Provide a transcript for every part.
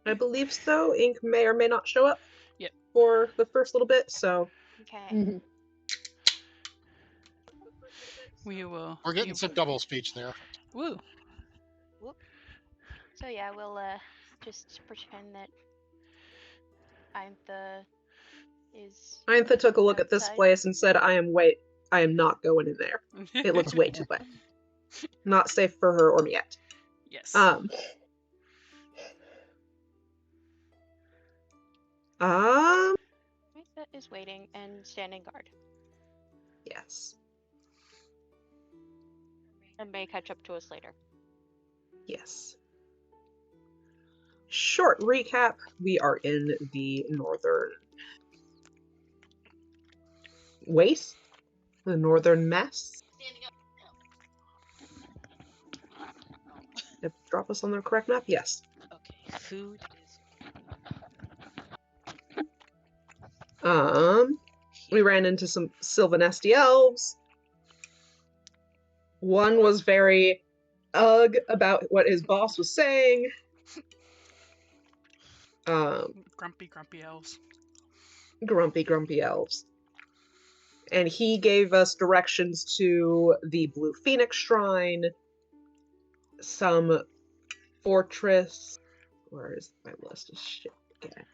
I believe so. Ink may or may not show up for the first little bit, so. Okay. We will. We're getting some double speech there. Woo. Whoop. So yeah, we'll just pretend that Eintha is. Eintha took a look at this place and said, I am not going in there. It looks way too wet. Not safe for her or me yet. Yes. Eintha is waiting and standing guard. Yes. And may catch up to us later. Yes. Short recap, we are in the northern waste, the northern mess. Did I drop us on the correct map? Yes. Okay, food is... We ran into some Sylvanesti elves. One was very about what his boss was saying. Grumpy elves. Grumpy elves. And he gave us directions to the Blue Phoenix Shrine, some fortress. Where is my list of shit again?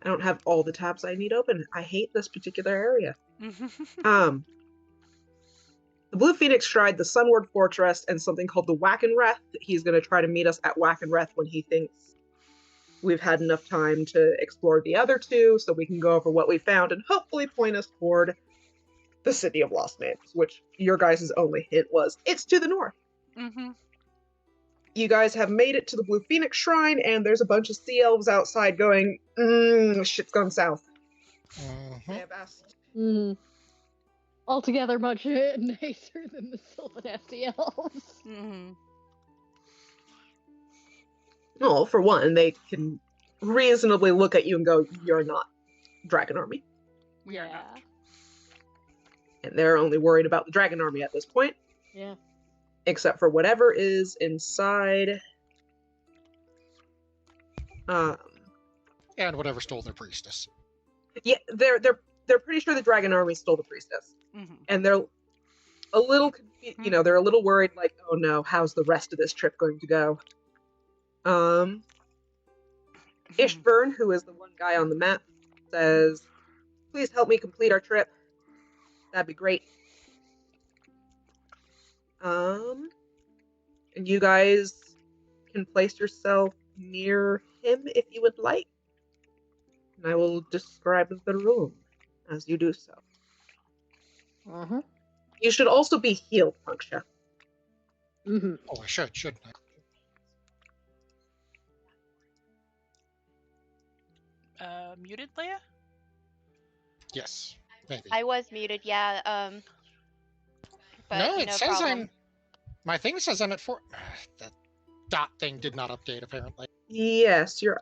I don't have all the tabs I need open. I hate this particular area. The Blue Phoenix Shrine, the Sunward Fortress, and something called the Wackenreth. He's going to try to meet us at Wackenreth when he thinks we've had enough time to explore the other two, so we can go over what we found and hopefully point us toward the City of Lost Names, which your guys' only hint was, it's to the north. You guys have made it to the Blue Phoenix Shrine, and there's a bunch of sea elves outside going, shit's gone south. They have asked... Altogether much nicer than the Sylvanesti elves. Well, for one, they can reasonably look at you and go, you're not Dragon Army. We are Yeah. not. And they're only worried about the Dragon Army at this point, Yeah. except for whatever is inside. And whatever stole their priestess. Yeah, they're pretty sure the Dragon Army stole the priestess, Mm-hmm. and they're a little, they're a little worried. Like, oh no, how's the rest of this trip going to go? Ishburn, who is the one guy on the map, says, "Please help me complete our trip. That'd be great." And you guys can place yourself near him if you would like. And I will describe the room as you do so. Uh-huh. You should also be healed, Punksha. Mm-hmm. Oh, I shouldn't I? Muted, Leia? Yes, maybe. I was muted, yeah. But No, it no says problem. My thing says I'm at 4. The dot thing did not update, apparently. Yes, you're...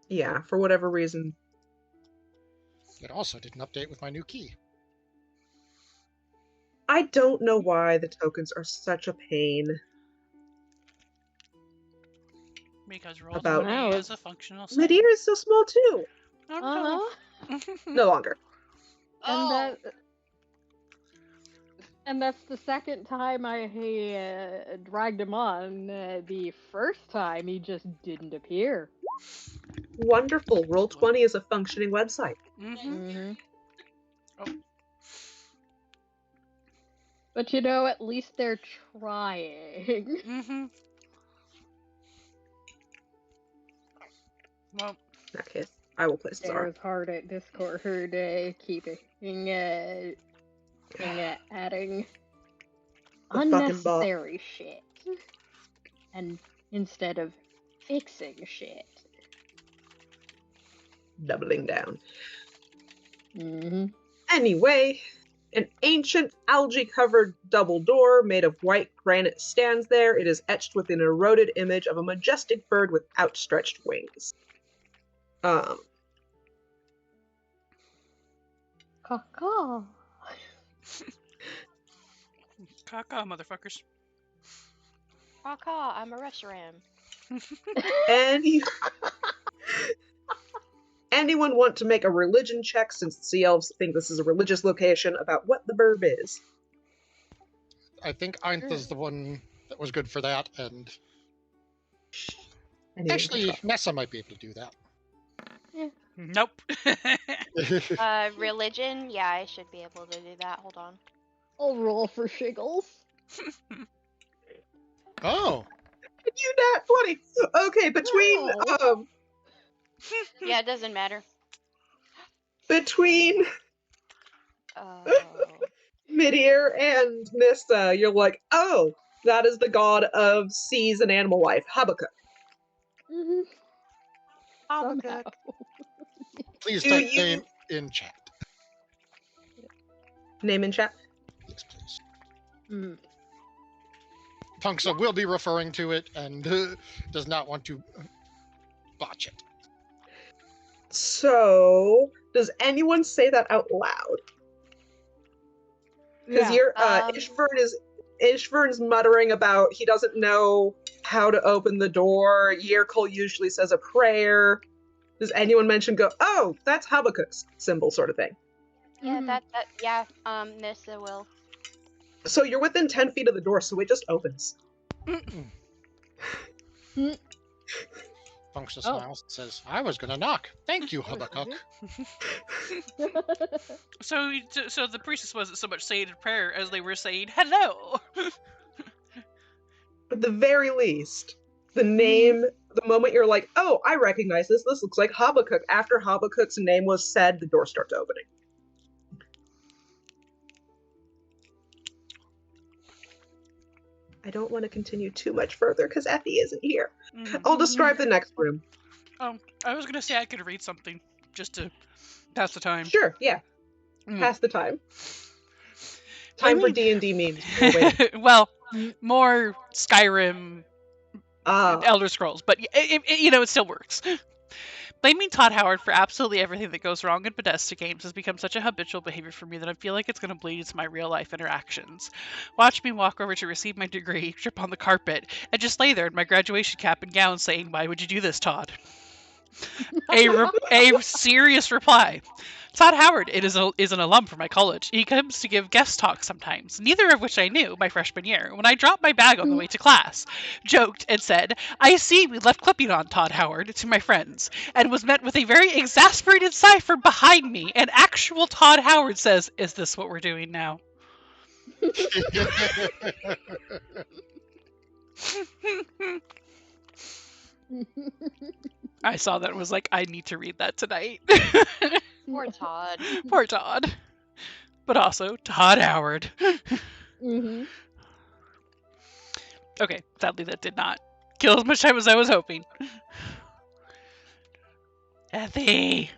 Yeah, for whatever reason. It also didn't update with my new key. I don't know why the tokens are such a pain. Because About- Roll20 Wow. is a functional site. Midir is so small too. Oh, Uh-huh. no. No longer. Oh, And that's the second time I dragged him on. The first time he just didn't appear. Wonderful. Roll20 is a functioning website. Mm-hmm. Mm-hmm. Oh. But you know, at least they're trying. Mm-hmm. Well, In that case, I will place Zara. There's hard at Discord keeping adding The fucking bot. unnecessary shit, and instead of fixing shit. Doubling down. Mm-hmm. Anyway, an ancient algae-covered double door made of white granite stands there. It is etched with an eroded image of a majestic bird with outstretched wings. Caw. caca, motherfuckers. caw, I'm a restaurant. Anyone want to make a religion check, since the Sea Elves think this is a religious location, about what the verb is? I think Eintha's the one that was good for that, and Anyone can actually, try. Nessa might be able to do that. Nope. Religion? Yeah, I should be able to do that. Hold on. I'll roll for shiggles. Oh, You nat 20! Okay, between, Wow. Yeah, it doesn't matter. between Oh. Midir and Nissa, you're like, oh, that is the god of seas and animal life, Habakkuk. Mm-hmm. Habakkuk. please Do type you- name in chat. Name in chat. Yes, please. Mm-hmm. Punksa will be referring to it and does not want to botch it. So, does anyone say that out loud? Because you're Ishvern's muttering about he doesn't know how to open the door. Yerkul usually says a prayer. Does anyone mention oh, that's Habakkuk's symbol sort of thing? Yeah, Mhm. yeah, Nissa will. So you're within 10 feet of the door, so it just opens. Punksa Oh. smiles and says, I was gonna knock. Thank you, Habakkuk. So the priestess wasn't so much saying a prayer as they were saying hello. At the very least, the name, the moment you're like, oh, I recognize this looks like Habakkuk. After Habakkuk's name was said, the door starts opening. I don't want to continue too much further because Effie isn't here. I'll describe the next room. I was gonna say I could read something just to pass the time. Sure, yeah. Mm. Pass the time. I Time for mean- D&D memes. Oh, wait. Well, more Skyrim, Ah, Elder Scrolls, but it still works. Blaming Todd Howard for absolutely everything that goes wrong in Bethesda games has become such a habitual behavior for me that I feel like it's going to bleed into my real life interactions. Watch me walk over to receive my degree, trip on the carpet, and just lay there in my graduation cap and gown saying, "Why would you do this, Todd?" A serious reply. Todd Howard is an alum from my college. He comes to give guest talks sometimes, neither of which I knew my freshman year. When I dropped my bag on the way to class, joked and said, "I see we left clipping on, Todd Howard," to my friends, and was met with a very exasperated sigh from behind me, and actual Todd Howard says, "Is this what we're doing now?" I saw that and was like, I need to read that tonight. Poor Todd. Poor Todd. But also, Todd Howard. Mm-hmm. Okay, sadly that did not kill as much time as I was hoping. Effie!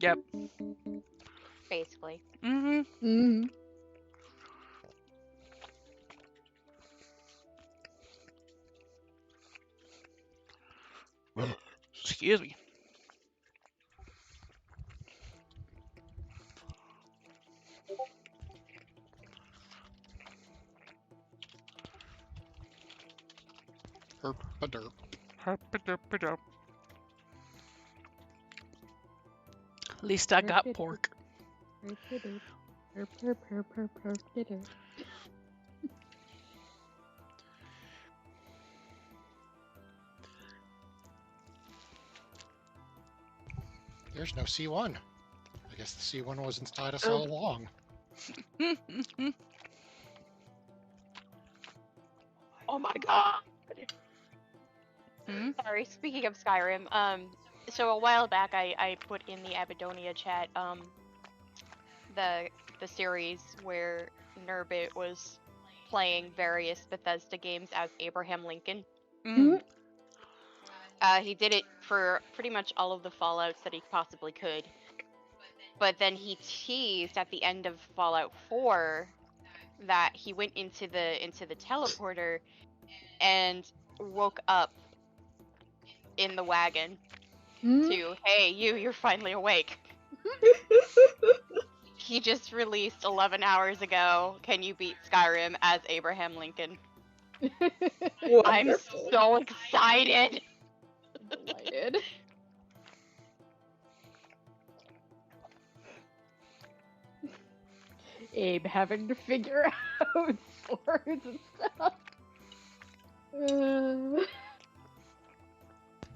Yep. Basically. Mm-hmm. Mm-hmm. Excuse me. Herp-a-derp. Herp-a-derp-a-derp. At least I got pork. There's no C1. I guess the C1 was inside us all along. Oh my god! Hmm? Sorry, speaking of Skyrim, so a while back I put in the Aba-DnD-onia chat, the series where Nurbit was playing various Bethesda games as Abraham Lincoln. Mm. He did it for pretty much all of the Fallouts that he possibly could. But then he teased at the end of Fallout 4 that he went into the teleporter and woke up in the wagon to, "Hey, you're finally awake." He just released 11 hours ago, "Can you beat Skyrim as Abraham Lincoln?" I'm Wonderful. so excited! Delighted. Abe having to figure out swords and stuff.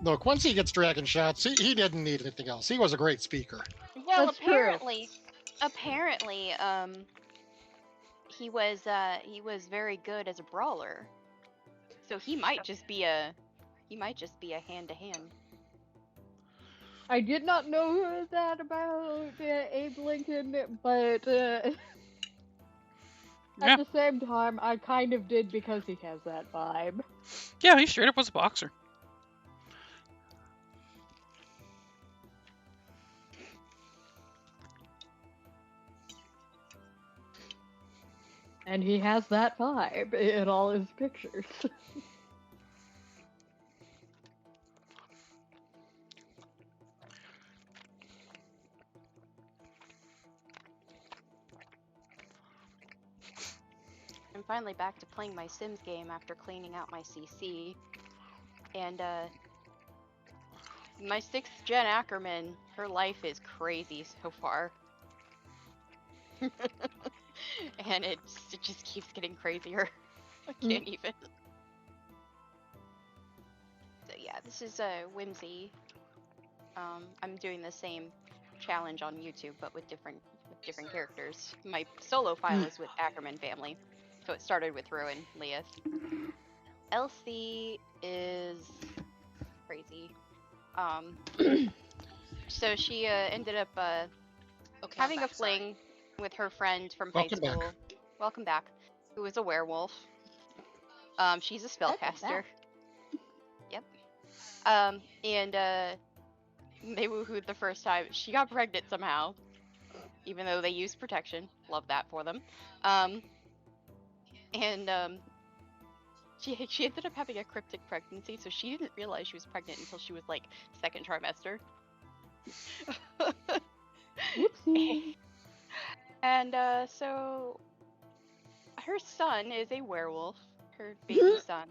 Look, once he gets dragon shots, he didn't need anything else. He was a great speaker. Well, That's true. apparently, he was very good as a brawler. So he might just be a hand to hand. I did not know that about Abe Lincoln, but at Yeah. the same time, I kind of did because he has that vibe. Yeah, he straight up was a boxer. And he has that vibe in all his pictures. I'm finally back to playing my Sims game after cleaning out my CC. And my 6th gen Ackerman, her life is crazy so far. And it just keeps getting crazier. I can't even. So yeah, this is Whimsy. I'm doing the same challenge on YouTube, but with different characters. My solo file is with Ackerman family, so it started with Ru and Leith. Elsie is crazy. So she ended up having a fling with her friend from high Welcome school. Welcome back. Who is a werewolf. She's a spellcaster. Yep. And They woohooed the first time. She got pregnant somehow, even though they used protection. Love that for them. And she ended up having a cryptic pregnancy, so she didn't realize she was pregnant until she was like second trimester. Whoopsie. And so her son is a werewolf. Her baby son.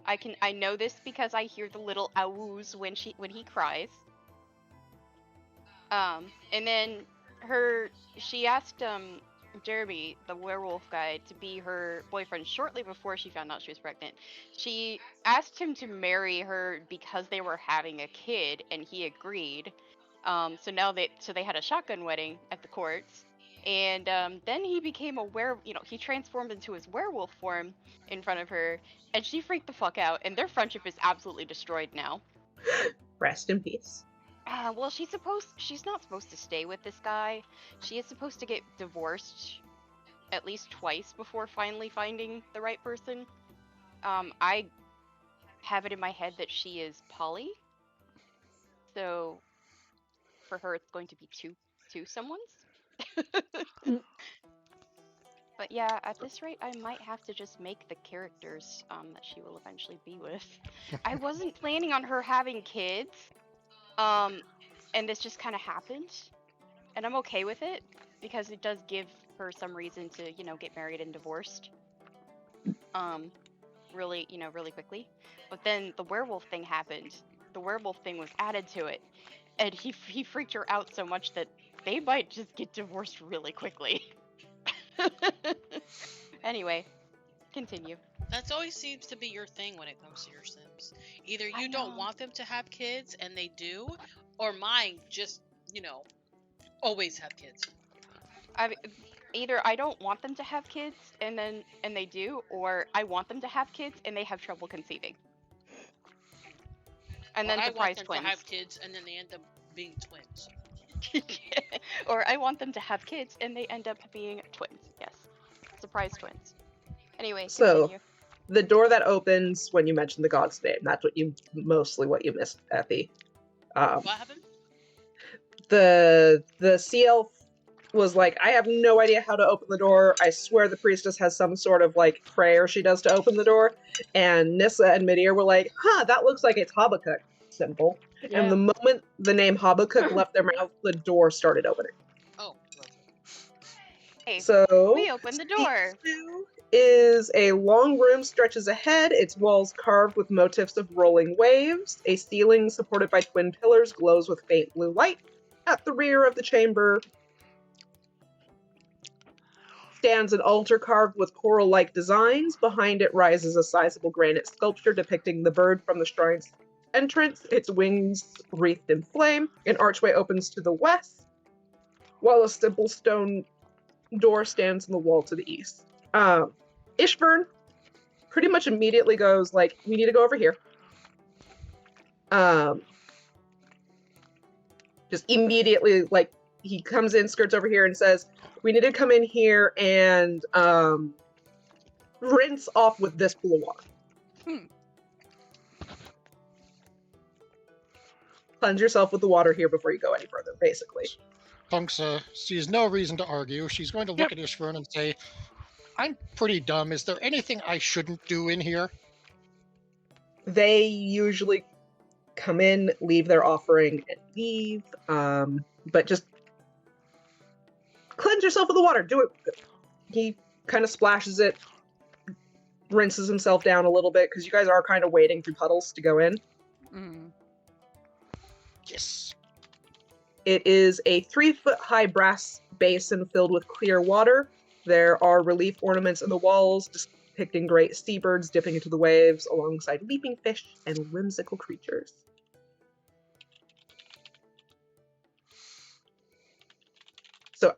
I know this because I hear the little ows when he cries. And then she asked Jeremy, the werewolf guy, to be her boyfriend shortly before she found out she was pregnant. She asked him to marry her because they were having a kid, and he agreed. So they had a shotgun wedding at the courts, and then he became he transformed into his werewolf form in front of her, and she freaked the fuck out, and their friendship is absolutely destroyed now. Rest in peace. Well, she's not supposed to stay with this guy. She is supposed to get divorced at least twice before finally finding the right person. I have it in my head that she is poly. So for her it's going to be two someones. But yeah, at this rate I might have to just make the characters that she will eventually be with. I wasn't planning on her having kids. And this just kind of happened, and I'm okay with it because it does give her some reason to, get married and divorced. Really quickly. But then the werewolf thing happened. The werewolf thing was added to it, and he freaked her out so much that they might just get divorced really quickly. Anyway, continue. That always seems to be your thing when it comes to your Sims. Either I you don't know. want them to have kids and they do, or mine just, always have kids. Either I don't want them to have kids and they do, or I want them to have kids and they have trouble conceiving. And then I surprise want them twins. to have kids and then they end up being twins. Or I want them to have kids and they end up being twins. Yes. Surprise twins. Anyway, So, continue. the door that opens when you mention the god's name, that's mostly what you missed, Effie. What happened? The sea elf was like, I have no idea how to open the door. I swear the priestess has some sort of like prayer she does to open the door. And Nissa and Midir were like, that looks like it's Habakkuk. Simple. Yeah. And the moment the name Habakkuk left their mouth, the door started opening. Oh, lovely. Hey, So we opened the door. Is a long room stretches ahead, its walls carved with motifs of rolling waves. A ceiling supported by twin pillars glows with faint blue light. At the rear of the chamber stands an altar carved with coral-like designs. Behind it rises a sizable granite sculpture depicting the bird from the shrine's entrance, its wings wreathed in flame. An archway opens to the west, while a simple stone door stands in the wall to the east. Ishburn pretty much immediately goes like, we need to go over here. Just immediately, like, he comes in, skirts over here, and says, we need to come in here and rinse off with this pool of water. Cleanse yourself with the water here before you go any further, basically. Punksa sees no reason to argue. She's going to look at Ishvern and say, I'm pretty dumb. Is there anything I shouldn't do in here? They usually come in, leave their offering, and leave. But just cleanse yourself with the water. Do it. He kind of splashes it, rinses himself down a little bit, because you guys are kind of wading through puddles to go in. Mm. Yes. It is a 3-foot-high brass basin filled with clear water. There are relief ornaments in the walls depicting great seabirds dipping into the waves alongside leaping fish and whimsical creatures. So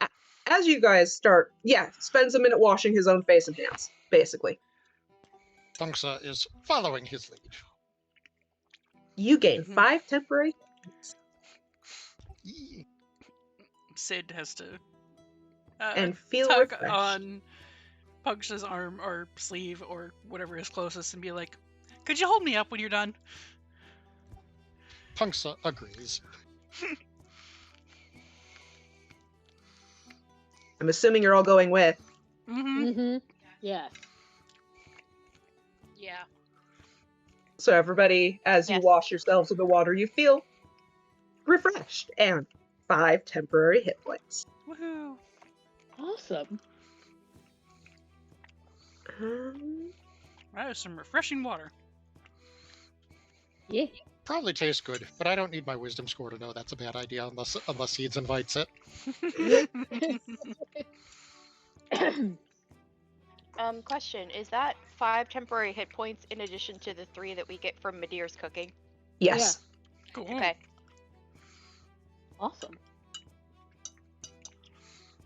as you guys start, spends a minute washing his own face and hands, basically. Punksa is following his lead. You gain 5 temporary. Sid has to And feel tug refreshed. on Punksa's arm or sleeve or whatever is closest and be like, could you hold me up when you're done? Punksa agrees. I'm assuming you're all going with. Mm-hmm. Yes. Yeah. So everybody, as you Yes. wash yourselves with the water, you feel refreshed and 5 temporary hit points. Woohoo! Awesome. That is some refreshing water. Yeah. Probably tastes good, but I don't need my wisdom score to know that's a bad idea unless Seeds invites it. Question: is that 5 temporary hit points in addition to the 3 that we get from Medeir's cooking? Yes. Cool. Okay. Awesome.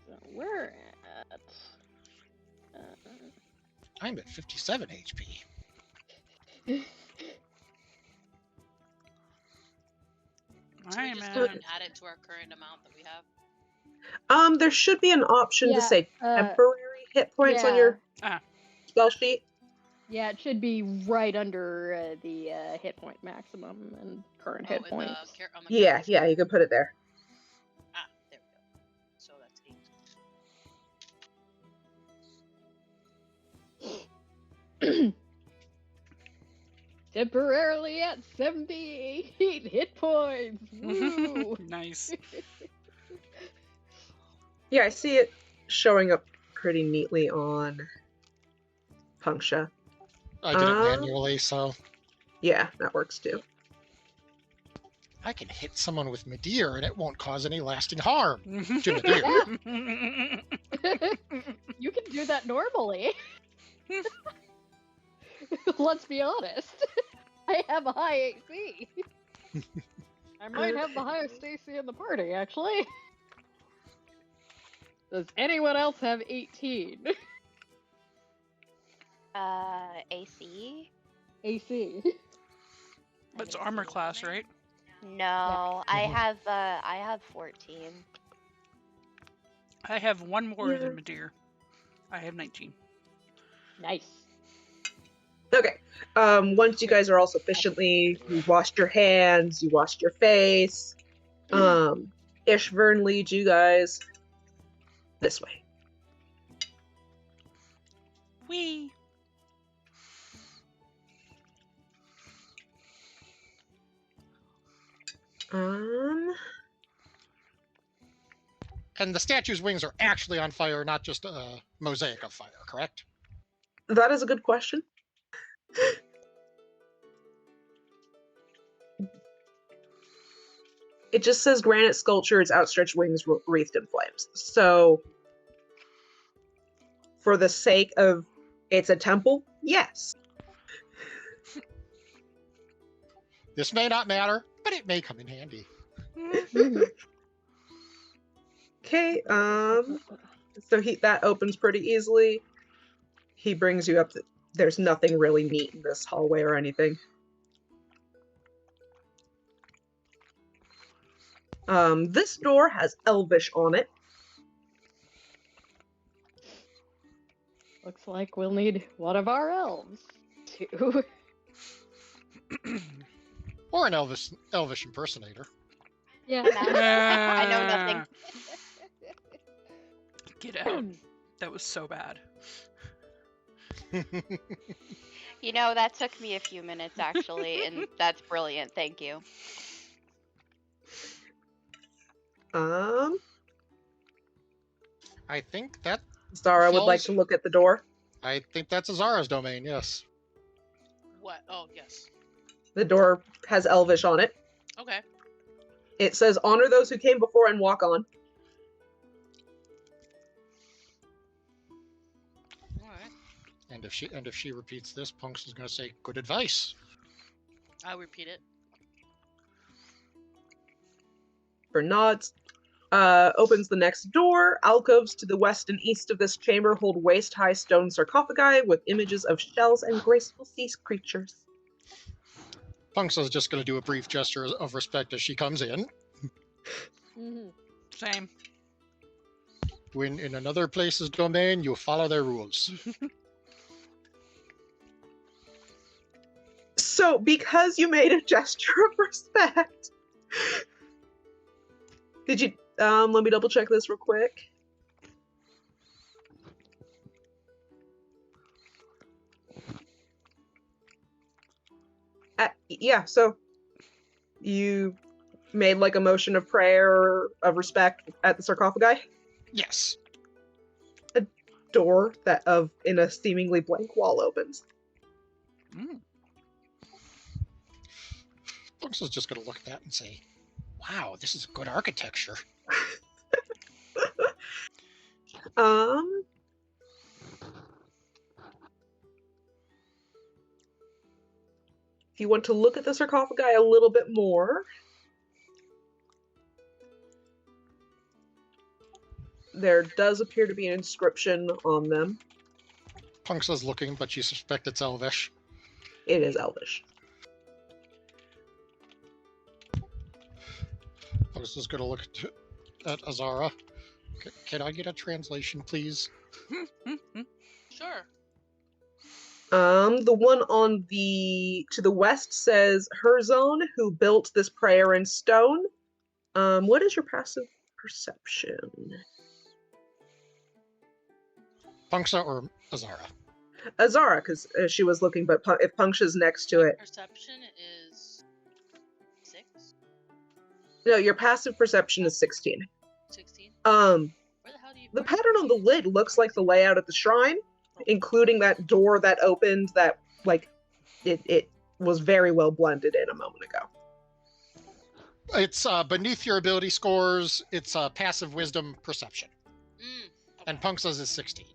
So we're at. I'm at 57 HP. Should we I'm just go at... and add it to our current amount that we have? There should be an option to Yeah, say temporary hit points on your spell sheet. Yeah, it should be right under the hit point maximum and current hit points. On the Yeah, character yeah, sheet? you can put it there. Ah, there we go. So that's 8. Temporarily at 78 hit points. Woo! Nice. Yeah, I see it showing up pretty neatly on Punksha. I did it manually, so Yeah, that works too. I can hit someone with Medeir and it won't cause any lasting harm to Medeir. You can do that normally. Let's be honest. I have a high AC. I might have the highest AC in the party, actually. Does anyone else have 18? AC? AC. That's armor class, right? No, I have 14. I have one more Yeah. than Medeir. I have 19. Nice. Okay. Once you guys are all sufficiently, you washed your hands, you washed your face. Ishvern leads you guys this way. Whee! And the statue's wings are actually on fire, not just a mosaic of fire, correct? That is a good question. It just says granite sculpture, its outstretched wings wreathed in flames. So, for the sake of it's a temple, yes. This may not matter, but it may come in handy. Okay, so that opens pretty easily. He brings you up. There's nothing really neat in this hallway or anything. This door has Elvish on it. Looks like we'll need one of our elves to. Or an Elvish impersonator. Yeah. I know nothing. Get out. That was so bad. You know, that took me a few minutes actually, and that's brilliant. Thank you. I think that Zara would like Falls- to look at the door. I think that's Azara's domain, yes. What? Oh, yes. The door has Elvish on it. Okay. It says, honor those who came before and walk on. All right. And if she repeats this, Punks is going to say, "Good advice." I'll repeat it. For nods. Opens the next door. Alcoves to the west and east of this chamber hold waist-high stone sarcophagi with images of shells and graceful sea creatures. Punks is just going to do a brief gesture of respect as she comes in. Same. When in another place's domain, you follow their rules. So So, because you made a gesture of respect, did you, let me double check this real quick. Yeah, so you made like a motion of prayer of respect at the sarcophagi. Yes. A door in a seemingly blank wall opens. Punks is just going to look at that and say, wow, this is good architecture. If you want to look at the sarcophagi a little bit more, there does appear to be an inscription on them. Punks is looking, but you suspect it's Elvish. It is Elvish. Punks is going to look at Azara. Can I get a translation, please? Sure. The one to the west says Herzon, who built this prayer in stone. What is your passive perception? Punksha or Azara? Azara, because she was looking, but if Punksha's next to it. Perception is 6? No, your passive perception is 16. 16? Where the hell do you the pattern on the lid looks like the layout at the shrine, including that door that opened that, like, it was very well blended in a moment ago. It's beneath your ability scores. It's passive wisdom perception. Okay. And Punksha's is 16.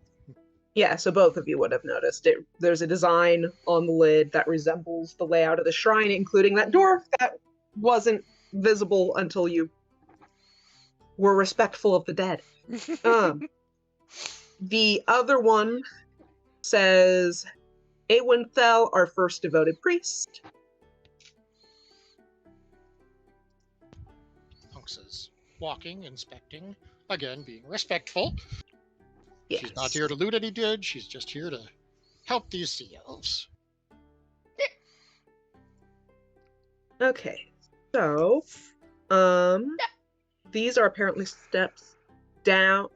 Yeah, so both of you would have noticed it. There's a design on the lid that resembles the layout of the shrine, including that door that wasn't visible until you were respectful of the dead. The other one says, Awenthel, our first devoted priest. Punksha's walking, inspecting, again, being respectful. Yes. She's not here to loot any goods. She's just here to help these sea elves. Okay, so, these are apparently steps down,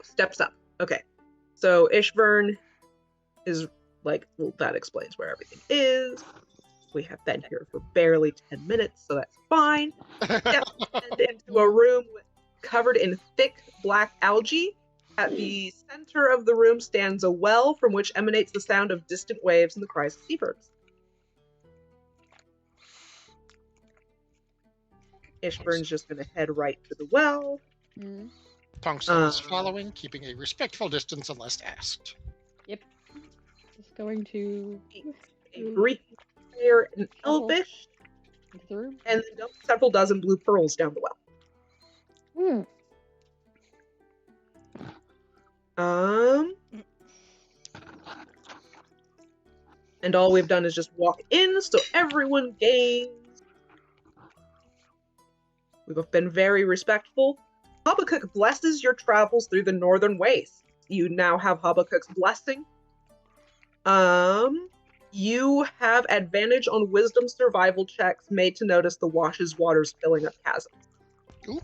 steps up. Okay, so Ishvern is like, well, that explains where everything is. We have been here for barely 10 minutes, so that's fine. Step into a room covered in thick black algae. At the center of the room stands a well from which emanates the sound of distant waves and the cries of seabirds. Ishburn's just going to head right to the well. Punksha is following, keeping a respectful distance unless asked. Yep. Just going to A brief prayer in Elvish, into the room. and then dump several dozen blue pearls down the well. And all we've done is just walk in, so everyone gains. We've been very respectful. Habakkuk blesses your travels through the northern wastes. You now have Habakkuk's blessing. You have advantage on wisdom survival checks made to notice the washes waters filling up chasms. Ooh.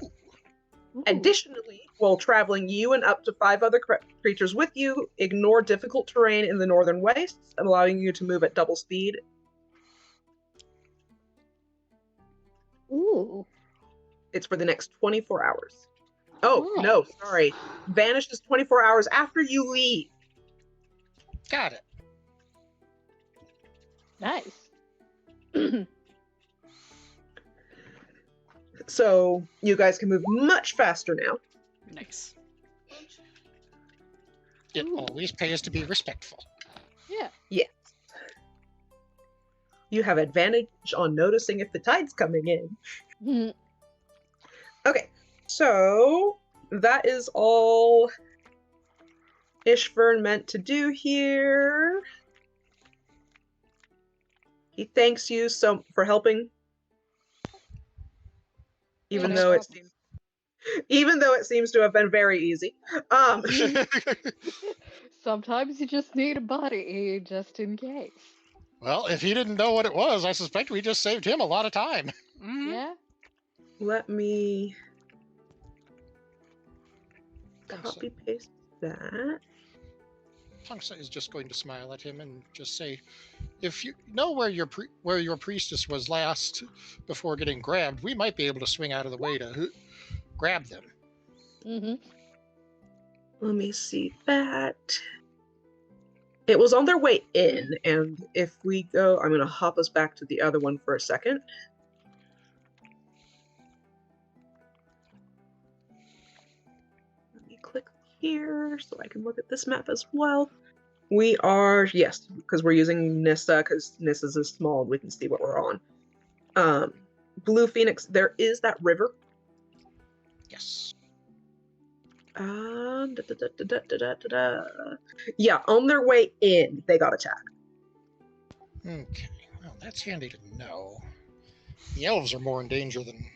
Additionally, while traveling, you and up to 5 other creatures with you ignore difficult terrain in the northern wastes, allowing you to move at double speed. Ooh. It's for the next 24 hours. Oh, no, sorry. Vanishes 24 hours after you leave. Got it. Nice. So you guys can move much faster now. Nice. It always pays to be respectful. Yeah. Yes. You have advantage on noticing if the tide's coming in. Okay, so that is all Ishvern meant to do here. He thanks you for helping. Even though it seems to have been very easy. Sometimes you just need a buddy, just in case. Well, if he didn't know what it was, I suspect we just saved him a lot of time. Mhm. Yeah. Let me Punksa copy paste that. is just going to smile at him and just say, "If you know where your priestess was last before getting grabbed, we might be able to swing out of the way to grab them." Mm-hmm. Let me see that. It was on their way in, and if we go, I'm going to hop us back to the other one for a second. Let me click here so I can look at this map as well. We are, yes, because we're using Nissa, because Nissa's is small, we can see what we're on. Blue Phoenix, there is that river. Yes. Yeah, on their way in, they got attacked. Okay. Well, that's handy to know. The elves are more in danger than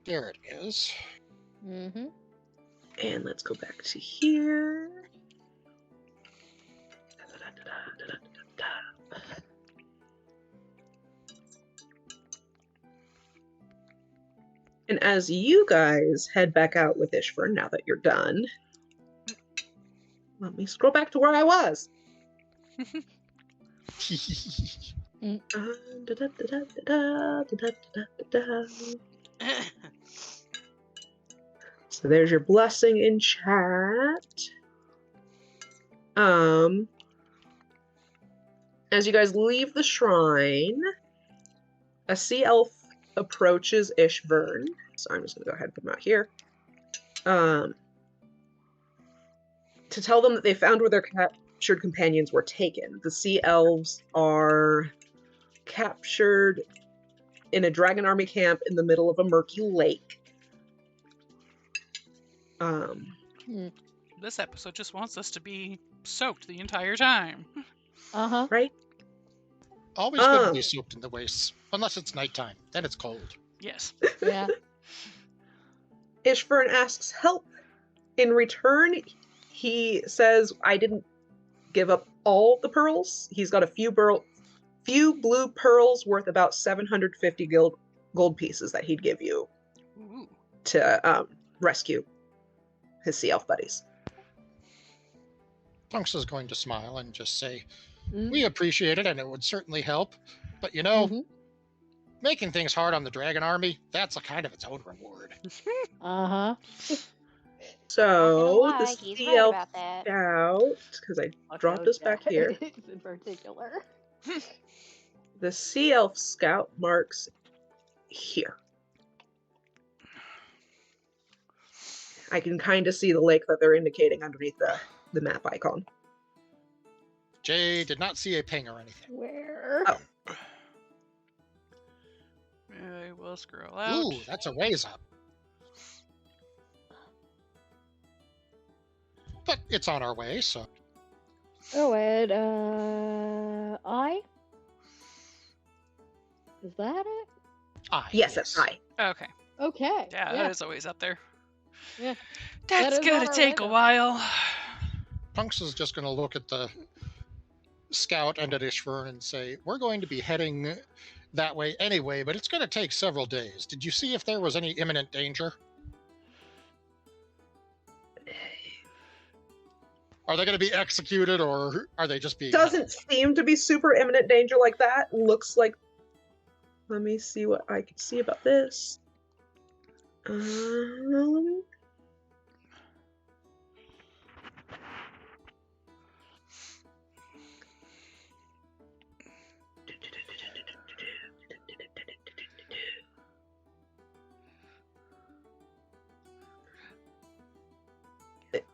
Garrett is. Mm-hmm. And let's go back to here. And as you guys head back out with Ishvern, now that you're done, let me scroll back to where I was. So there's your blessing in chat. As you guys leave the shrine, a sea elf approaches Ishvern. So I'm just gonna go ahead and put him out here. To tell them that they found where their captured companions were taken. The sea elves are captured in a dragon army camp in the middle of a murky lake. This episode just wants us to be soaked the entire time. Uh-huh. Right? Always good to be soaked in the wastes, unless it's nighttime. Then it's cold. Yes. Yeah. Ishvern asks help. In return, he says, I didn't give up all the pearls. He's got a few blue pearls worth about 750 gold pieces that he'd give you Ooh. to rescue his sea elf buddies. Punksa's going to smile and just say, Mm. "We appreciate it, and it would certainly help. But you know, Mhm. making things hard on the Dragon Army, that's a kind of its own reward." Uh-huh. So the he's sea right elf about that. scout, because I dropped us back here. In particular. The sea elf scout marks here. I can kind of see the lake that they're indicating underneath the map icon. Jay did not see a ping or anything. Where? Oh. I will scroll out. Ooh, that's a ways up. But it's on our way, so. Oh, and, I? Is that it? Yes, that's high. Okay. Okay. Yeah, that is always up there. Yeah. That's That is gonna on our take a radar. while. Punks is just going to look at the scout and at Ishvern and say, "We're going to be heading that way anyway, but it's going to take several days. Did you see if there was any imminent danger? Are they going to be executed, or are they just being Doesn't seem to be super imminent danger like that. Looks like. Let me see what I can see about this.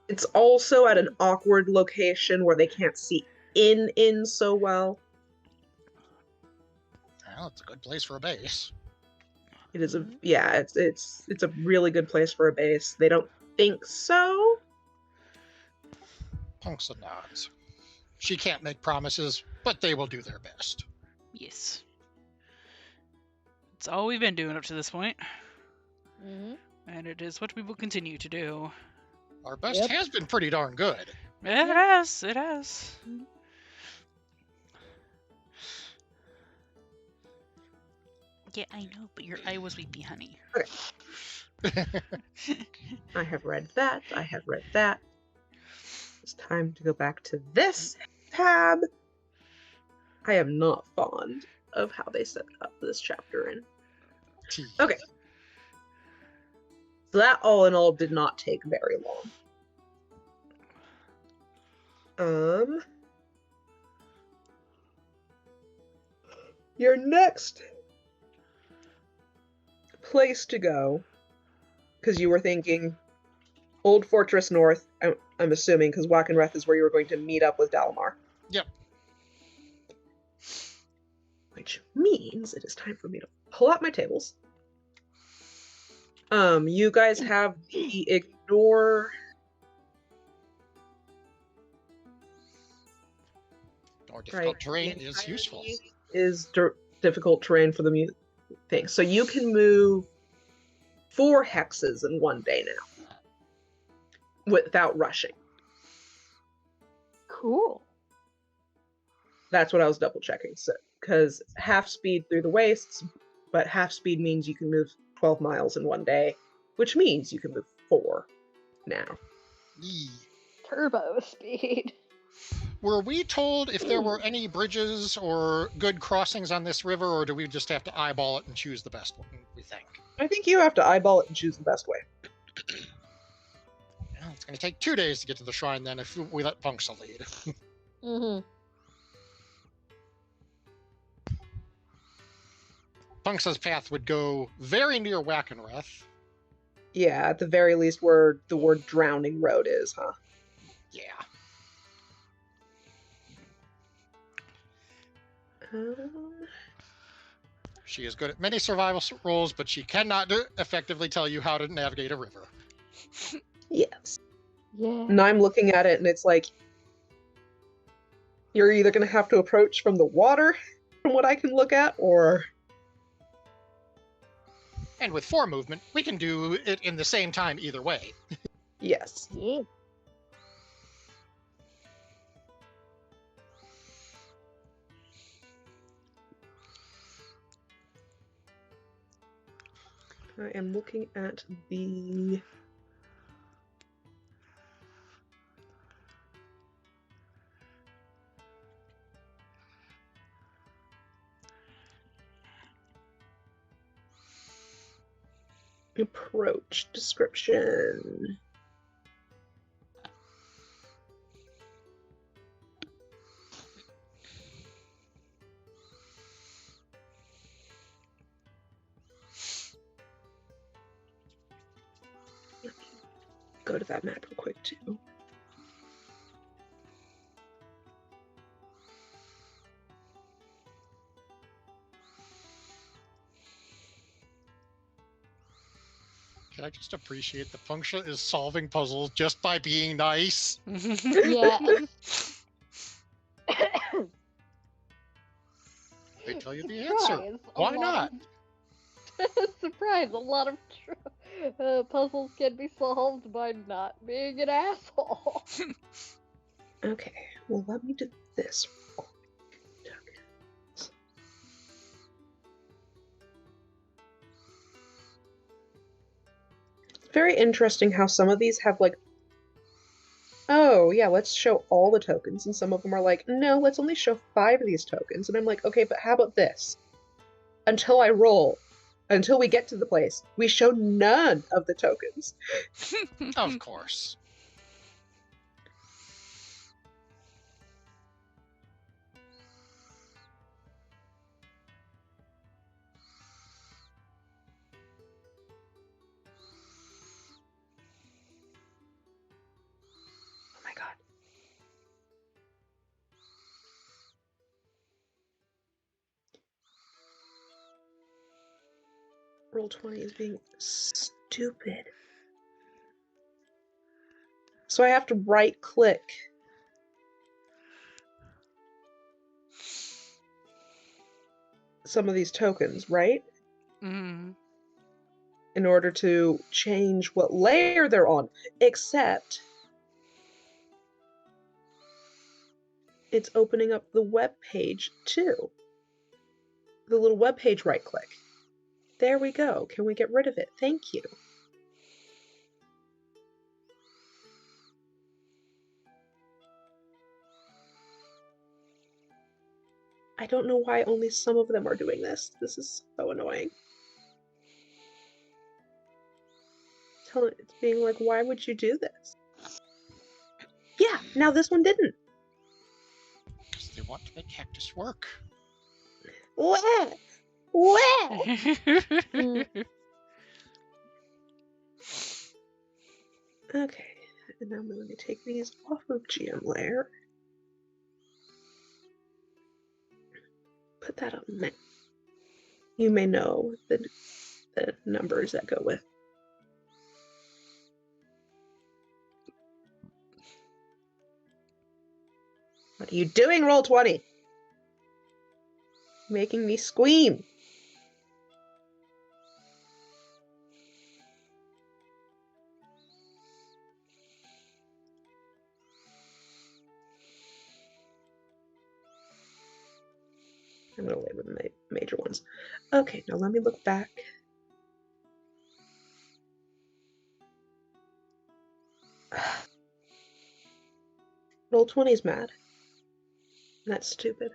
It's also at an awkward location where they can't see in so well. Well, it's a good place for a base. It is it's a really good place for a base. They don't think so. Punks nods. She can't make promises, but they will do their best. Yes. It's all we've been doing up to this point. Mm-hmm. And it is what we will continue to do. Our best Yep. has been pretty darn good. It has. It has. Yeah, I know, but your eye was weepy, honey. I have read that. I have read that. It's time to go back to this tab. I am not fond of how they set up this chapter in. Okay. So that all in all did not take very long. Your next place to go, because you were thinking Old Fortress North, I'm assuming, because Wackenreth is where you were going to meet up with Dalamar. Yep. Which means it is time for me to pull out my tables. You guys have the ignore. Or difficult terrain is useful. Is difficult terrain for the thing. So you can move 4 hexes in one day now. Without rushing. Cool. That's what I was double checking. So, because half speed through the wastes, but half speed means you can move 12 miles in one day, which means you can move 4 now. Yee. Turbo speed. Were we told if there were any bridges or good crossings on this river, or do we just have to eyeball it and choose the best one, we think? I think you have to eyeball it and choose the best way. Well, it's going to take 2 days to get to the shrine then if we let Punxa lead. Mm-hmm. Punxa's path would go very near Wackenreth. Yeah, at the very least where the word drowning road is, huh? Yeah. She is good at many survival roles, but she cannot effectively tell you how to navigate a river. Yes. Yeah. And I'm looking at it and it's like, you're either going to have to approach from the water, from what I can look at, or... And with 4 movement, we can do it in the same time either way. Yes. Yeah. I am looking at the... approach description. Go to that map real quick too. Can I just appreciate that Punxa is solving puzzles just by being nice? Yeah. They tell you the answer. Surprise, Why not? Surprise! A lot of puzzles can be solved by not being an asshole. Okay, well let me do this. Very interesting how some of these have like, oh yeah, let's show all the tokens, and some of them are like, no, let's only show 5 of these tokens, and I'm like, okay, but how about this? Until I roll, until we get to the place, we show none of the tokens. Of course. Oh my god. Roll20 is being stupid. So I have to right click. Some of these tokens, right? Mm. In order to change what layer they're on. Except it's opening up the web page too. The little web page right click. There we go. Can we get rid of it? Thank you. I don't know why only some of them are doing this. This is so annoying. It's being like, why would you do this? Yeah, now this one didn't. Because they want to make Cactus work. Where? Where? Okay, and now I'm going to take these off of GM layer. Put that on map. You may know the numbers that go with. What are you doing, Roll20? Making me squeam. I'm going to label the major ones. Okay, now let me look back. Roll20's mad. That's stupid.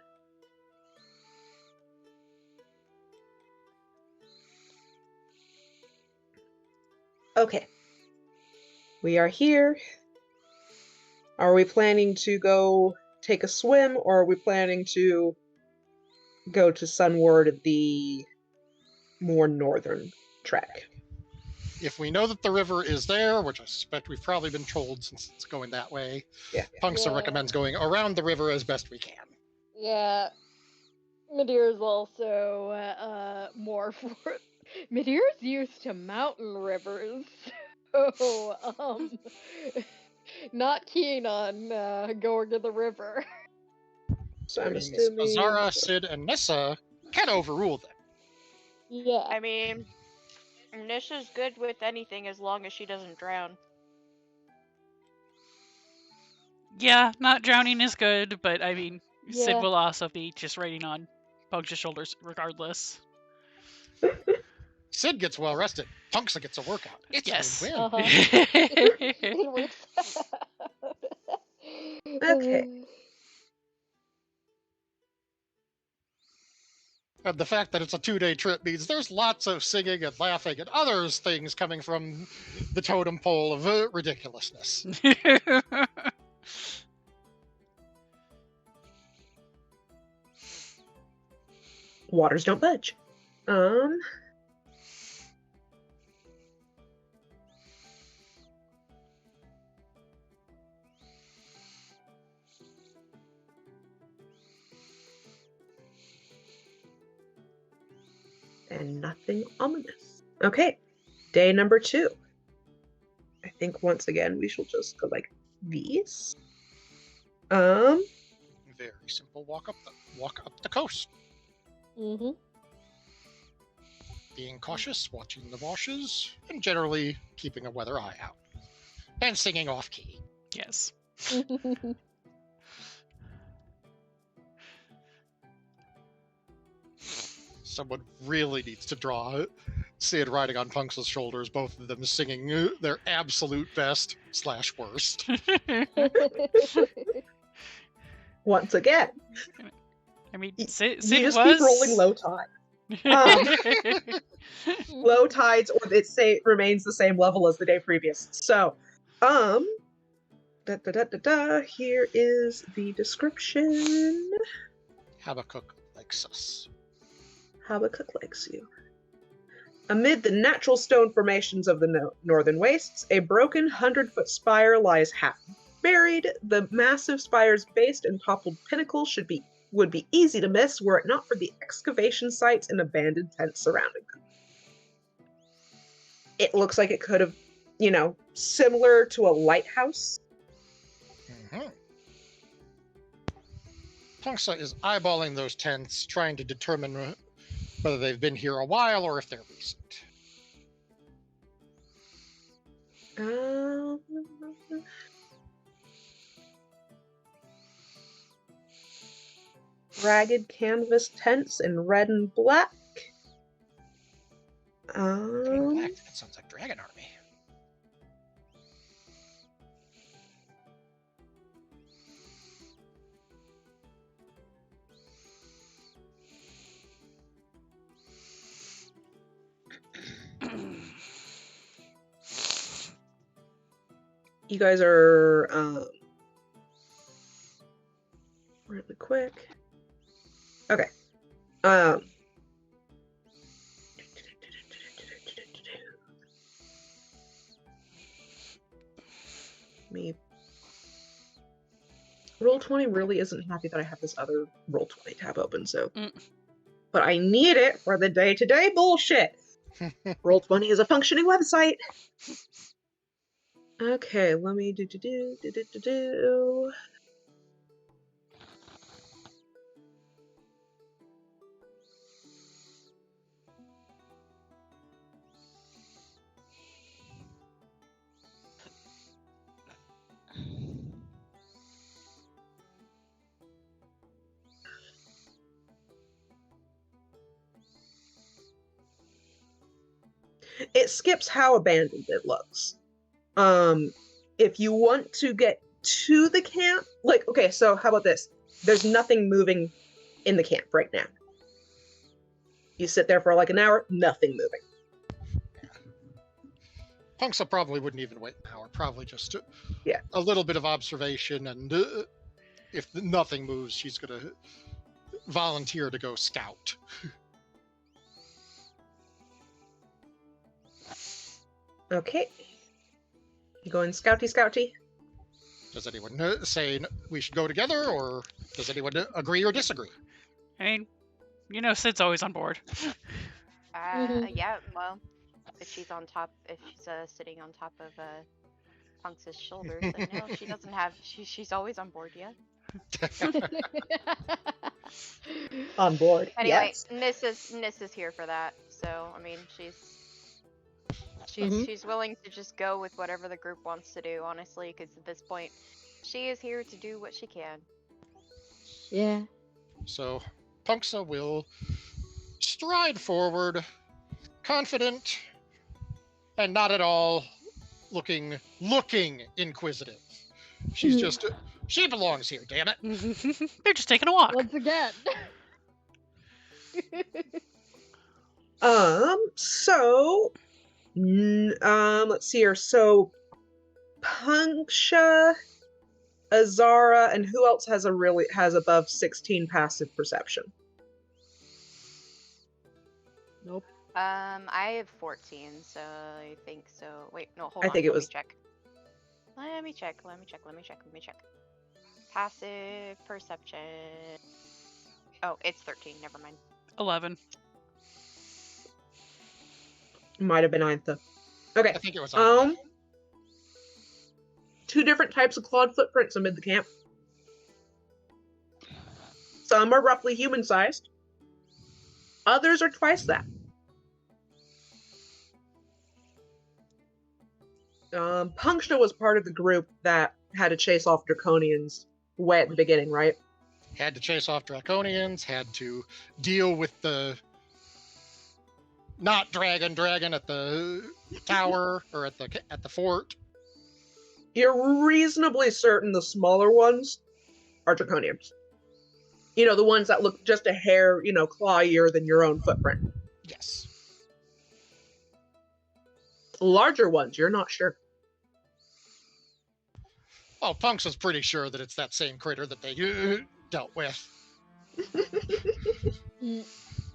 Okay. We are here. Are we planning to go take a swim, or are we planning to go to Sunward, the more northern track? If we know that the river is there, which I suspect we've probably been told since it's going that way, Yeah. Punksa Yeah. recommends going around the river as best we can. Yeah. Meteor's also more for Meteor's used to mountain rivers, so not keen on going to the river. So I'm Means assuming Azara, Sid, and Nissa can overrule them. Yeah. I mean, Nisha's good with anything as long as she doesn't drown. Yeah, not drowning is good, but I mean, Sid Yeah. will also be just riding on Punk's shoulders regardless. Sid gets well rested. Punksa gets a workout. It's Yes. a win-win. It works out. Okay. And the fact that it's a 2-day trip means there's lots of singing and laughing and other things coming from the totem pole of ridiculousness. waters don't budge. And nothing ominous. Okay, day number 2. I think once again we shall just go like these. Very simple. Walk up the coast. Mm-hmm. Being cautious, watching the washes, and generally keeping a weather eye out. And singing off key. Yes. Someone really needs to draw Sid riding on Punk's shoulders, both of them singing their absolute best / worst. Once again, I mean, Sid you just was... keep rolling low tide. Low tides, or it remains the same level as the day previous. So, here is the description. Habakkuk likes us. Habakkuk likes you. Amid the natural stone formations of the northern wastes, a broken 100-foot spire lies half buried. The massive spire's base and toppled pinnacle would be easy to miss were it not for the excavation sites and abandoned tents surrounding them. It looks like it could have, similar to a lighthouse. Mm-hmm. Punksa is eyeballing those tents, trying to determine whether they've been here a while or if they're recent. Ragged canvas tents in red and black. Green black. That sounds like Dragon Army. You guys are really quick. Okay. Me. Roll20 really isn't happy that I have this other Roll20 tab open, so. But I need it for the day-to-day bullshit. Roll20 is a functioning website. Okay, let me do. It skips how abandoned it looks. If you want to get to the camp, like, okay, so how about this? There's nothing moving in the camp right now. You sit there for like an hour, nothing moving. Punksa probably wouldn't even wait an hour. Probably just Yeah. a little bit of observation, and if nothing moves, she's gonna volunteer to go scout. Okay. You going scouty? Does anyone say we should go together, or does anyone agree or disagree? I mean, you know, Sid's always on board. Yeah, well, if she's sitting on top of Punk's shoulders, then no, she doesn't have. She's always on board, yeah. On board. Anyway, Yes. Nis is here for that, so I mean, she's willing to just go with whatever the group wants to do, honestly, because at this point, she is here to do what she can. Yeah. So, Punksa will stride forward, confident, and not at all looking inquisitive. She's just, she belongs here, damn it. They're just taking a walk. Once again. So, let's see here. So, Punksha, Azara, and who else has above 16 passive perception? Nope. I have 14, so I think so. Wait, no, hold I on. think it Let was- me check. Let me check. Passive perception. Oh, it's 13. Never mind. 11. Might have been 9th though. Okay. I think it was Two different types of clawed footprints amid the camp. Some are roughly human-sized. Others are twice that. Punksha was part of the group that had to chase off Draconians way at the beginning, right? had to chase off Draconians, had to deal with the not dragon at the tower or at the fort. You're reasonably certain the smaller ones are Draconians. You know, the ones that look just a hair, clawier than your own footprint. Yes. Larger ones, you're not sure. Well, Punks is pretty sure that it's that same critter that they dealt with.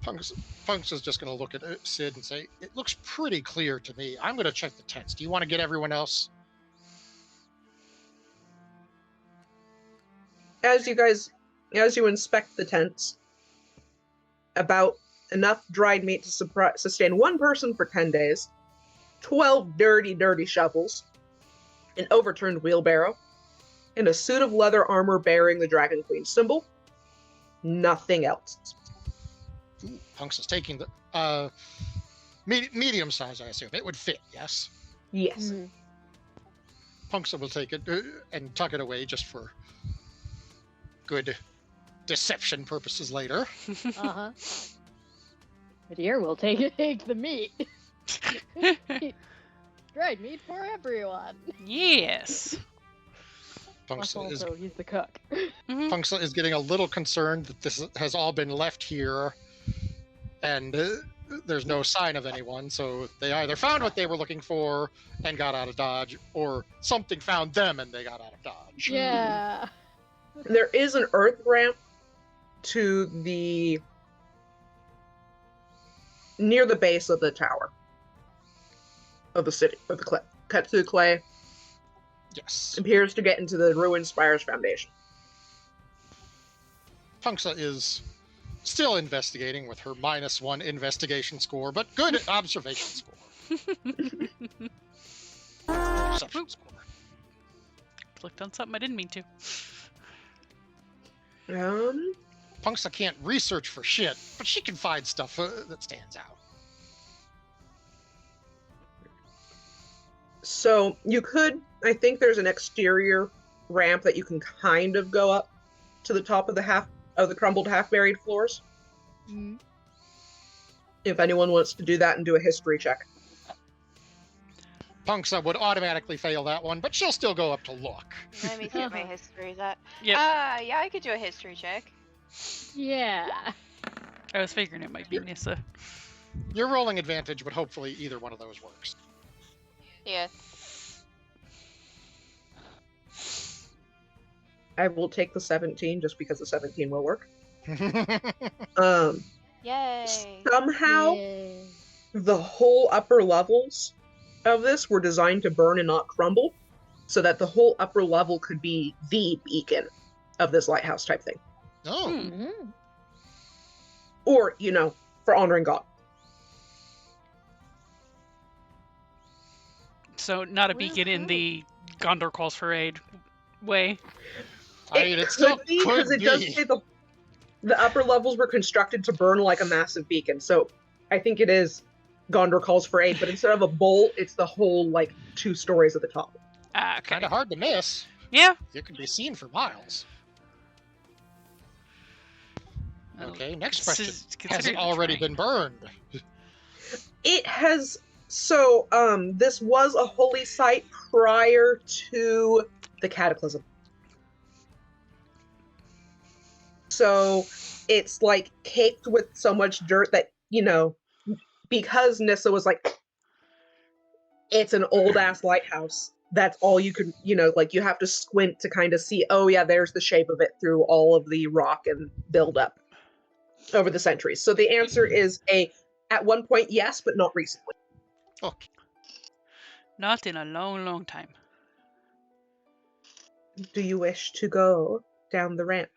Punks is just going to look at Sid and say, "It looks pretty clear to me. I'm going to check the tents. Do you want to get everyone else?" As you inspect the tents, about enough dried meat to sustain one person for 10 days, 12 dirty shovels, an overturned wheelbarrow, and a suit of leather armor bearing the Dragon Queen symbol. Nothing else. Ooh, Punks is taking the medium size, I assume. It would fit, yes? Yes. Mm-hmm. Punks will take it and tuck it away just for good deception purposes later. Uh-huh. But here we'll take the meat. Dried meat for everyone. Yes. Plus Punksa is also, he's the cook. Mhm. Punksa is getting a little concerned that this has all been left here, and there's no sign of anyone. So they either found what they were looking for and got out of Dodge, or something found them and they got out of Dodge. Yeah. There is an earth ramp to the near the base of the tower of the city of the clay. Cut through the clay, Yes. appears to get into the ruined spire's foundation. Punksa is still investigating with her -1 investigation score, but good observation score. Perception score. Clicked on something I didn't mean to. Punksa can't research for shit, but she can find stuff that stands out. So you could, I think there's an exterior ramp that you can kind of go up to the top of the crumbled half-buried floors. Mm. If anyone wants to do that and do a history check. Punksa would automatically fail that one, but she'll still go up to look. Let me see what my history is at. Yep. Yeah, I could do a history check. Yeah. I was figuring it might be Nissa. You're rolling advantage, but hopefully either one of those works. Yeah. I will take the 17 just because the 17 will work. Yay. Somehow, Yay. the whole upper levels of this were designed to burn and not crumble, so that the whole upper level could be the beacon of this lighthouse type thing. Oh, Mm. Or, for honoring God. So not a beacon in the Gondor calls for aid way. I mean, it still could be, because it does say the upper levels were constructed to burn like a massive beacon. So I think it is Gondor calls for aid, but instead of a bolt, it's the whole 2 stories at the top. Ah, okay. kind of hard to miss. Yeah. It can be seen for miles. Okay, next question. Has it Considering the already terrain. been burned? It has. So, this was a holy site prior to the Cataclysm. So, it's caked with so much dirt that, because Nissa was it's an old ass lighthouse. That's all you could, you have to squint to kind of see, oh yeah, there's the shape of it through all of the rock and buildup over the centuries. So the answer is at one point, yes, but not recently. Okay. Not in a long, long time. Do you wish to go down the ramp?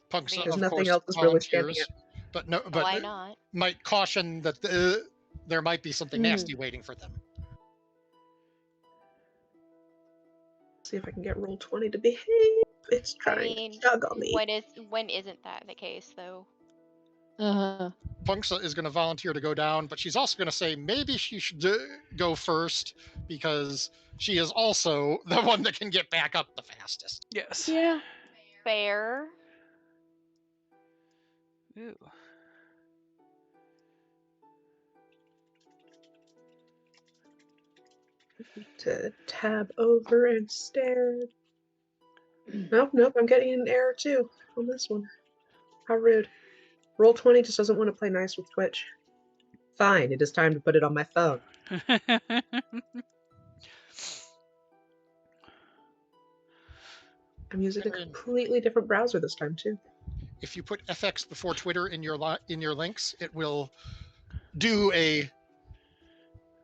Punksa, There's of nothing course, else is really standing volunteers, but no, but Why not? might caution that there might be something nasty waiting for them. See if I can get roll 20 to behave. It's trying to chug on me. When isn't that the case though? Uh-huh. Punksa is going to volunteer to go down, but she's also going to say maybe she should go first because she is also the one that can get back up the fastest. Yes. Yeah. Fair. Ooh. To tab over and stare. Nope, I'm getting an error too on this one. How rude. Roll 20 just doesn't want to play nice with Twitch. Fine, it is time to put it on my phone. I'm using a completely different browser this time too. If you put FX before Twitter in your links, it will do a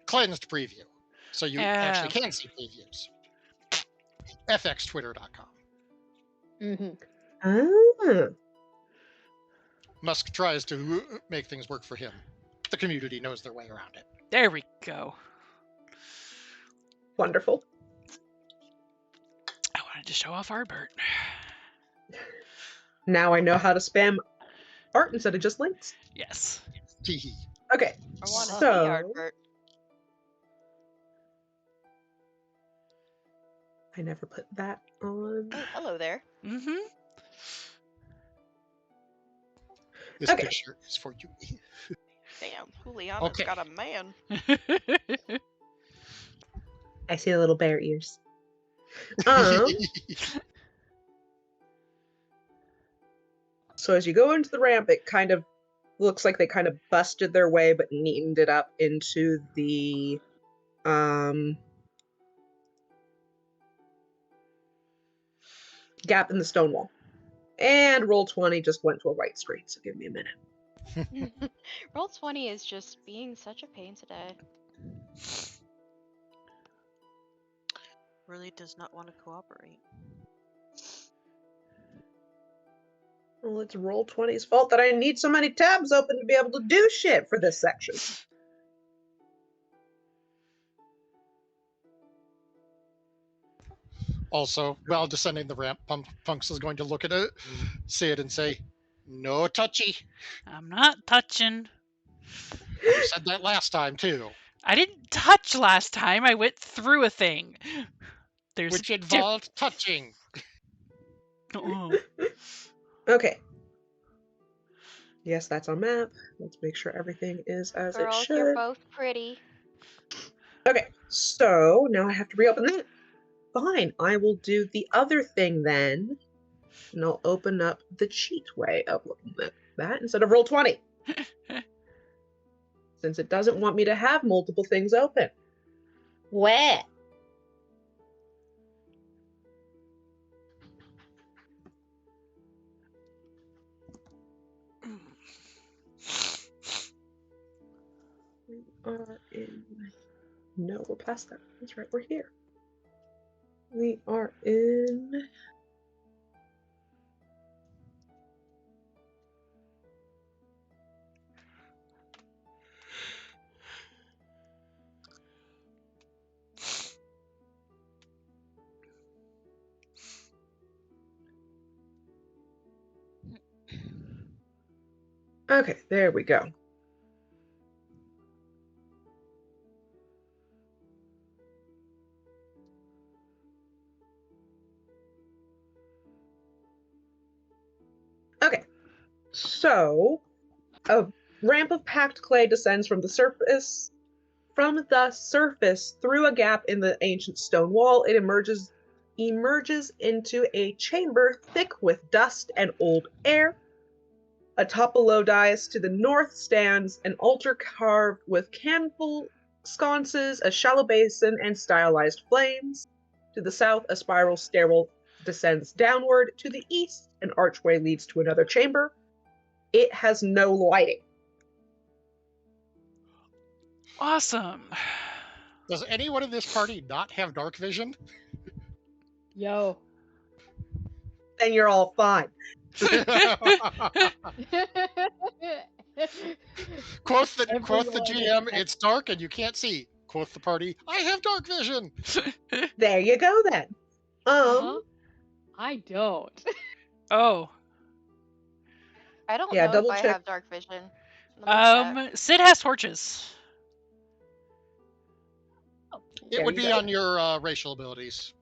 cleansed preview, so you actually can see previews. FXTwitter.com. Mm-hmm. Musk tries to make things work for him. The community knows their way around it. There we go. Wonderful. I wanted to show off Arbert. Now I know how to spam art instead of just links. Yes. Teehee. Okay, I want to see so Arbert. I never put that on. Oh, hello there. Mm-hmm. This Okay. picture is for you. Damn, Juliana's Okay. got a man. I see the little bear ears. So as you go into the ramp, it kind of looks like they kind of busted their way but neatened it up into the gap in the stone wall. And Roll20 just went to a right screen, so give me a minute. Roll20 is just being such a pain today. Really does not want to cooperate. Well, it's Roll20's fault that I need so many tabs open to be able to do shit for this section. Also, while descending the ramp, Punks is going to look at it, see it, and say, "No touchy." I'm not touching. You said that last time too, I didn't touch last time. I went through a thing. There's which a involved touching. Oh. Okay. Yes, that's on map. Let's make sure everything is as it Girls, should. you're both pretty. Okay, so now I have to reopen that. Fine, I will do the other thing then. And I'll open up the cheat way of looking at that instead of Roll20. Since it doesn't want me to have multiple things open. Where? We are in... No, we're past that. That's right, we're here. We are in... Okay, there we go. Okay, so a ramp of packed clay descends from the surface through a gap in the ancient stone wall. It emerges into a chamber thick with dust and old air. Atop a low dais to the north stands an altar carved with candle sconces, a shallow basin, and stylized flames. To the south, a spiral stairwell descends downward. To the east, an archway leads to another chamber. It has no lighting. Awesome. Does anyone in this party not have dark vision? Yo. Then you're all fine. Quoth the Everyone GM, is- "It's dark and you can't see." Quoth the party, "I have dark vision." There you go then. Uh-huh. I don't. Oh. I don't Yeah, know double if I check. have dark vision. Let me check. Sid has torches. It There would you be go. on your racial abilities,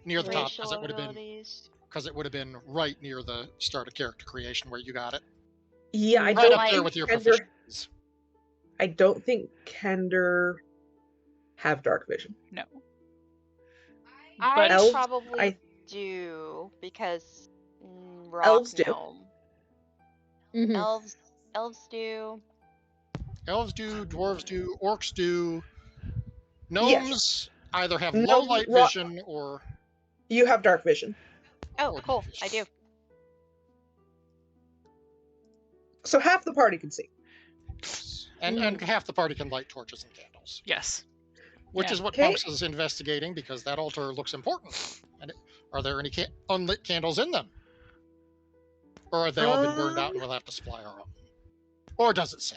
near the top, Racial because it would have been right near the start of character creation where you got it. Yeah, I Right don't up there think with your Kender, proficiencies. I don't think Kender have dark vision. No. I Elves- probably I- do because rock Elves do. gnome. Mhm. Elves do. Elves do, dwarves do, orcs do. Gnomes either have Gnomes, low light rock- vision or You have dark vision. Oh, Or cool. dark I do. vision. So half the party can see. and half the party can light torches and candles, Yes. which Yeah. is what Okay. Punks is investigating because that altar looks important. And are there any unlit candles in them, or have they all been burned out and we'll have to supply our own? Or does it say?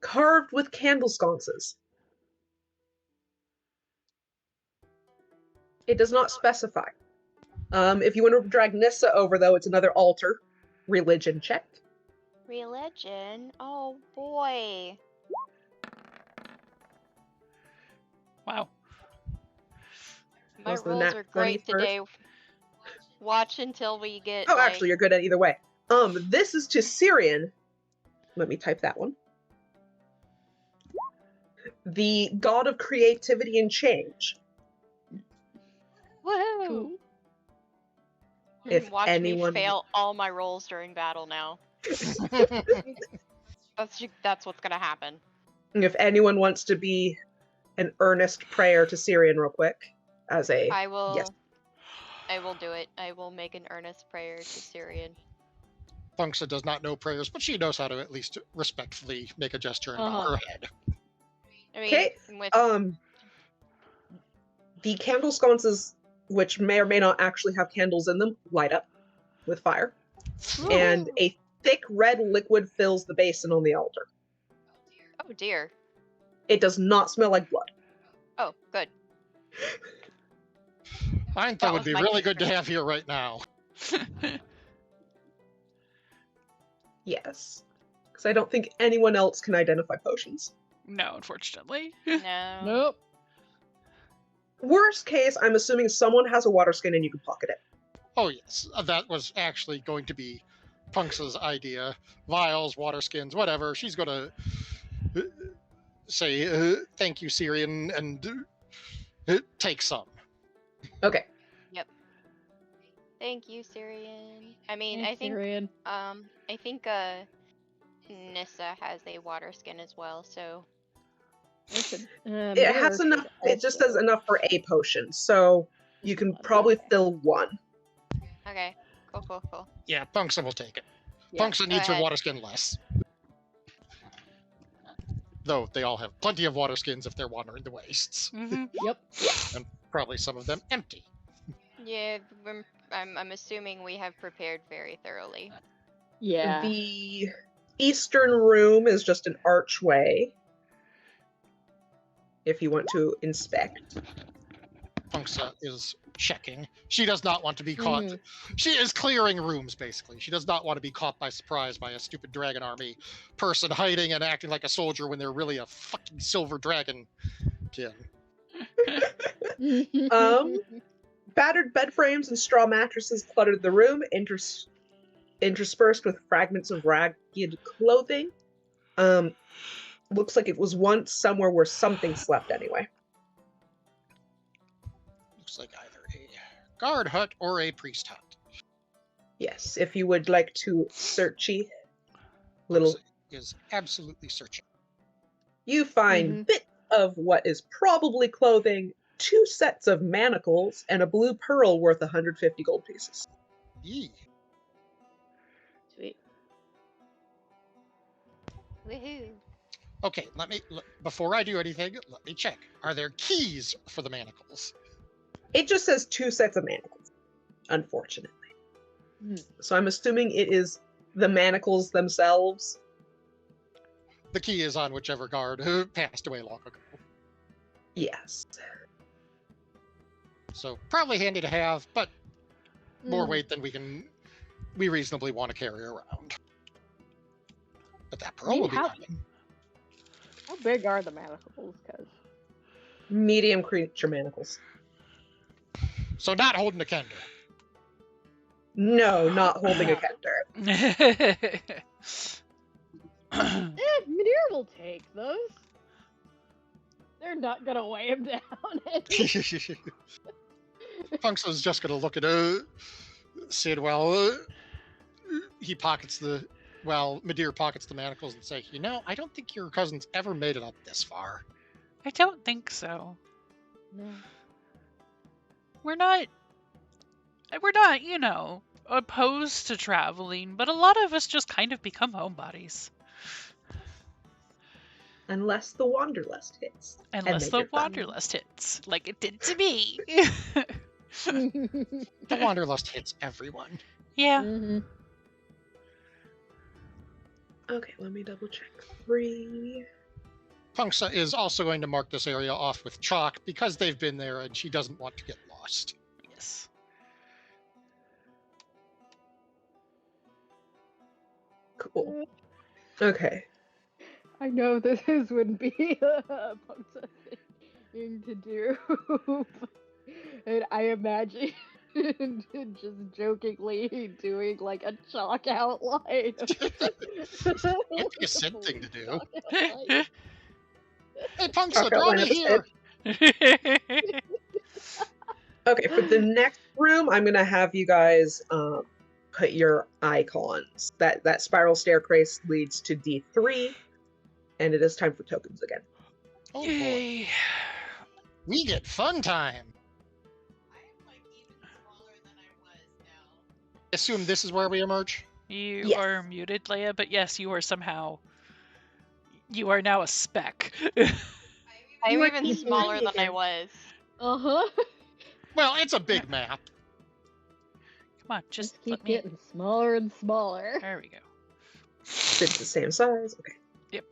Carved with candle sconces. It does not specify. If you want to drag Nissa over, though, it's another altar. Religion check. Religion? Oh boy. Wow. My Plus the rolls nat are 20 great first. today. Watch until we get Oh, like, actually, you're good at either way. This is to Syrian. Let me type that one. The god of creativity and change. Woohoo! Cool. If Watch anyone- me fail all my rolls during battle now. That's what's gonna happen. If anyone wants to be an earnest prayer to Syrian real quick, as a I will. yes. I will do it. I will make an earnest prayer to Syrian. Punksa does not know prayers, but she knows how to at least respectfully make a gesture and bow Uh-huh. her head. I mean, Okay, with the candle sconces, which may or may not actually have candles in them, light up with fire, and a thick red liquid fills the basin on the altar. oh dear. It does not smell like blood. Oh, good. Eintha That would was be my really good to concern. have here right now. Yes, because I don't think anyone else can identify potions. No, unfortunately. No. Nope. Worst case, I'm assuming someone has a water skin and you can pocket it. Oh yes, that was actually going to be Punksa's idea. Vials, water skins, whatever. She's gonna say thank you, Syrian, and take some. Okay. Thank you, Syrian. I mean, Thanks, I think Syrian. Nissa has a water skin as well, so Listen, It has enough. It just says enough for a potion, so you can probably fill one. okay. Cool. Yeah, Punksa will take it. Yeah. Punksa needs her ahead. water skin less. Though they all have plenty of water skins if they're wandering the wastes. hmm Yep. And probably some of them empty. Yeah, I'm assuming we have prepared very thoroughly. Yeah. The eastern room is just an archway. If you want to inspect. Punksa is checking. She does not want to be caught. Mhm. She is clearing rooms, basically. She does not want to be caught by surprise by a stupid dragon army person hiding and acting like a soldier when they're really a fucking silver dragon. Kin. Battered bed frames and straw mattresses cluttered the room, interspersed with fragments of ragged clothing. Looks like it was once somewhere where something slept anyway. Looks like either a guard hut or a priest hut. Yes, if you would like to searchy little, Punksa is absolutely searching. you find Mhm. bits of what is probably clothing, 2 sets of manacles, and a blue pearl worth 150 gold pieces. Yee. Sweet. Woohoo! Okay, before I do anything, let me check. Are there keys for the manacles? It just says 2 sets of manacles, unfortunately. Hmm. So I'm assuming it is the manacles themselves. The key is on whichever guard who passed away long ago. Yes. So probably handy to have, but more Mhm. weight than we reasonably want to carry around. But that pearl mean, will be how- coming. How big are the manacles? Because Medium creature manacles. So not holding a kender. No, not holding a kender. Midir will take those. They're not gonna weigh him down. Punksa's just gonna look at Sid Midir pockets the manacles and say, I don't think your cousin's ever made it up this far. I don't think so. No. We're not, opposed to traveling, but a lot of us just kind of become homebodies. Unless the Wanderlust hits. Unless they the get fun. Wanderlust hits, like it did to me. The Wanderlust hits everyone. Yeah. Mhm. Okay, let me double check. 3. Punksa is also going to mark this area off with chalk because they've been there and she doesn't want to get lost. Yes. Cool. Okay. I know this wouldn't be a Punksa thing to do, and I imagine Just jokingly doing like a chalk outline. It'd be a Sid thing to do. Hey, Punksa, Chalk draw outline me of a here. Okay, for the next room, I'm gonna have you guys put your icons. That spiral staircase leads to D3, and it is time for tokens again. Oh boy, Yay. we get fun time. Assume this is where we emerge. You Yes. are muted, Leia, but yes, you are somehow. You are now a speck. I'm You are even teasing smaller me than I again. was. Uh-huh. Well, it's a big map. Come on, just keep let me. getting smaller and smaller. There we go. It's the same size. Okay. Yep.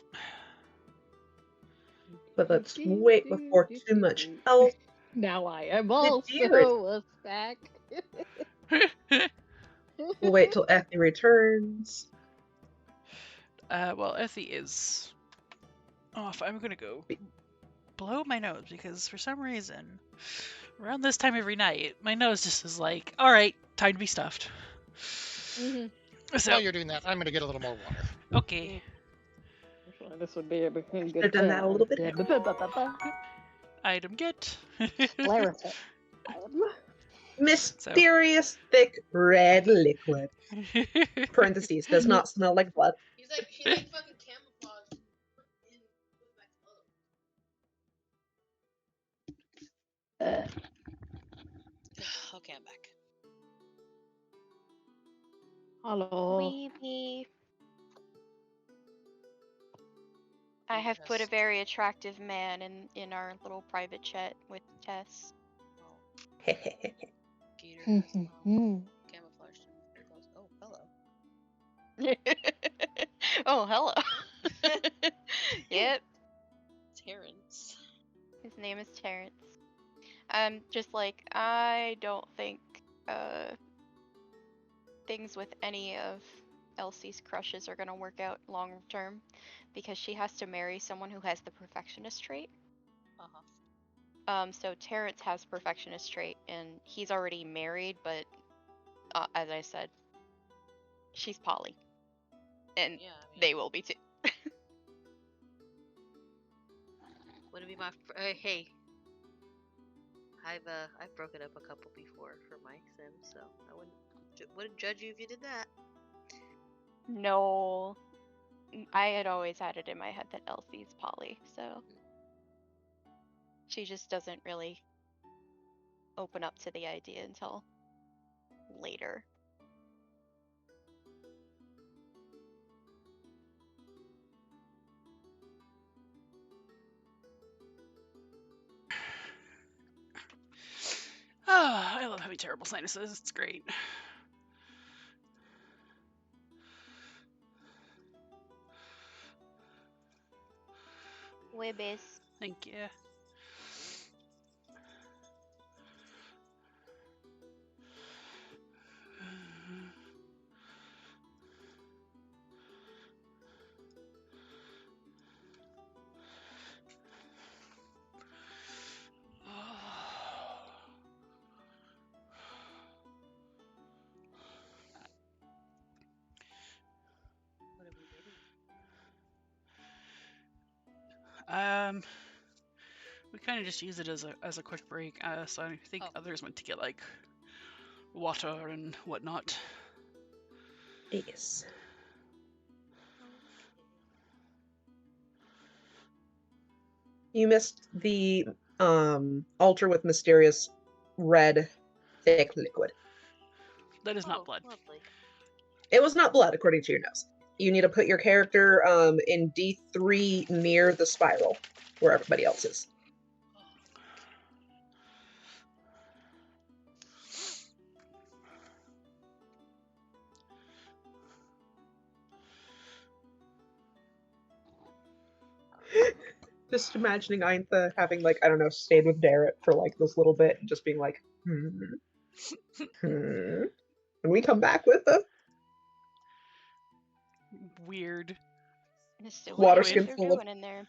But let's wait before too much else. Now I am The dearest. also a speck. We'll wait till Effie returns. Well, Effie is off. I'm gonna go blow my nose because for some reason, around this time every night, my nose just is like, all right, time to be stuffed. Mhm. So, While you're doing that, I'm going to get a little more water. okay. Actually, this would be a good Should've done that a little bit Item get. Clarity. Mysterious thick red liquid. Parentheses, does not smell like blood. He's like fucking camouflage with my clothes. Okay, I'm back. Hello. Weeby. I have put a very attractive man in our little private chat with Tess. Gator has camouflage clothes. Oh, hello. Oh, hello. Yep. Terrence. His name is Terrence. Just like, I don't think things with any of Elsie's crushes are gonna work out long term because she has to marry someone who has the perfectionist trait. So Terrence has perfectionist trait and he's already married, but as I said, she's poly. And Yeah, they will be too. Wouldn't be my hey. I've broken up a couple before for my Sims, so I wouldn't judge you if you did that. No, I had always had it in my head that Elsie's poly, so she just doesn't really open up to the idea until later. Oh, I love having terrible sinuses. It's great. Wibis. Thank you. What are we waiting? We kind of just use it as a quick break. So I think others went to get like water and whatnot. Yes. You missed the altar with mysterious red thick liquid. That is not blood. Lovely. It was not blood, according to your nose. You need to put your character in D3 near the spiral, where everybody else is. Just imagining Eintha having, like, I don't know, stayed with Darrett for, like, this little bit and just being like, Can we come back with them? Weird. Water What skin they're full of doing in there.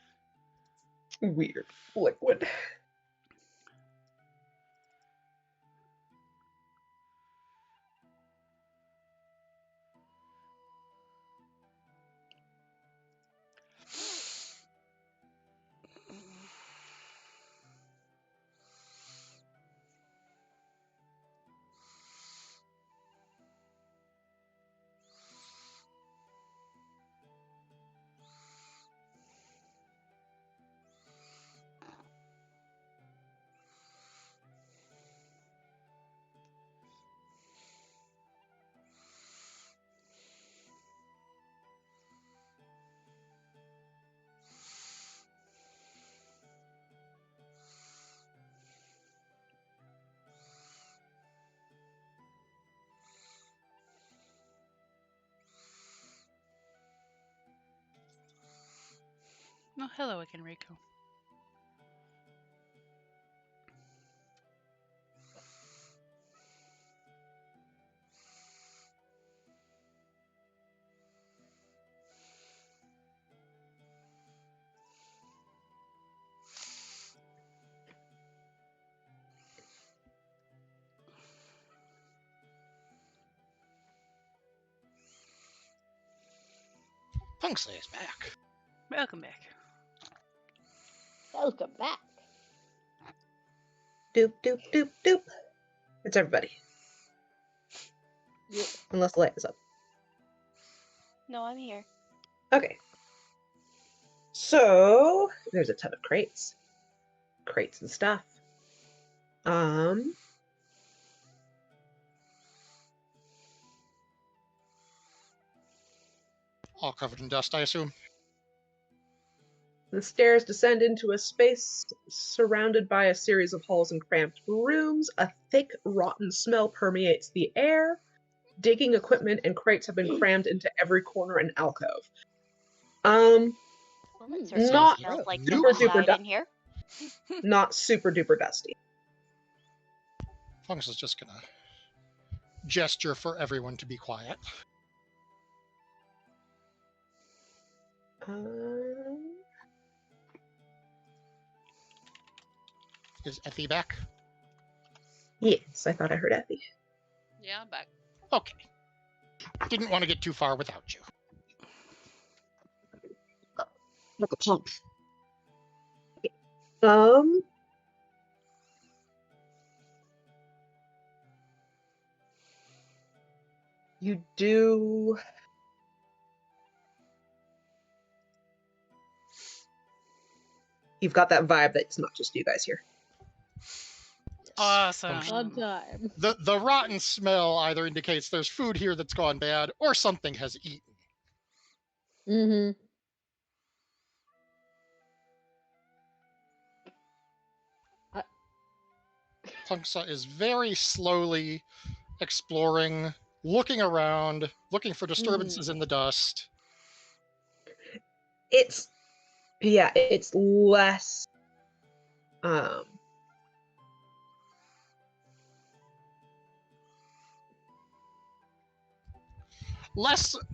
weird liquid. Oh, hello again, Rico. Punksa is back. Welcome back. Welcome back. Doop, doop, doop, doop. It's everybody. Yeah. Unless the light is up. No, I'm here. Okay. So, there's a ton of crates. Crates and stuff. All covered in dust, I assume. The stairs descend into a space surrounded by a series of halls and cramped rooms. A thick, rotten smell permeates the air. Digging equipment and crates have been crammed into every corner and alcove. Well, that Hmm. certainly Not smells like super someone duper died in here. Not super duper dusty. Punksa's just gonna gesture for everyone to be quiet. Is Effie back? Yes, I thought I heard Effie. Yeah, I'm back. Okay. Didn't want to get too far without you. Like a pump. You do. You've got that vibe that it's not just you guys here. Awesome. Fun time. The rotten smell either indicates there's food here that's gone bad or something has eaten. Mm-hmm. Punksa is very slowly exploring, looking around, looking for disturbances in the dust. It's less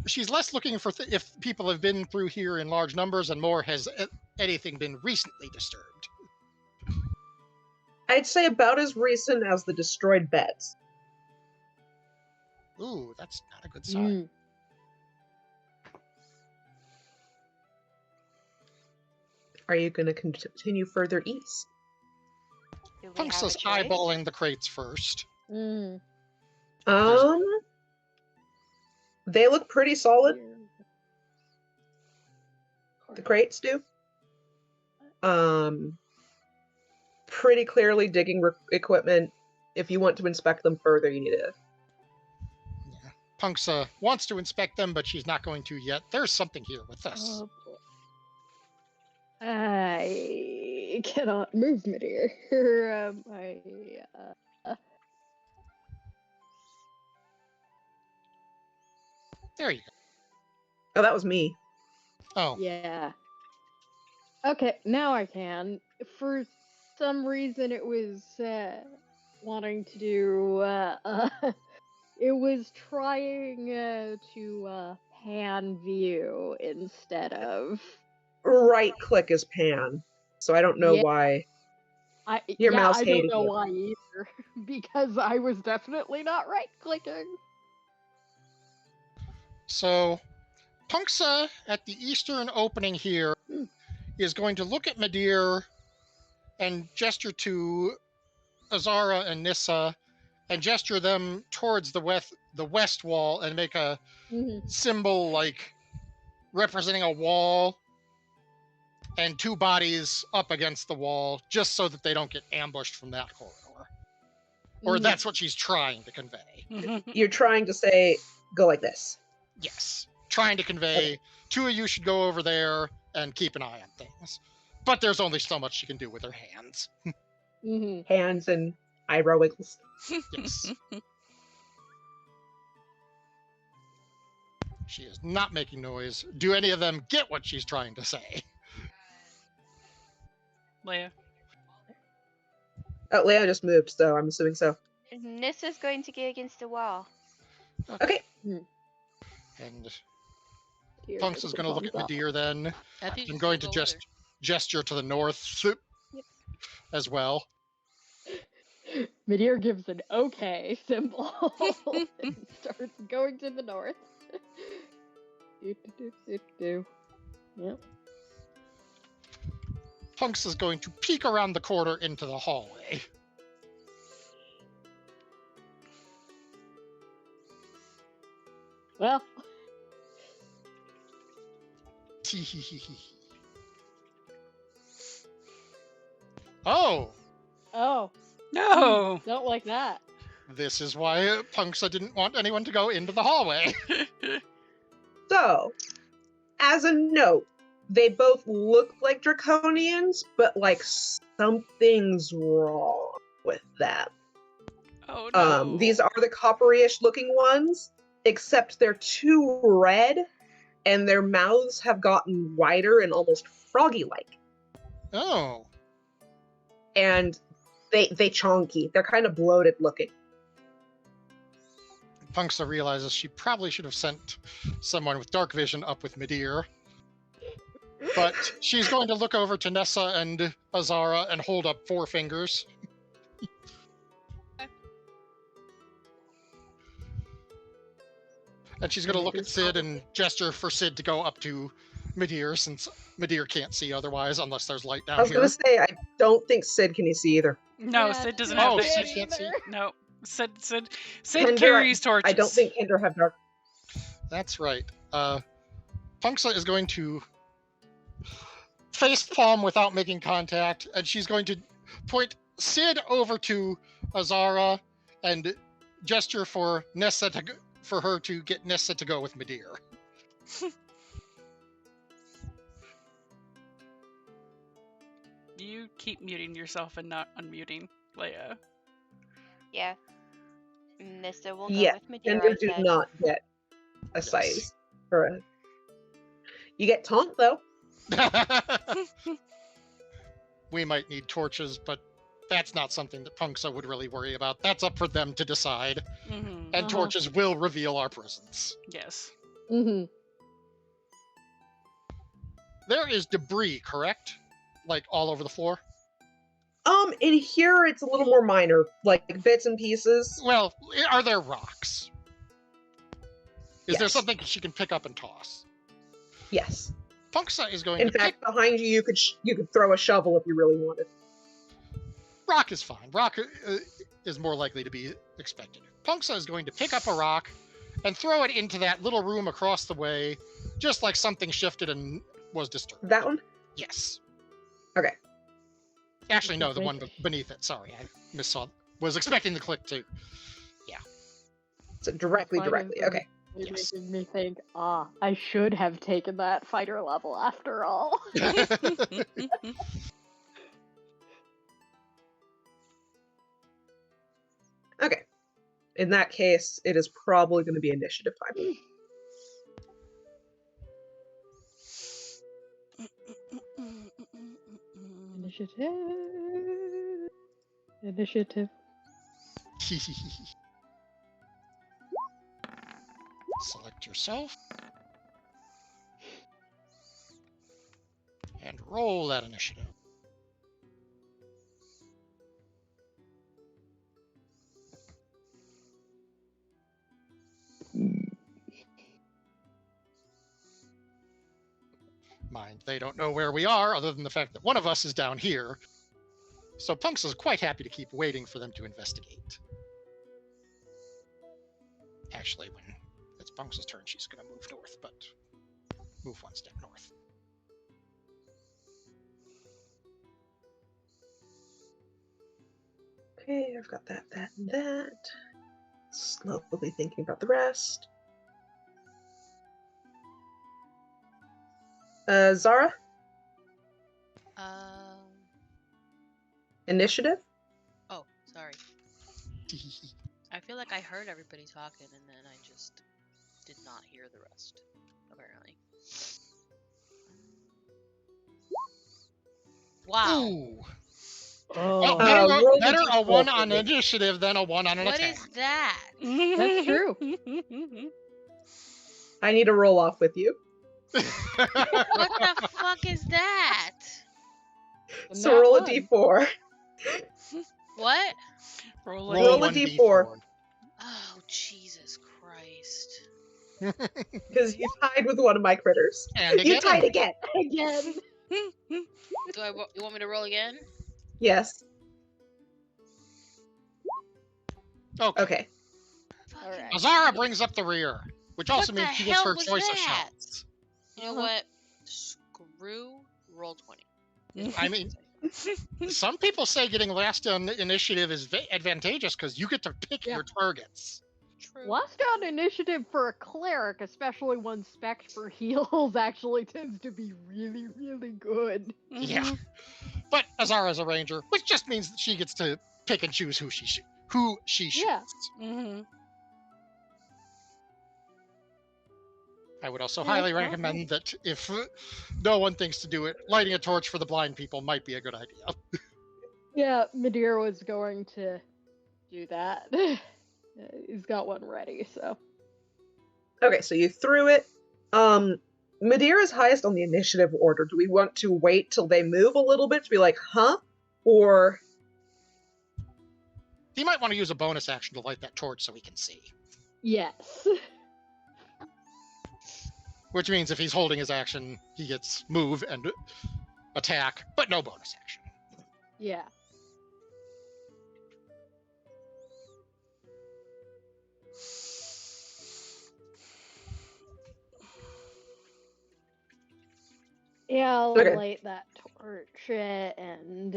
She's less looking for if people have been through here in large numbers and more has anything been recently disturbed. I'd say about as recent as the destroyed beds. Ooh, that's not a good sign. Are you going to continue further east? Do we have a Punksa's choice? eyeballing the crates first. Mm. They look pretty solid. The crates do. Pretty clearly digging equipment. If you want to inspect them further, you need to. Yeah. Punksa wants to inspect them, but she's not going to yet. There's something here with us. Oh, boy. I cannot move me here. There you go. Oh, that was me. Oh, Yeah. Okay, now I can. For some reason, it was wanting to do. It was trying to pan view instead of. Right click is pan. So I don't know Yeah. why. Your Yeah, mouse I don't hated know you. why either, because I was definitely not right clicking. so Punksa at the eastern opening here is going to look at Madir and gesture to Azara and Nissa and gesture them towards the west wall and make a symbol like representing a wall and two bodies up against the wall just so that they don't get ambushed from that corridor. Or that's what she's trying to convey. You're trying to say, go like this. Yes. Trying to convey, two of you should go over there and keep an eye on things. But there's only so much she can do with her hands. Hands and eyebrow wiggles. Yes. She is not making noise. Do any of them get what she's trying to say? Leia. Oh, Leo just moved, so I'm assuming so. Nissa's going to get against the wall. Okay. And Here, Punks is just going to look at thumbs up. Midir then. I think I'm she's going gonna to go with just her. gesture to the north as well. Midir gives an okay symbol and starts going to the north. Yep. Punks is going to peek around the corner into the hallway. Well, Oh, oh, No. don't like that. this is why Punksa didn't want anyone to go into the hallway. So, as a note, they both look like draconians, but like something's wrong with them. Oh no. These are the coppery-ish looking ones, except they're too red, and their mouths have gotten wider and almost froggy-like. Oh, And they chonky. They're kind of bloated looking. Punksa realizes she probably should have sent someone with dark vision up with Midir. But she's going to look over to Nessa and Azara and hold up 4 fingers. And she's going to look at Sid and gesture for Sid to go up to Midir, since Midir can't see otherwise unless there's light down I was here. gonna say, I don't think Sid can see either. No, Yeah, Sid doesn't no, have Oh, the. Sid me can't see? either. No, Sid Kendra, carries torches. I don't think Kendra have dark. That's right. Punksa is going to face palm without making contact, and she's going to point Sid over to Azara and gesture for Nessa for her to get Nessa to go with Midir. You keep muting yourself and not unmuting, Leia. Yeah. Nissa will go Yeah, with Madeira Kendra do instead. not get a Yes. size. Or a... You get taunt, though. We might need torches, but that's not something that Punksa would really worry about. That's up for them to decide. Mm-hmm. And torches will reveal our presence. Yes. Mm-hmm. There is debris, correct? Like all over the floor? In here it's a little more minor, like bits and pieces. Well, are there rocks? Is there Yes. something she can pick up and toss? Yes. Punksa is going In to fact, behind you, you could throw a shovel if you really wanted. Rock is fine. Rock is more likely to be expected. Punksa is going to pick up a rock and throw it into that little room across the way, just like something shifted and was disturbed. That one? Yes. Okay. Actually, no, the one beneath it. Sorry, I missaw. Was expecting the click too. So directly. Fine, Okay. You're Yes. making me think, I should have taken that fighter level after all. Okay. In that case, it is probably going to be initiative time. Initiative. Select yourself. And roll that initiative. Mind, they don't know where we are, other than the fact that one of us is down here. So Punks is quite happy to keep waiting for them to investigate. Actually, when it's Punks' turn, she's going to move north, but move one step north. Okay, I've got that, and that. Slowly thinking about the rest. Zara? Initiative? Oh, sorry. I feel like I heard everybody talking and then I just did not hear the rest, apparently. Wow. Ooh. Oh, Well, roll a better a d4 1 for on me. initiative than a 1 on an What attack. is that? That's true. I need to roll off with you. What the fuck is that? So Nat roll a 1. d4. What? Roll Roll a 1 d4. Oh, Jesus Christ. Because you tied with one of my critters. And You again. tied again. Again. You want me to roll again? Yes. Okay. Okay. Fucking Alright. Azara brings up the rear, which also What the means she gets hell her was choice of that? shots. You know what? Screw roll 20. I mean, some people say getting last on initiative is advantageous because you get to pick Yeah. your targets. True. Last on initiative for a cleric, especially one spec for heals, actually tends to be really, really good. Yeah. But Azara's a ranger, which just means that she gets to pick and choose who she shoots. Yeah. I would also Yeah, highly it's not recommend that if no one thinks to do it, lighting a torch for the blind people might be a good idea. Yeah, Madeira was going to do that. He's got one ready, so. Okay, so you threw it. Madeira's highest on the initiative order. Do we want to wait till they move a little bit to be like, huh? Or He might want to use a bonus action to light that torch so he can see. Yes. Which means if he's holding his action, he gets move and attack, but no bonus action. Yeah. Yeah, I'll Okay. light that torch and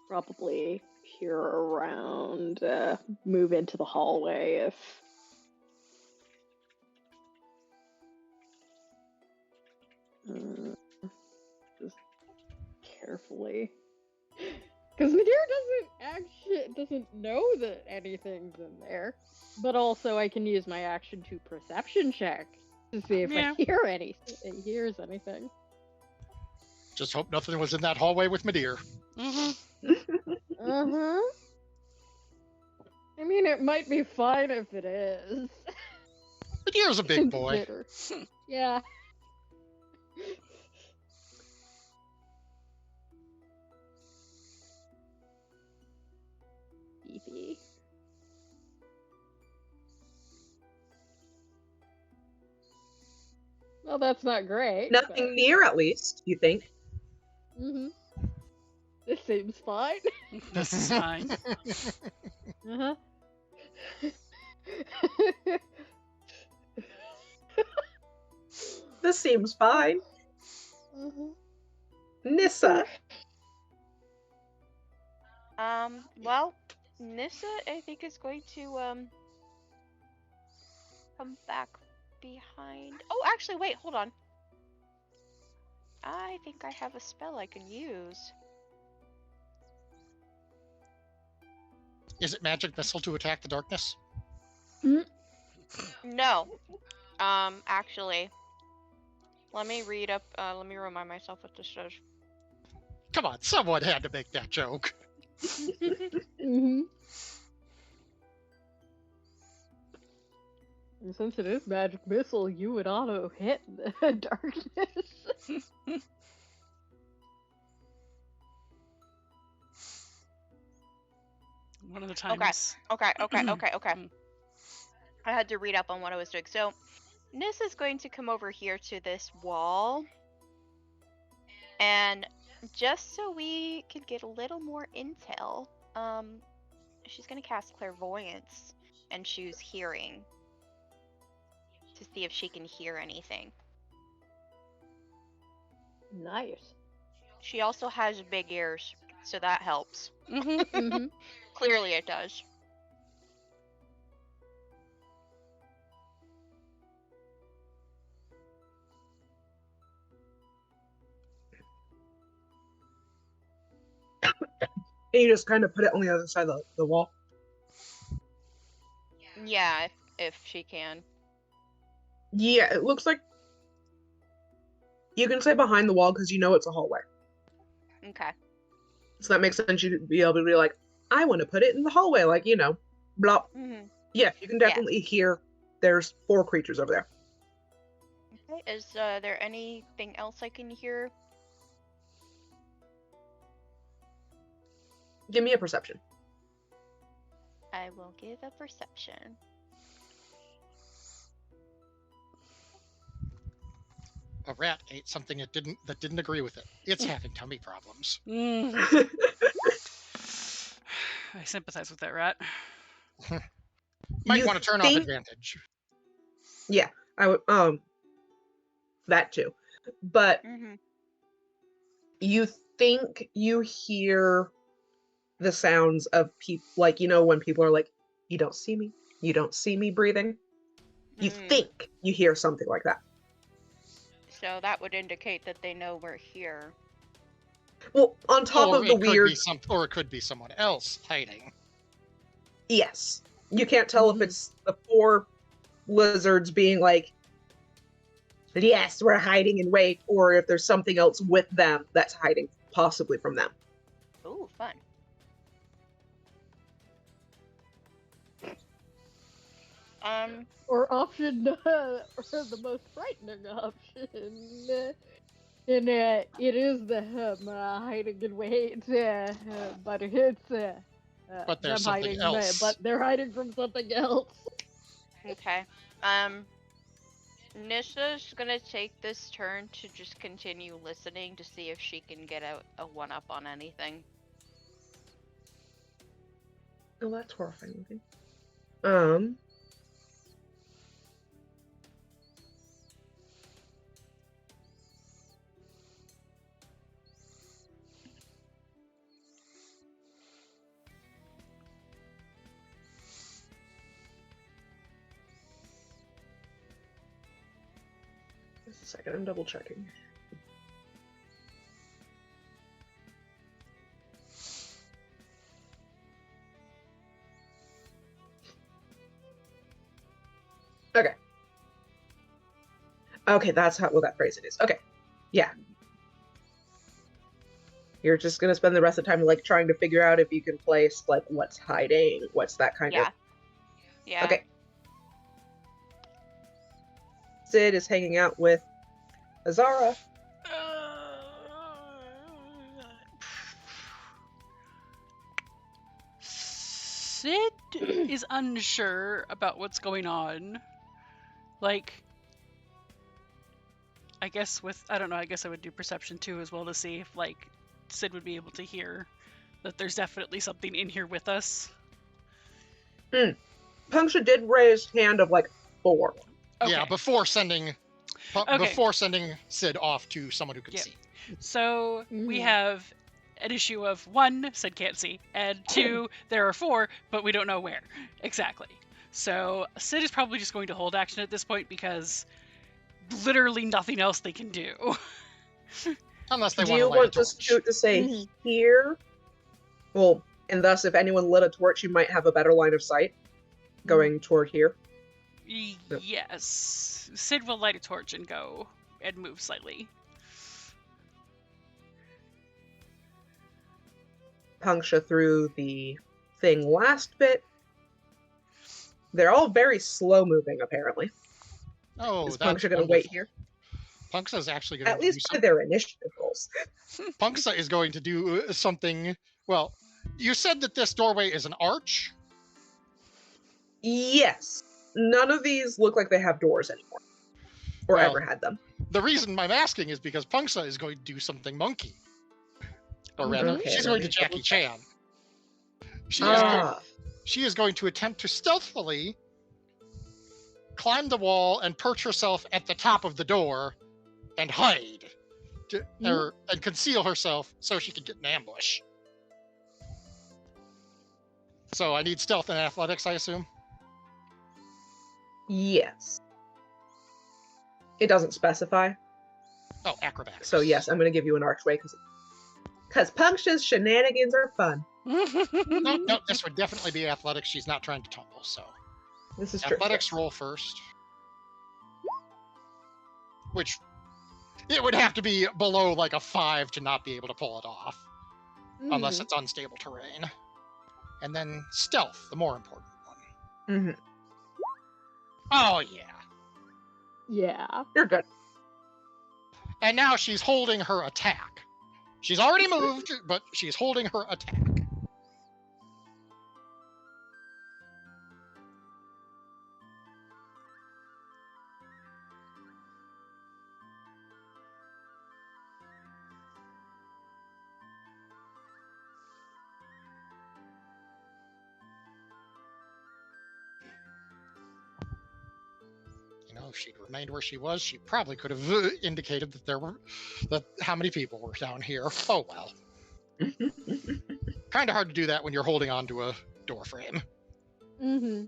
probably peer around, move into the hallway if. Just carefully. Because Madeira doesn't know that anything's in there. But also I can use my action to perception check to see if Yeah. I hear hears anything. Just hope nothing was in that hallway with Madeir. Uh-huh. I mean, it might be fine if it is. Madeir's a big boy. Consider. Yeah. Beefy. Well, that's not great. nothing near, at least, you think? Mm-hmm. This seems fine. This is fine. Uh-huh. This seems fine. Nissa. Well, Nissa, I think, is going to, come back behind. Oh, actually, wait, hold on. I think I have a spell I can use. Is it magic missile to attack the darkness? No. Actually, let me remind myself what this says. Come on, someone had to make that joke. Mm-hmm. And since it is magic missile, you would auto hit the darkness. One of the times. Okay. I had to read up on what I was doing. So, Nissa's going to come over here to this wall. And just so we can get a little more intel, she's going to cast Clairvoyance and choose Hearing to see if she can hear anything. Nice. She also has big ears, so that helps. Mm-hmm. Clearly it does. And you just kind of put it on the other side of the wall. Yeah, if she can. Yeah, it looks like You can say behind the wall because you know it's a hallway. Okay. So that makes sense. You'd be able to be like, I want to put it in the hallway, like, blah. Mm-hmm. Yeah, you can definitely hear there's 4 creatures over there. Okay. Is there anything else I can hear? Give me a perception. I will give a perception. A rat ate something that didn't agree with it. It's having tummy problems. I sympathize with that rat. Might You want to turn off think- advantage. Yeah, I would. That too, but Mm-hmm. you think you hear the sounds of people, like when people are like, "You don't see me breathing." You think you hear something like that. So that would indicate that they know we're here. Well, on top of the weird, Or it could be someone else hiding. yes, you can't tell if it's the 4 lizards being like, yes, we're hiding in wait, or if there's something else with them that's hiding possibly from them. Ooh, fun. Or option, or the most frightening option. And it is the hiding in wait, but it's But there's them something hiding, else. but they're hiding from something else. Okay. Nisha's gonna take this turn to just continue listening to see if she can get a 1-up on anything. Oh, that's horrifying looking. Just a second, I'm double checking. Okay. Okay, that's what that phrase it is. Okay. Yeah. You're just gonna spend the rest of the time like trying to figure out if you can place like what's hiding, what's that kind of. Yeah. Okay. Sid is hanging out with Azara. Sid is unsure about what's going on. Like, I guess I would do perception too as well to see if like Sid would be able to hear that there's definitely something in here with us. Punksha did raise hand of like 4. Okay. Yeah, before sending Sid off to someone who could Yeah. see. So we have an issue of 1, Sid can't see, and 2, there are 4, but we don't know where exactly. So Sid is probably just going to hold action at this point because literally nothing else they can do. Unless they Do want you to light want a torch. to say here? Well, and thus if anyone lit a torch, you might have a better line of sight going toward here. Yes. Sid will light a torch and go and move slightly. Punksha through the thing last bit. They're all very slow moving, apparently. Oh, Is that's Punksha going to wonderful. wait here? Punksa is actually going to At do least by something. their initiative rolls. Punksa is going to do something. Well, you said that this doorway is an arch. Yes. None of these look like they have doors anymore. Or Well, ever had them. The reason I'm asking is because Punksa is going to do something monkey. Or rather, Okay, she's let going me to Jackie double check. Chan. Ah. She is going to attempt to stealthily climb the wall and perch herself at the top of the door and hide. And conceal herself so she can get an ambush. So I need stealth and athletics, I assume? Yes. It doesn't specify. Oh, acrobatics. So yes, I'm going to give you an archway because Punksha's shenanigans are fun. No, this would definitely be athletics. She's not trying to tumble, so. This is true. Athletics roll first. Which It would have to be below like a 5 to not be able to pull it off, unless it's unstable terrain. And then stealth, the more important one. Mm-hmm. Oh, yeah. Yeah. You're good. And now she's holding her attack. She's already moved, but she's holding her attack. You know, if she'd remained where she was, she probably could have indicated that how many people were down here. Oh well. Kind of hard to do that when you're holding onto a door frame. Mm-hmm.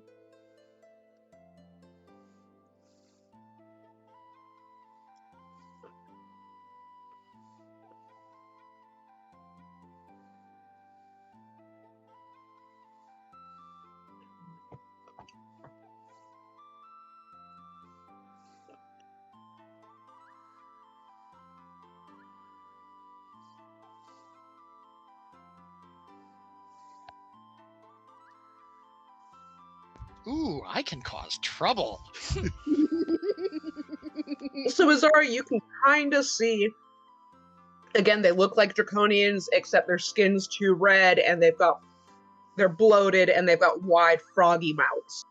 Ooh, I can cause trouble. So, Azara, you can kind of see. Again, they look like draconians, except their skin's too red, and they're bloated, and they've got wide, froggy mouths.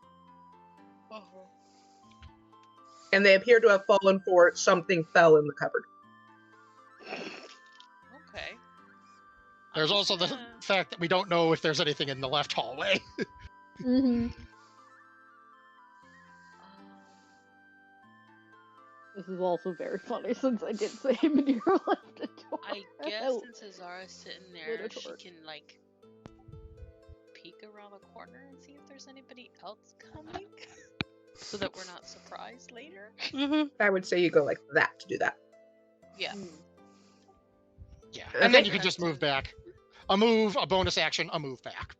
And they appear to have fallen for something fell in the cupboard. Okay. There's also the fact that we don't know if there's anything in the left hallway. Mm-hmm. This is also very funny since I did say Madeira left a door. I guess since Azara's sitting there, she torch. can like peek around the corner and see if there's anybody else coming, so that we're not surprised later. Mm-hmm. I would say you go like that to do that. Yeah. Yeah, Okay. and then you can just move back. A move, a bonus action, a move back.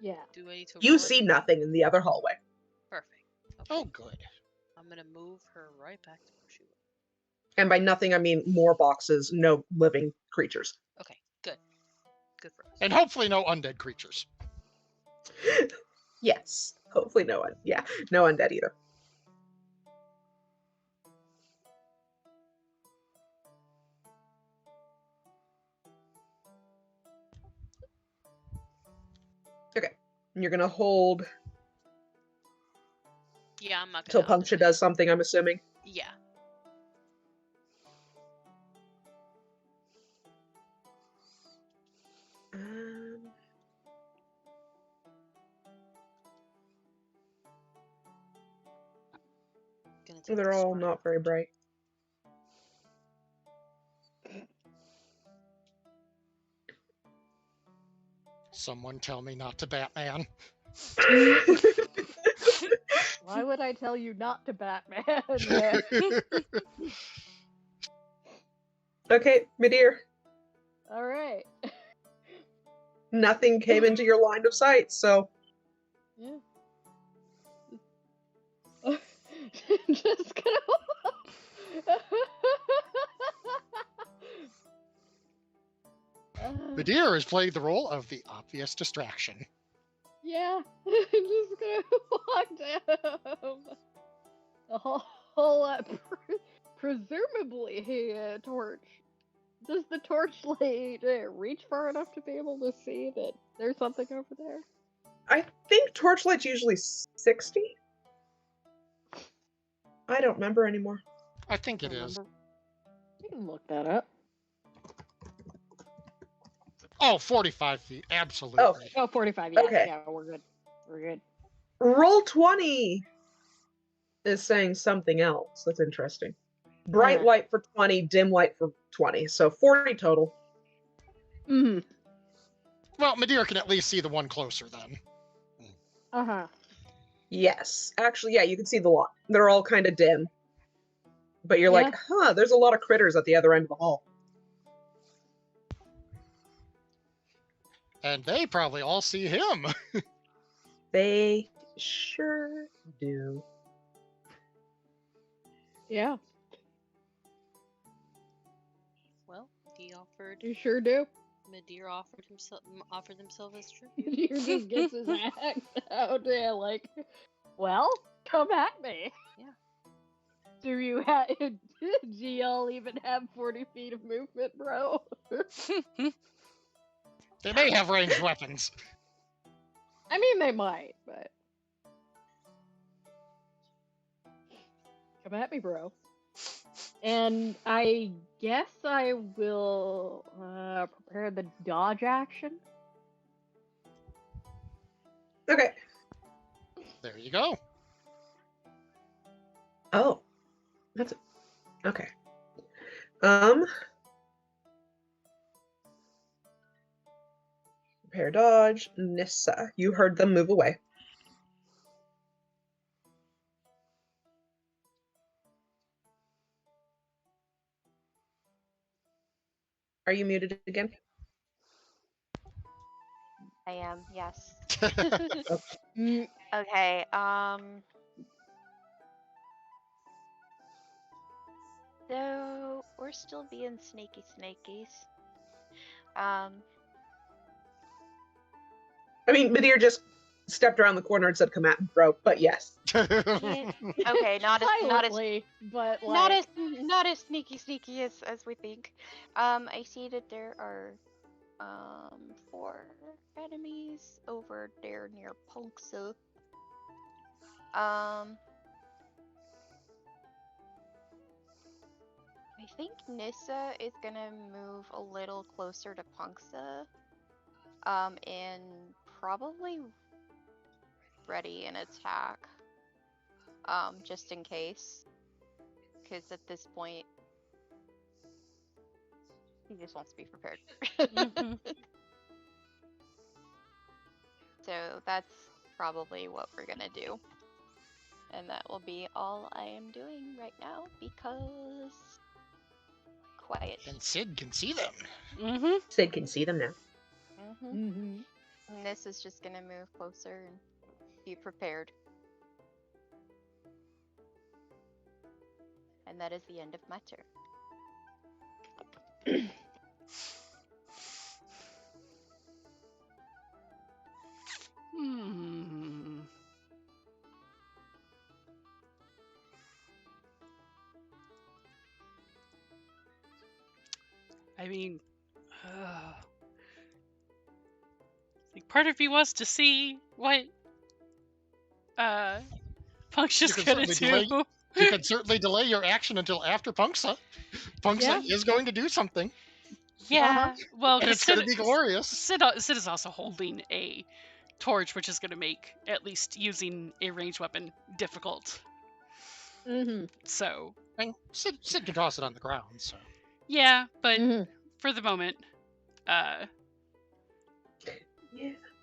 Yeah. Do I need to You roll? see nothing in the other hallway. Perfect. Okay. Oh, good. I'm gonna move her right back to where she was. And by nothing, I mean more boxes, no living creatures. Okay. Good. Good for us. And hopefully no undead creatures. Yes. Hopefully no one. Yeah, no undead either. Okay. And you're going to hold Yeah, I'm not till gonna. Puncture does something, I'm assuming. Yeah. Gonna take They're the all sword not out. very bright. Someone tell me not to Batman. Why would I tell you not to Batman? Yeah. Okay, Midir, All right. nothing came into your line of sight, so Yeah. Just gonna. Madeira has played the role of the obvious distraction. Yeah, just gonna walk down the whole presumably a torch. Does the torchlight reach far enough to be able to see that there's something over there? I think torchlight's usually 60. I don't remember anymore. I think it is. Remember? You can look that up. Oh, 45 feet. Absolutely. Oh, 45. Yeah, Okay. yeah, we're good. We're good. Roll 20 is saying something else. That's interesting. Bright Yeah. light for 20, dim light for 20. So 40 total. Mm-hmm. Well, Madeira can at least see the one closer then. Uh-huh. Yes. Actually, yeah, you can see the lot. They're all kind of dim. But you're Yeah. like, huh, there's a lot of critters at the other end of the hall. And they probably all see him. They sure do. Yeah. You sure do. Midir offered himself as tribute. Midir just gets his axe out and like, well, come at me. Yeah. Do you have? GL even have 40 feet of movement, bro? They may have ranged weapons. I mean, they might, but come at me, bro. And I guess I will prepare the dodge action. Okay. There you go. Oh, that's okay. Prepare dodge. Nissa, you heard them move away. Are you muted again? I am, yes. Mm, Okay, so we're still being snakies. I mean, Midir just stepped around the corner and said, "Come at me, bro." But yes. Yeah. Okay, not as silently, but like, not as sneaky as we think. I see that there are 4 enemies over there near Punksa. I think Nissa is gonna move a little closer to Punksa. And probably ready an attack. Just in case. Because at this point, he just wants to be prepared. So that's probably what we're gonna do. And that will be all I am doing right now because quiet. And Sid can see them. Mm-hmm. Sid can see them now. mm-hmm. And this is just gonna move closer and be prepared. And that is the end of my turn. I mean, like part of me wants to see what Puncture's You gonna can do. You can certainly delay your action until after Punksa. Punksa Yeah. is going to do something, Yeah, well, and because it's going to be glorious. Sid is also holding a torch, which is going to make at least using a ranged weapon difficult. Mm-hmm. So I mean, Sid can toss it on the ground, so. yeah, but Mm-hmm. for the moment,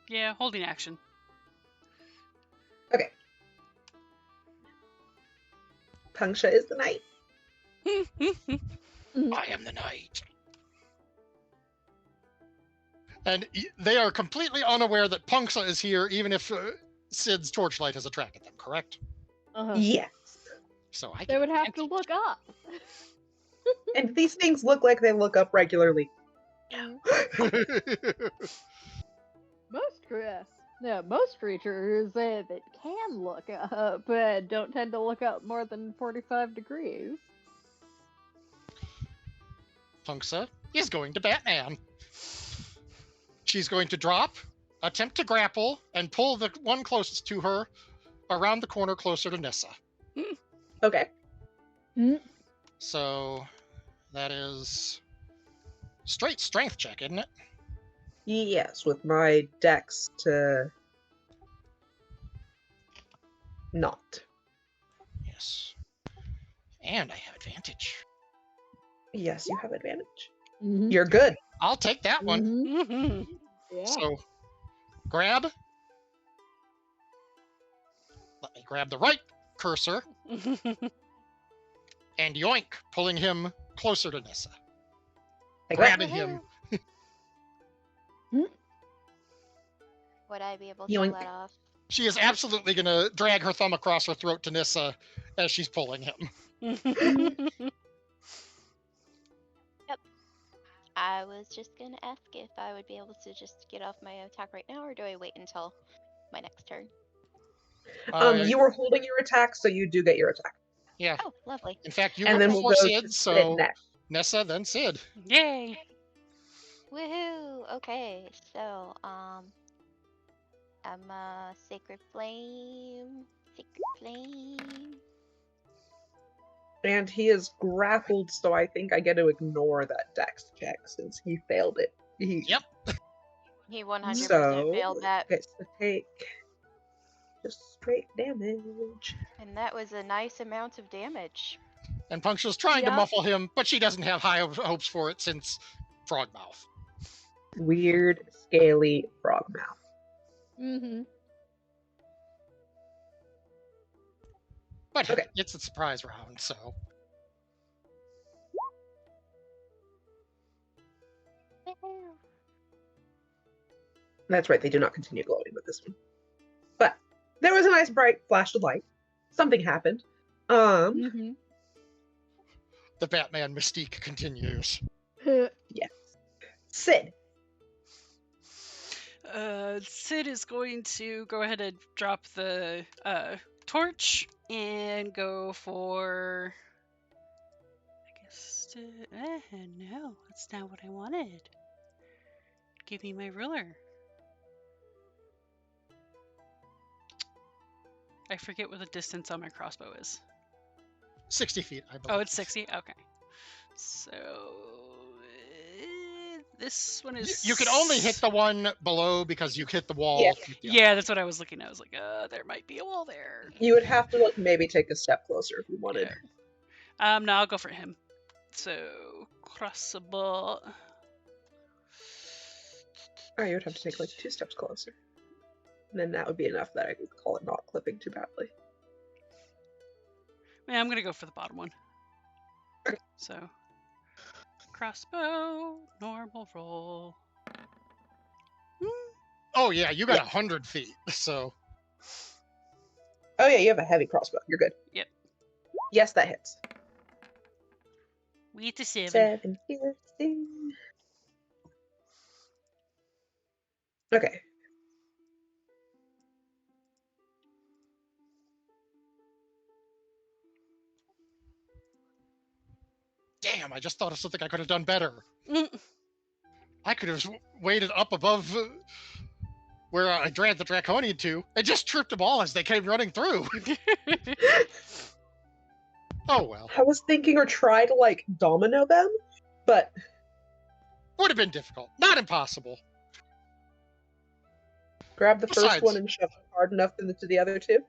yeah, holding action. Okay. Punksha is the knight. I am the knight. And they are completely unaware that Punksa is here, even if Sid's torchlight has attracted them, correct? Uh-huh. Yes. So I They would have to look up. And these things look like they look up regularly. Most creatures that can look up don't tend to look up more than 45 degrees. Punksa is going to Batman. She's going to drop, attempt to grapple, and pull the one closest to her around the corner closer to Nissa. Okay. So that is straight strength check, isn't it? Yes, with my dex to not. Yes. And I have advantage. Yes, you have advantage. Mm-hmm. You're good. I'll take that one. Mm-hmm. Yeah. So, grab. Let me grab the right cursor and yoink, pulling him closer to Nissa. Like Grabbing him. Would I be able to Yoink. pull that off? She is absolutely going to drag her thumb across her throat to Nissa as she's pulling him. I was just gonna ask if I would be able to just get off my attack right now, or do I wait until my next turn? You were holding your attack, so you do get your attack. Yeah. Oh, lovely. In fact, you And went then we'll before go Sid, to Sid so next. Nessa, then Sid. Yay! Woohoo! Okay, so I'm a sacred flame. Sacred flame. And he is grappled, so I think I get to ignore that dex check since he failed it. Yep. He 100% So, failed that, gets to take just straight damage. and that was a nice amount of damage. And Punctual's trying to Yep. muffle him, but she doesn't have high hopes for it since Frogmouth. Weird, scaly frog mouth. Mm-hmm. But Okay. it's a surprise round, so. That's right, they do not continue glowing with this one. But there was a nice bright flash of light. Something happened. Mm-hmm. The Batman mystique continues. Yes. Sid. Sid is going to go ahead and drop the torch and go for. I guess. No, that's not what I wanted. Give me my ruler. I forget what the distance on my crossbow is. 60 feet, I believe. Oh, it's 60? Okay. So. This one is. You can only hit the one below because you hit the wall. Yeah. with the Yeah, that's what I was looking at. I was like, there might be a wall there. You would have to maybe take a step closer if you wanted. Yeah. No, I'll go for him. So, crossable. Oh, you would have to take like 2 steps closer. And then that would be enough that I could call it not clipping too badly. Yeah, I'm gonna go for the bottom one. Okay. So, crossbow, normal roll. Oh, yeah, you got 100 feet, so. Oh yeah, you have a heavy crossbow. You're good. Yep. Yes, that hits. We hit to 7. 7 piercing. Okay. Damn, I just thought of something I could have done better. Mm. I could have waited up above where I dragged the Draconian to and just tripped them all as they came running through. Oh, well. I was thinking or try to like domino them, but Would have been difficult. Not impossible. grab the first Besides- one and shove it hard enough into the other 2.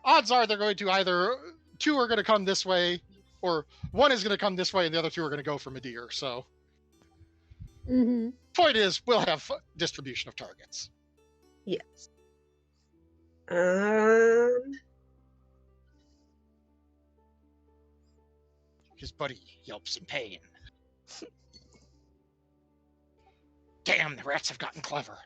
Odds are they're going to either 2 are going to come this way, or 1 is going to come this way, and the other 2 are going to go for Medir. So, Mm-hmm. point is, we'll have distribution of targets. Yes. His buddy yelps in pain. Damn, the rats have gotten clever.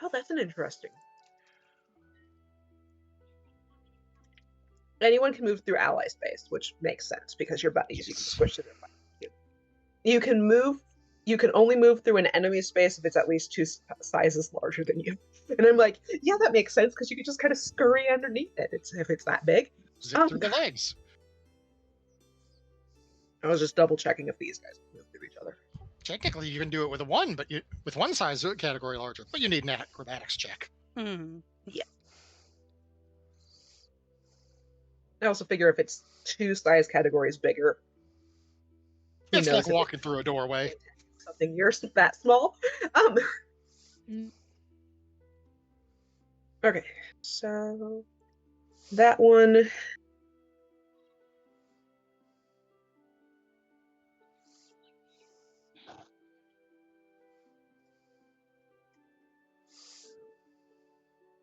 Oh, that's an interesting. Anyone can move through ally space, which makes sense because your buddies you can switch to their buddies. You can move. You can only move through an enemy space if it's at least 2 sizes larger than you. And I'm like, yeah, that makes sense because you can just kind of scurry underneath it. If it's that big. Zip through the legs. I was just double checking if these guys can move through each other. Technically, you can do it with a 1, but with 1 size category larger, but you need an acrobatics check. Mm. I also figure if it's 2 size categories bigger, who It's knows like if walking through a doorway. something you're that small. Okay, so that one.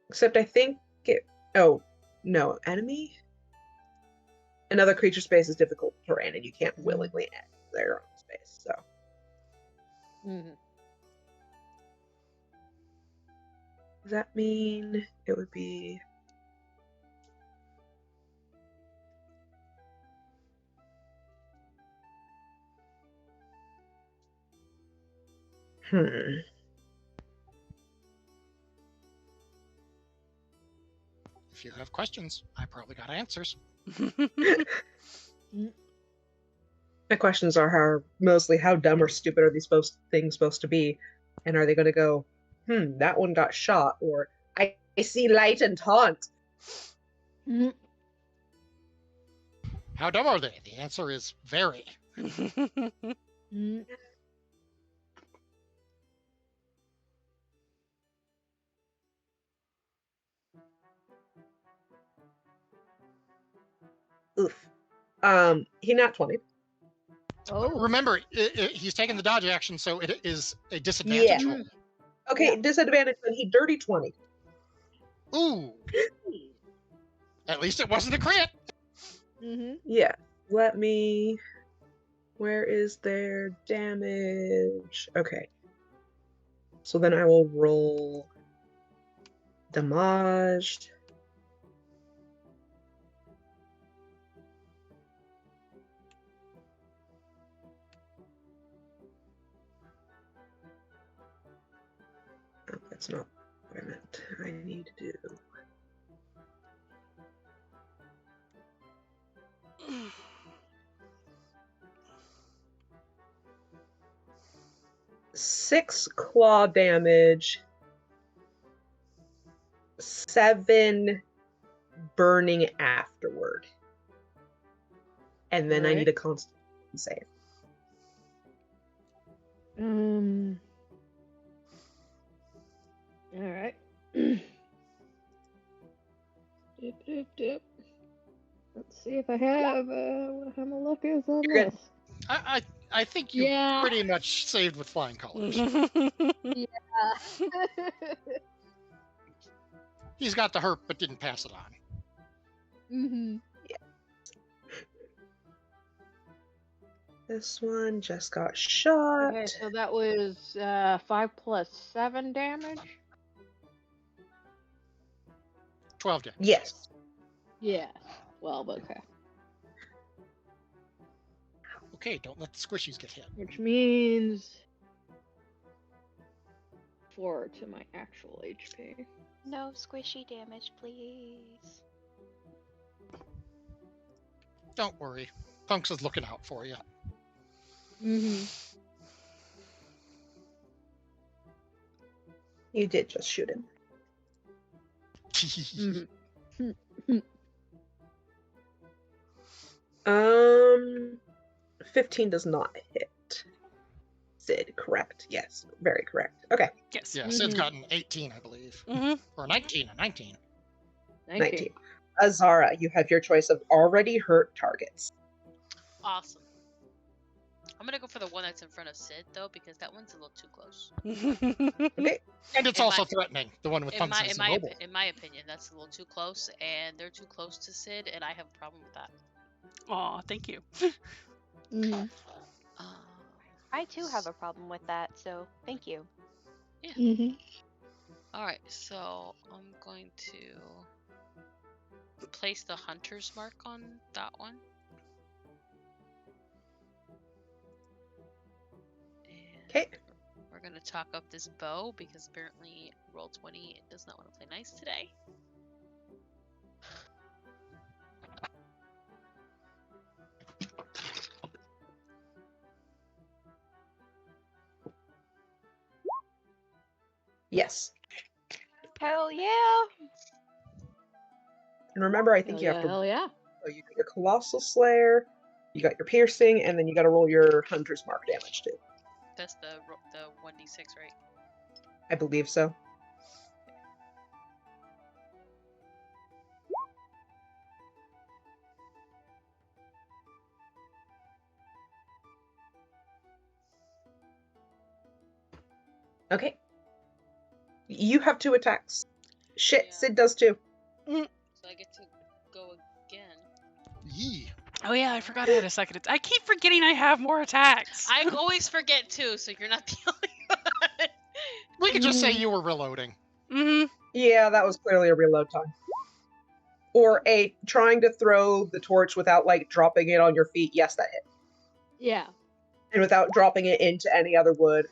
Except I think it. Oh no, enemy. Another creature space is difficult terrain, and you can't willingly add their own space. So. Mm-hmm. Does that mean it would be... If you have questions, I probably got answers. My questions are mostly how dumb or stupid are these things supposed to be? And are they going to go, that one got shot, or I see light and taunt? How dumb are they? The answer is very. Oof. He not 20. Oh. Remember, he's taking the dodge action, so it is a disadvantage roll. Okay, disadvantage when he dirty 20. Ooh. At least it wasn't a crit. Yeah. Let me... Where is their damage? Okay. So then I will roll damaged. Oh, that's not what I meant. I need to do... Six claw damage, 7 burning afterward. And then I need a constitution save. Alright. Dip. Let's see if I have how my luck is on You're this. good. I think you pretty much saved with flying colors. Yeah. He's got the hurt, but didn't pass it on. This one just got shot. Okay, so that was 5 plus 7 damage? 12 damage. Yes. Yeah. 12, okay. Okay, don't let the squishies get hit. Which means 4 to my actual HP. No squishy damage, please. Don't worry. Punks is looking out for you. You did just shoot him. 15 does not hit. Sid, correct. Yes, very correct. Okay. Yes. Yeah, Sid's gotten 18, I believe. Or 19. 19. Azara, you have your choice of already hurt targets. Awesome. I'm gonna go for the one that's in front of Sid though, because that one's a little too close. Okay. And it's also threatening. The one with Punks is immobile. In my opinion, that's a little too close, and they're too close to Sid, and I have a problem with that. Aw, thank you. I too have a problem with that, so thank you. Yeah. Alright, so I'm going to place the hunter's mark on that one. Okay. We're going to talk up this bow because apparently Roll20 does not want to play nice today. Yes. Hell yeah! And remember, I think you have to... Hell yeah. So you got your Colossal Slayer, you got your Piercing, and then you got to roll your Hunter's Mark damage too. That's the 1d6, right? I believe so. Okay. You have 2 attacks. Shit, Yeah. Sid does too. So I get to go again. Yee. Oh yeah, I forgot I had a second. I keep forgetting I have more attacks. I always forget too, so you're not the only one. We could just say you were reloading. Mm-hmm. Yeah, that was clearly a reload time. Or a trying to throw the torch without like dropping it on your feet. Yes, that hit. Yeah. And without dropping it into any other wood.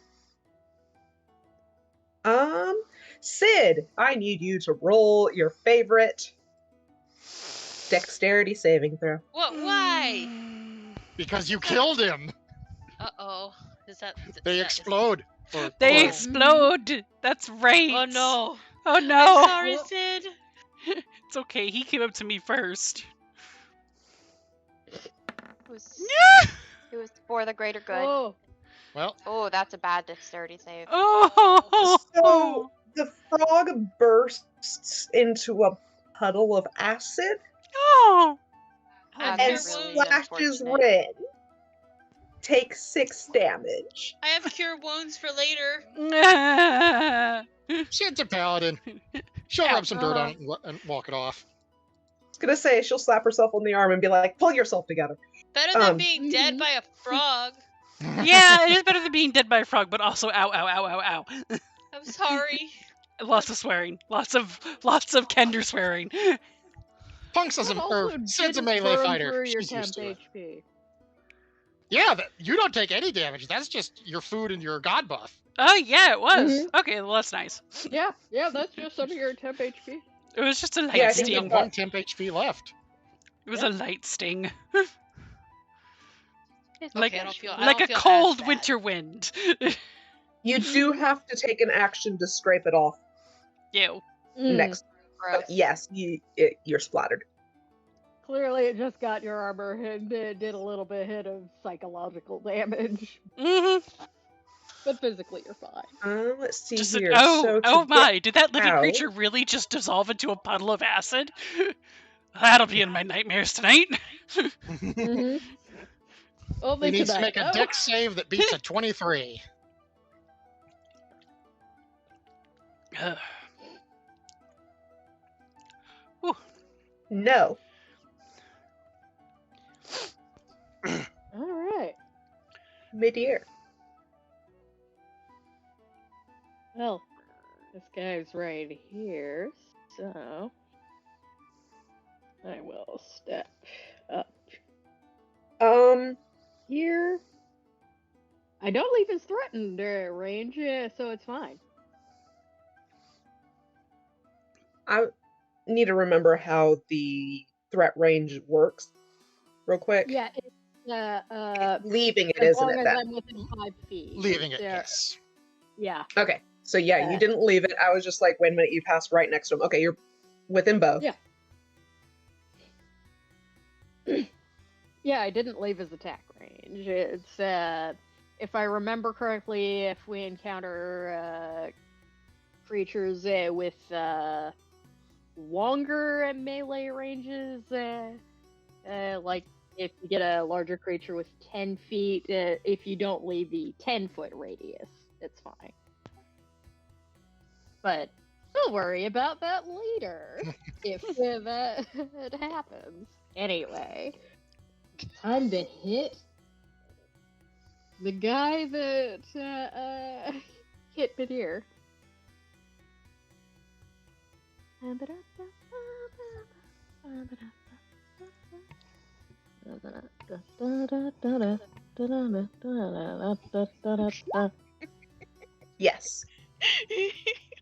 Sid, I need you to roll your favorite dexterity saving throw. What? Why? Because you killed him. Uh-oh. Is that... They explode. Or They glow. explode. That's right. Oh no. Oh no. I'm sorry, Yep. Sid. It's okay. He came up to me first. It was for the greater good. Oh. Well, Oh, that's a bad dexterity save. Oh. So the frog bursts into a puddle of acid Oh. I'm and That's really splashes unfortunate. Rin. Takes 6 damage. I have cure wounds for later. Sid's a paladin. She'll rub some dirt on it and walk it off. I was gonna say she'll slap herself on the arm and be like, "Pull yourself together." Better than being dead by a frog. Yeah, it is better than being dead by a frog, but also ow, ow, ow, ow, ow. I'm sorry. Lots of swearing. Lots of Kender swearing. Punks That doesn't. also Or Sid's a didn't melee burn fighter. through your She's used temp to it. HP. Yeah, you don't take any damage. That's just your food and your god buff. Oh yeah, it was. Okay, well that's nice. Yeah, that's just some of your temp HP. It was just a light Yeah, I You think sting. got 1 temp HP left. It was a light sting. It's Like- okay, I don't feel, I Like don't a feel as cold bad. winter wind. You do have to take an action to scrape it off Ew. next. Gross. But yes, you're splattered. Clearly, it just got your armor and did a little bit of psychological damage. Mm-hmm. But physically, you're fine. Let's see Just here. oh, So to oh get my! Did that living out- creature really just dissolve into a puddle of acid? That'll be in my nightmares tonight. Mm-hmm. Only He needs to tonight, make a though. dex save that beats a 23. Ugh. No. All right. Mid-year. Well, this guy's right here, so I will step up here. I don't leave his threatened range, so it's fine. I need to remember how the threat range works real quick. Yeah, it's Leaving it, as isn't long it, as then? I'm within 5 feet. Leaving it, It's, yes. Yeah. Okay. So yeah, Yeah. you didn't leave it. I was just like, wait a minute, you passed right next to him. Okay, you're within bow. Yeah. Yeah, I didn't leave his attack range. It's if I remember correctly, if we encounter creatures with longer melee ranges, like if you get a larger creature with 10 feet, if you don't leave the 10-foot radius, it's fine. But we'll worry about that later if that happens. Anyway, time to hit the guy that hit Midir. Yes.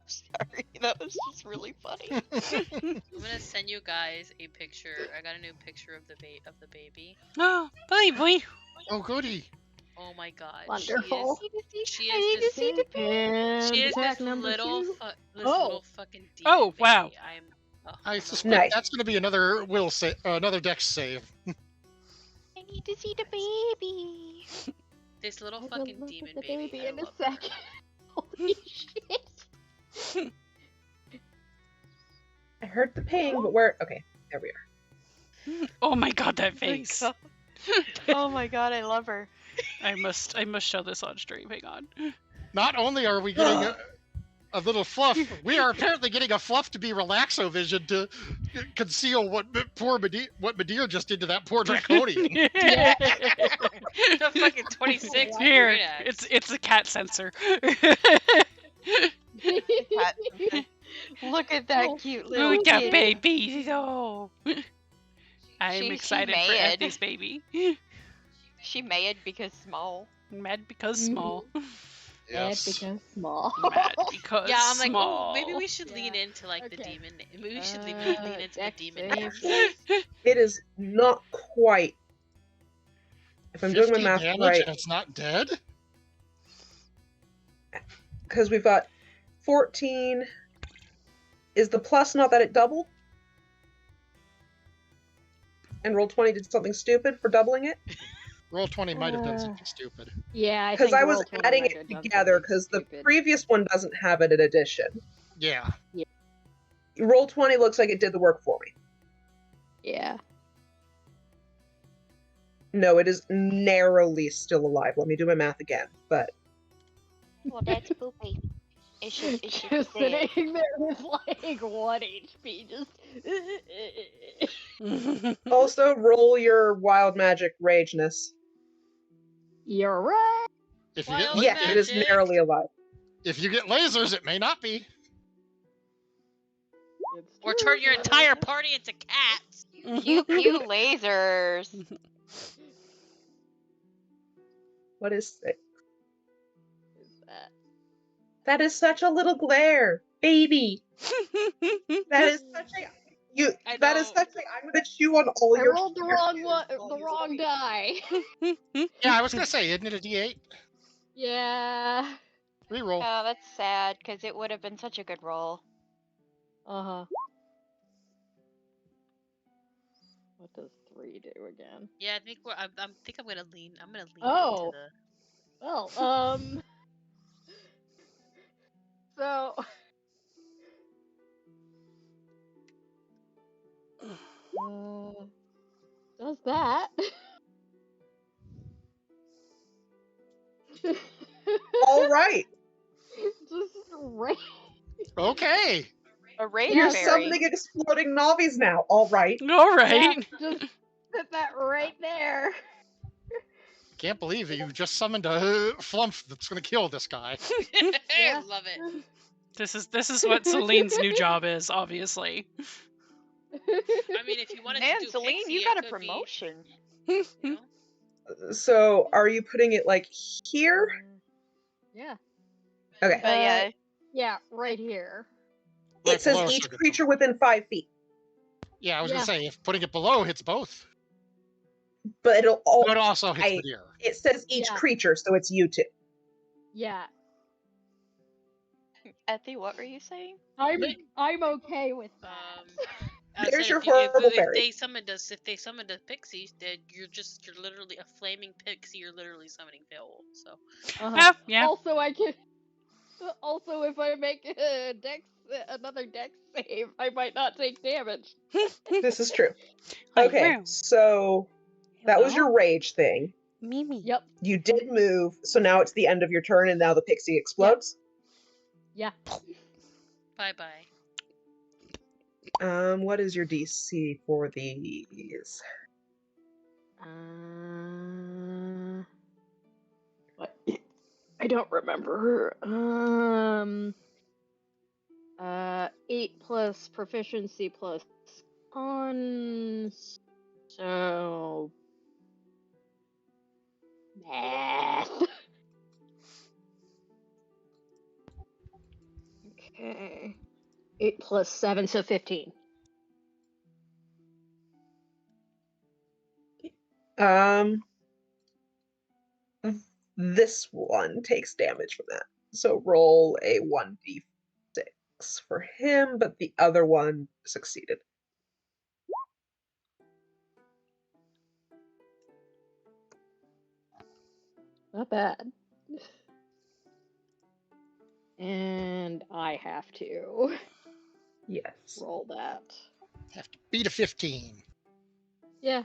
Sorry, that was just really funny. I'm gonna send you guys a picture. I got a new picture of the baby. Oh, boy. Oh, goody. Oh my god. Wonderful. She is this, she is attack this number little, two. little fucking demon Oh, wow. baby. I I'm suspect Nice. that's going to be another another dex save. I need to see the baby. this little I will fucking look demon at the baby. baby I in a love her. second. Holy shit. I heard the ping, but where? Okay, there we are. Oh my god, that face. God. Oh my god, I love her. I must show this on stream. Hang on. Not only are we getting a little fluff, we are apparently getting a fluff to be Relaxovision to conceal what Midir just did to that poor Draconian. The fucking 26. Here, great axe. it's a cat sensor. Cat. Look at that Oh, cute little Look at kid. baby. Oh. I'm She excited for mad. Ethie's baby. She mad because small. Mad because Mhm. small. That Yes. becomes small. Mad because Yeah, I'm like, small. oh, maybe we should lean Yeah. into like the Okay. demon. Maybe we should lean into the Dex demon save, names. please. It is not quite. If I'm doing my 50 math damage right, and it's not dead? because we've got 14. Is the plus not that it doubled? And Roll20 did something stupid for doubling it? Roll20 might have done Uh, something stupid. Yeah, I Because think I was Roll20 adding might it have done together, something because the stupid. previous one doesn't have it in addition. Yeah. Roll20 looks like it did the work for me. Yeah. No, it is narrowly still alive. Let me do my math again. But Well, that's poopy. It should Just be dead. sitting there with like 1 HP, just. also roll your wild magic rageness. You're right. If you get Wild Yes, it is magic. narrowly alive. if you get lasers, it may not be. It's Or true. turn your entire party into cats. Pew pew lasers. What is it? Is that? That is such a little glare, baby. That is such a you. I That is know. such a. I'm gonna chew on all I your. rolled the your wrong tears one, while the you wrong sleep. die. Yeah, I was gonna say, isn't it a D8? Yeah. Reroll. Oh, that's sad, because it would have been such a good roll. Uh-huh. What does 3 do again? Yeah, I think I'm gonna lean. I'm gonna lean Oh. into Well, so does that. All right, Just right. Okay. A rage you're Yeah, fairy. summoning exploding Navis now. All right. All Yeah, right. just put that right there. Can't believe it. You just summoned a flump that's gonna kill this guy. the. Yeah. Love it. This is what Celine's new job is, obviously. I mean, if you wanted Man, to do Celine, Pixie, you it got a could promotion. Be, you know? So, are you putting it like here? Yeah. Okay. But yeah, Yeah, right here. It Right says below, each so good. creature within 5 feet, Yeah, I was Yeah. gonna say, if putting it below hits both, but it'll all. but it also hits I- Madeira. It says each Yeah. creature, so it's you two. Yeah. Ethy, what were you saying? I'm okay with that. I There's said your if horrible fairy. they summoned us, if they summoned a pixie, then you're literally a flaming pixie. You're literally summoning Beowulf. So Uh-huh. Yeah. Also, I can. Also, if I make another dex save, I might not take damage. This is true. Like, Okay, meow. so that was your rage thing. Mimi. Yep. You did move, so now it's the end of your turn, and now the pixie explodes. Yeah. bye bye. What is your DC for these? What? I don't remember. 8 plus proficiency plus cons. So math. Okay. 8 plus 7, so 15. This one takes damage from that. So roll a 1d6 for him, but the other one succeeded. Not bad. And I have to Yes. roll that. Have to beat a 15. Yeah.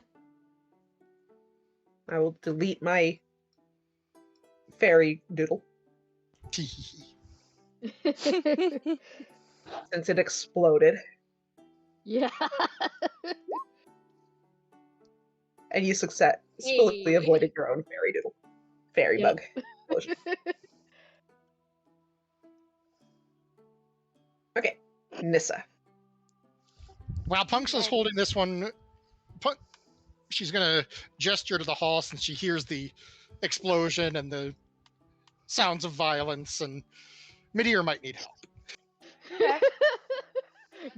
I will delete my fairy doodle since it exploded. Yeah. And you successfully Hey. avoided your own fairy doodle. Fairy Yep. bug. Explosion. Okay. Nissa. While Punks is Alrighty. holding this one, she's going to gesture to the hall since she hears the explosion and the sounds of violence, and Midir might need help.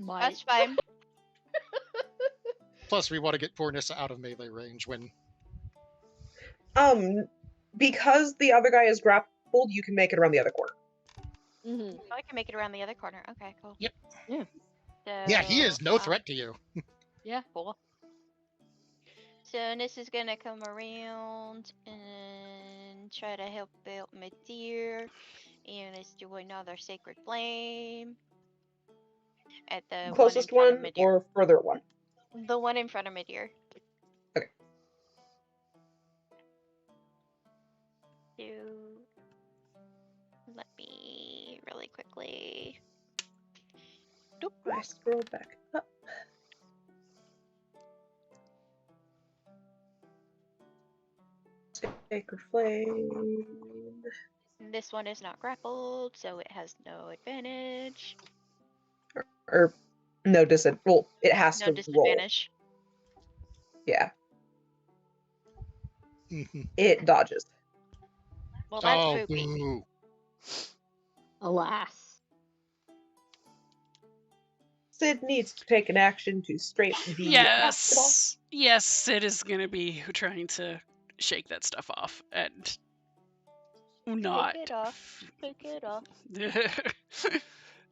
That's fine. Plus, we want to get poor Nissa out of melee range when... Because the other guy is grappled, you can make it around the other corner. Mm-hmm. Oh, I can make it around the other corner. Okay, cool. Yep. Yeah. Yeah, he is no So, threat to you. Yeah. Cool. So this is gonna come around and try to help out my deer. And let's do another sacred flame. At the Closest one in one front of Midir. or further one? The one in front of Midir. Okay. So, let me really quickly. I scroll back up. Sacred Flame. This one is not grappled, so it has no advantage. Or no disadvantage. Well, it has No to roll. disadvantage. Yeah, Mhm. it dodges. Well, that's Oh, poopy. boo. Alas. Sid needs to take an action to straighten the basketball. Yes, Sid is gonna be trying to shake that stuff off and not Take it off. Take it off.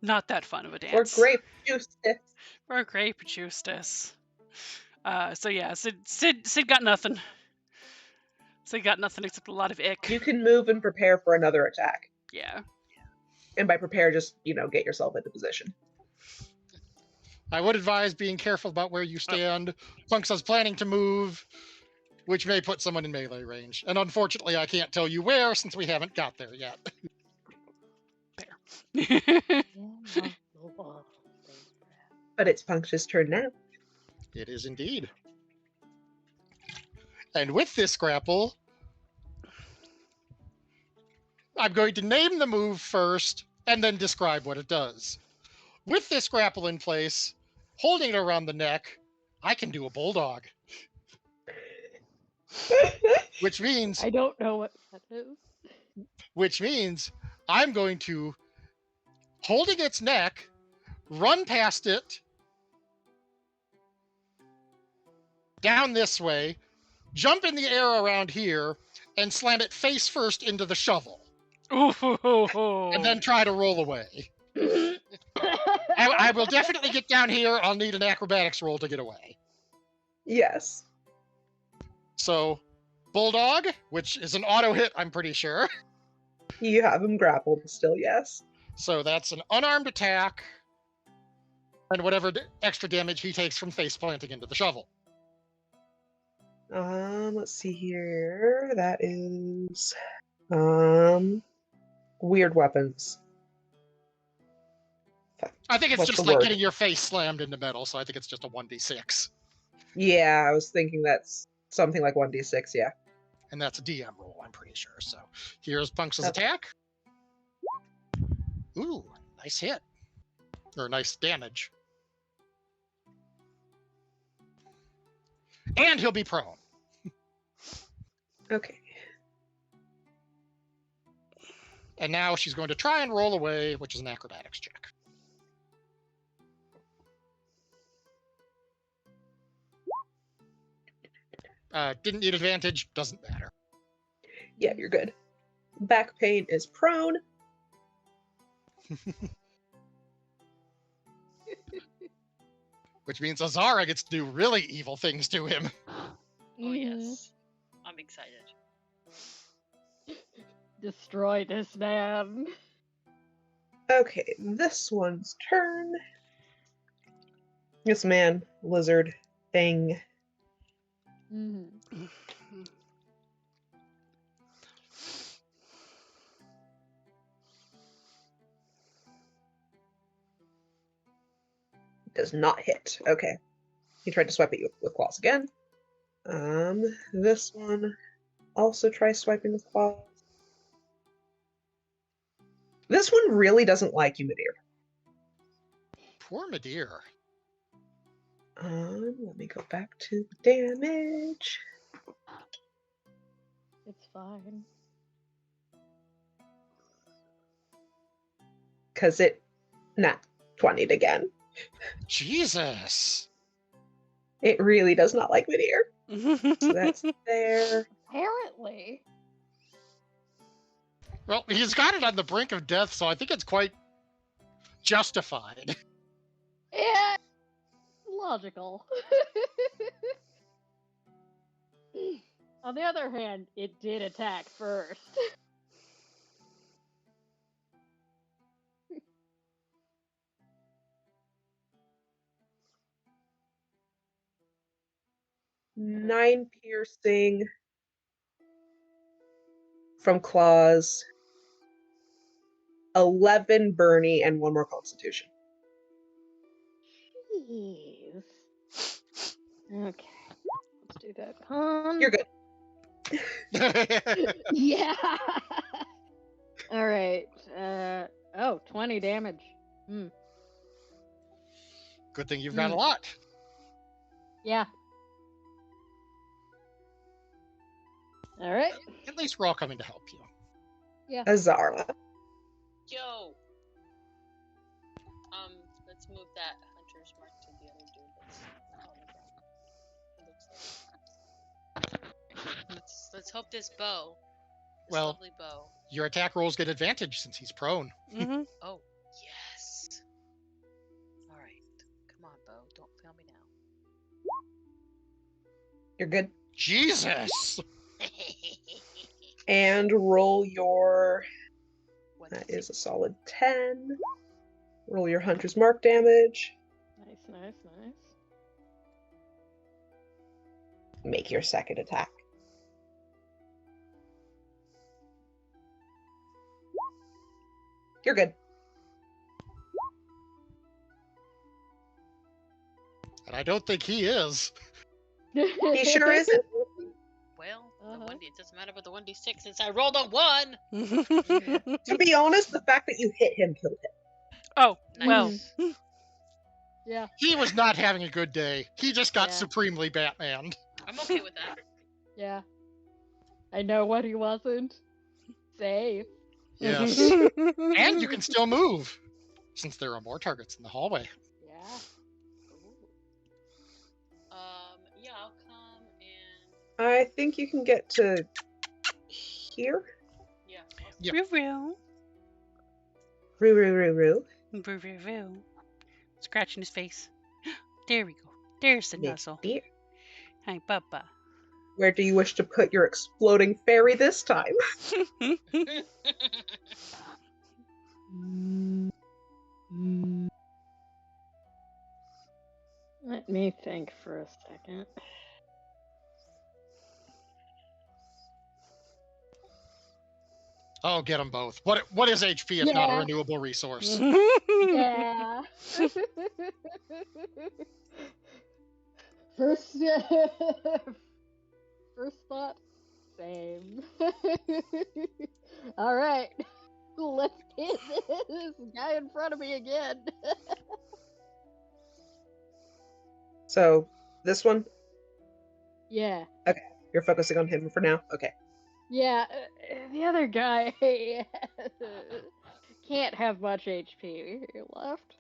not that fun of a Or dance. grape juice. Or grape justice. So yeah, Sid got nothing. Sid got nothing except a lot of ick. You can move and prepare for another attack. Yeah. And by prepare, just, get yourself into position. I would advise being careful about where you stand. Punks is planning to move, which may put someone in melee range. And unfortunately, I can't tell you where since we haven't got there yet. But it's Punk's turn now. It is indeed. And with this grapple, I'm going to name the move first and then describe what it does. With this grapple in place, holding it around the neck, I can do a bulldog. Which means I don't know what that is. which means I'm going to, holding its neck, run past it, down this way, jump in the air around here, and slam it face first into the shovel. And then try to roll away. I will definitely get down here. I'll need an acrobatics roll to get away. Yes. So, Bulldog, which is an auto hit, I'm pretty sure. You have him grappled still, yes. So that's an unarmed attack, and whatever extra damage he takes from face planting into the shovel. Let's see here. That is weird weapons. I think it's What's just the like word? getting your face slammed into metal, so I think it's just a 1d6. Yeah, I was thinking that's something like 1d6, yeah. And that's a DM roll, I'm pretty sure. So here's Punk's Okay. attack. Ooh, nice hit. Or nice damage. And he'll be prone. Okay. And now she's going to try and roll away, which is an acrobatics check. Didn't need advantage, doesn't matter. Yeah, you're good. Back pain is prone. Which means Azara gets to do really evil things to him. Oh yes. I'm excited. Destroy this man. Okay, this one's turn. This man, lizard, thing. Mm-hmm. Does not hit. Okay. He tried to swipe at you with claws again. This one also tries swiping with claws. This one really doesn't like you, Midir. Poor Madeir. Let me go back to the damage. It's fine. Because it, 20'd again. Jesus. It really does not like Midir. So that's there. Apparently. Well, he's got it on the brink of death, so I think it's quite justified. Yeah. Logical. On the other hand, it did attack first. Nine piercing from claws, 11 Bernie, and 1 more constitution. Jeez. Okay. Let's do that. Con. You're good. Yeah. All right. 20 damage. Good thing you've got a lot. Yeah. All right. At least we're all coming to help you. Yeah. Azara. Yo. Let's move that hunter's mark to the other dude that's on the ground. It looks like. Let's hope this bow. This Well, lovely bow. Your attack rolls get advantage since he's prone. Mm-hmm. Oh, yes. All right. Come on, bow. Don't fail me now. You're good. Jesus! And roll your... What That is is a solid 10. Roll your hunter's mark damage. Nice. Make your second attack. You're good. And I don't think he is. He sure isn't. Well, Uh-huh. it doesn't matter about the 1d6 since I rolled a 1. To be honest, the fact that you hit him killed him. Oh, Nice. well. Yeah. He was not having a good day. He just got Yeah. supremely Batmaned. I'm okay with that. Yeah. I know what he wasn't. Safe. Yes. And you can still move, since there are more targets in the hallway. Yeah. Yeah, I'll come and I think you can get to here. yeah. Yep. Roo-roo. Roo. Roo-roo-roo. Scratching his face. There we go. There's the nuzzle. Dear. Hi, Bubba. Where do you wish to put your exploding fairy this time? Let me think for a second. Oh, get them both. What is HP if not a Yeah. renewable resource? Yeah. First, first thought, same. All right, let's hit this guy in front of me again. So, this one, Yeah, you're focusing on him for now? Okay. yeah. The other guy can't have much HP left.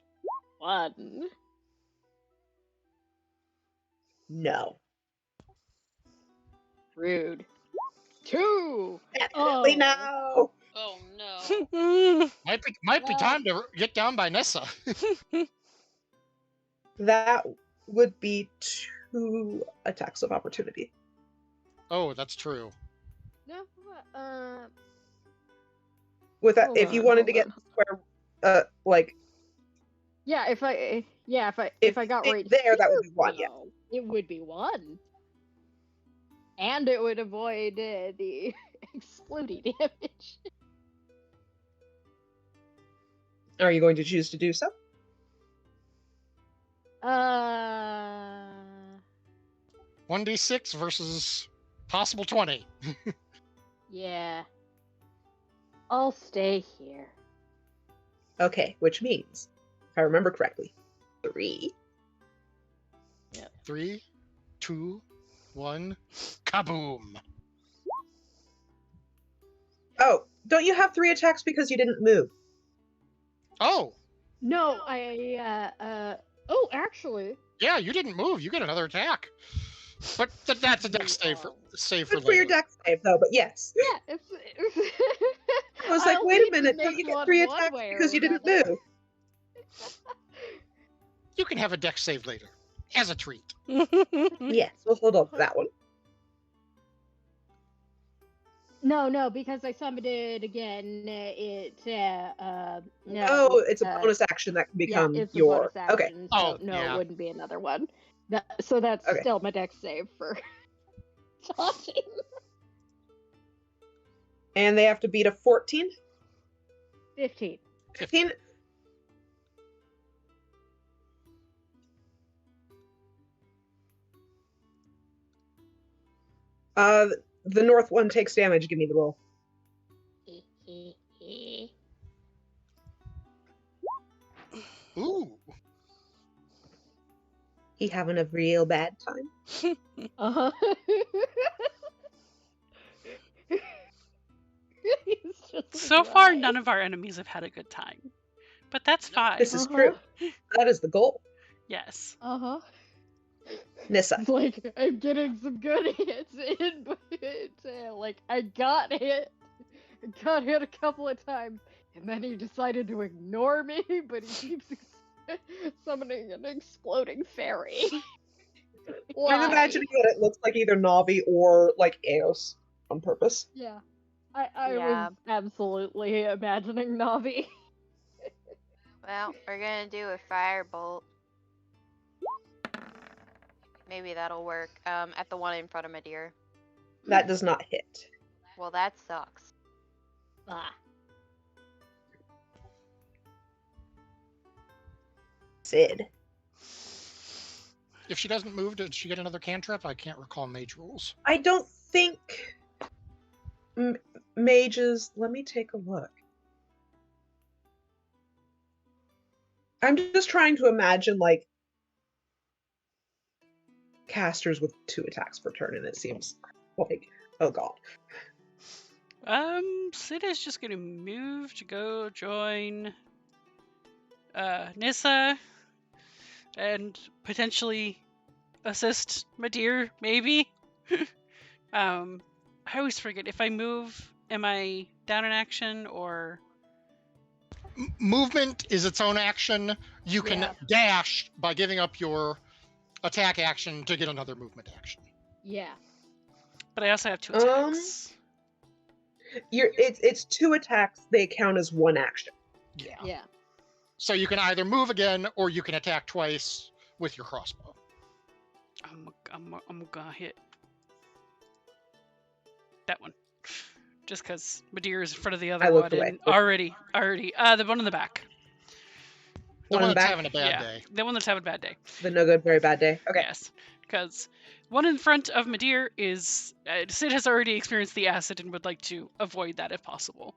1. No. Rude. 2. Definitely Oh. no! Oh no. Might be time to get down by Nessa. That would be 2 attacks of opportunity. Oh, that's true. No, With that, Hold if you on, wanted to hold get square, yeah, if I got it right there, that would be here, 1, yeah. though, it would be 1, and it would avoid the exploding damage. Are you going to choose to do so? 1d6 versus possible 20. Yeah, I'll stay here. Okay, which means, if I remember correctly, 3. 3, 2, 1, kaboom! Oh, don't you have 3 attacks because you didn't move? Oh, No, oh, actually. yeah, you didn't move. You get another attack. But that's a dex save for Good for your later. dex save, though, but yes. Yeah, it's I was like, I'll wait need a to minute, make don't you get one 3 one attacks way or because you didn't another. move? You can have a dex save later, as a treat. Yes, we'll hold on to that one. No, because I summoned it again. No. Oh, it's a bonus action that can become yeah, it's your... a bonus action. Okay. So Oh, no, yeah. it wouldn't be another one. So that's Okay. still my dex save for taunting. And they have to beat a 14? 15. 15? The north one takes damage. Give me the roll. Ooh. He having a real bad time. Uh-huh. So far, none of our enemies have had a good time. But that's fine. This is true. That is the goal. Yes. Uh-huh. Nissa. It's like, I'm getting some good hits in, but like, I got hit a couple of times, and then he decided to ignore me, but he keeps summoning an exploding fairy. I'm imagining that it looks like either Navi or, like, Eos on purpose. Yeah. I Yeah. was absolutely imagining Navi. Well, we're gonna do a firebolt. Maybe that'll work. At the one in front of Madir. That does not hit. Well, that sucks. Ah. Sid. If she doesn't move, did she get another cantrip? I can't recall mage rules. I don't think mages... Let me take a look. I'm just trying to imagine, like, casters with 2 attacks per turn, and it seems like, oh god. Sid is just gonna move to go join Nissa and potentially assist Madir, maybe. I always forget, if I move, am I down in action or... Movement is its own action. You can dash by giving up your attack action to get another movement action. Yeah. But I also have 2 attacks. It's 2 attacks, they count as 1 action. Yeah. So you can either move again, or you can attack twice with your crossbow. I'm gonna hit that one. Just because Madir is in front of the other I one. looked away. And already. The one in the back. The One one in the that's back? having a bad day. The one that's having a bad day. The no good, very bad day. Okay. Yes. Because one in front of Madir is... Sid has already experienced the acid and would like to avoid that if possible.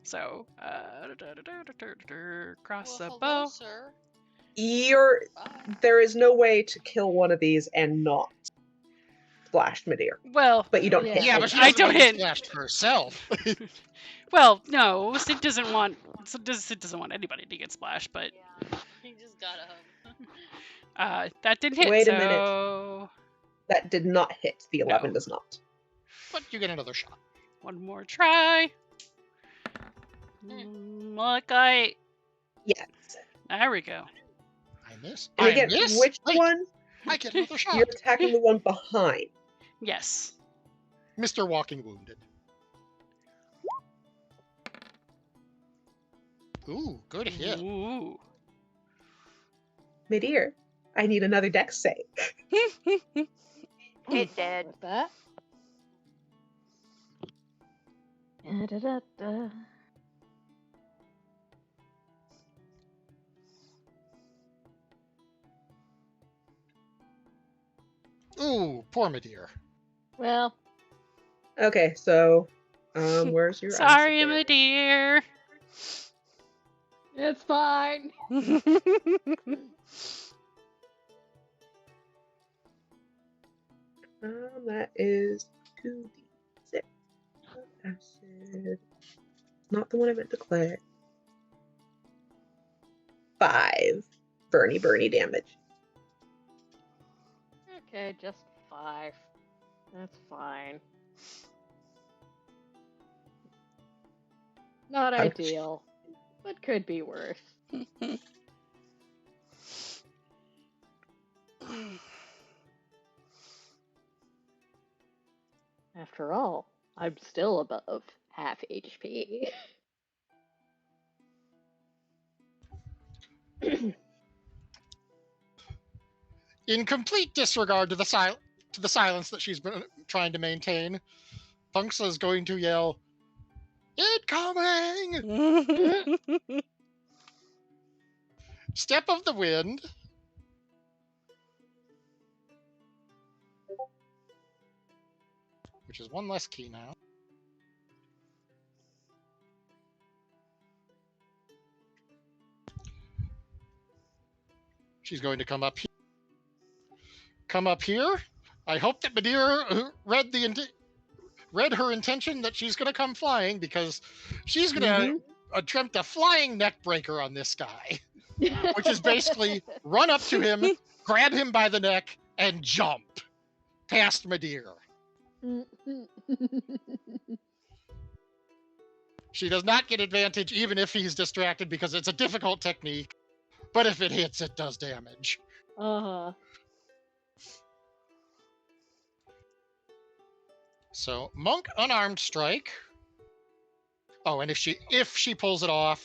So, cross the bow. Sir. Bye. There is no way to kill one of these and not splash Madir. Well, But you don't hit. Yeah, but she I doesn't don't want to be hit. splashed herself. well, no, Sid doesn't want anybody to get splashed, but He just got that didn't hit. Wait a so... minute. That did not hit. The 11 No. does not. But you get another shot. One more try. Malachi. Yes. There we go. I miss. And I again, miss. which Wait, one? I get another shot. You're attacking the one behind. Yes. Mr. Walking Wounded. Ooh, good hit. Ooh. Madir, I need another dex save. It did. With that. Da-da-da-da. Ooh, poor Madir. Well, Okay, so where's your Sorry, acid my dear. It's fine. That is 2d6 of acid. Not the one I meant to click. 5 burny damage. Okay, just 5. That's fine. Not Ouch. ideal, but could be worse. After all, I'm still above half HP. In complete disregard to the silence that she's been trying to maintain, Punksa is going to yell, "Incoming!" Step of the wind. Which is one less key now. She's going to come up here. Come up here. I hope that Madeira read her intention that she's going to come flying, because she's going to attempt a flying neck breaker on this guy, which is basically run up to him, grab him by the neck, and jump past Madeira. She does not get advantage even if he's distracted, because it's a difficult technique, but if it hits, it does damage. Uh-huh. So Monk unarmed strike. Oh, and if she pulls it off,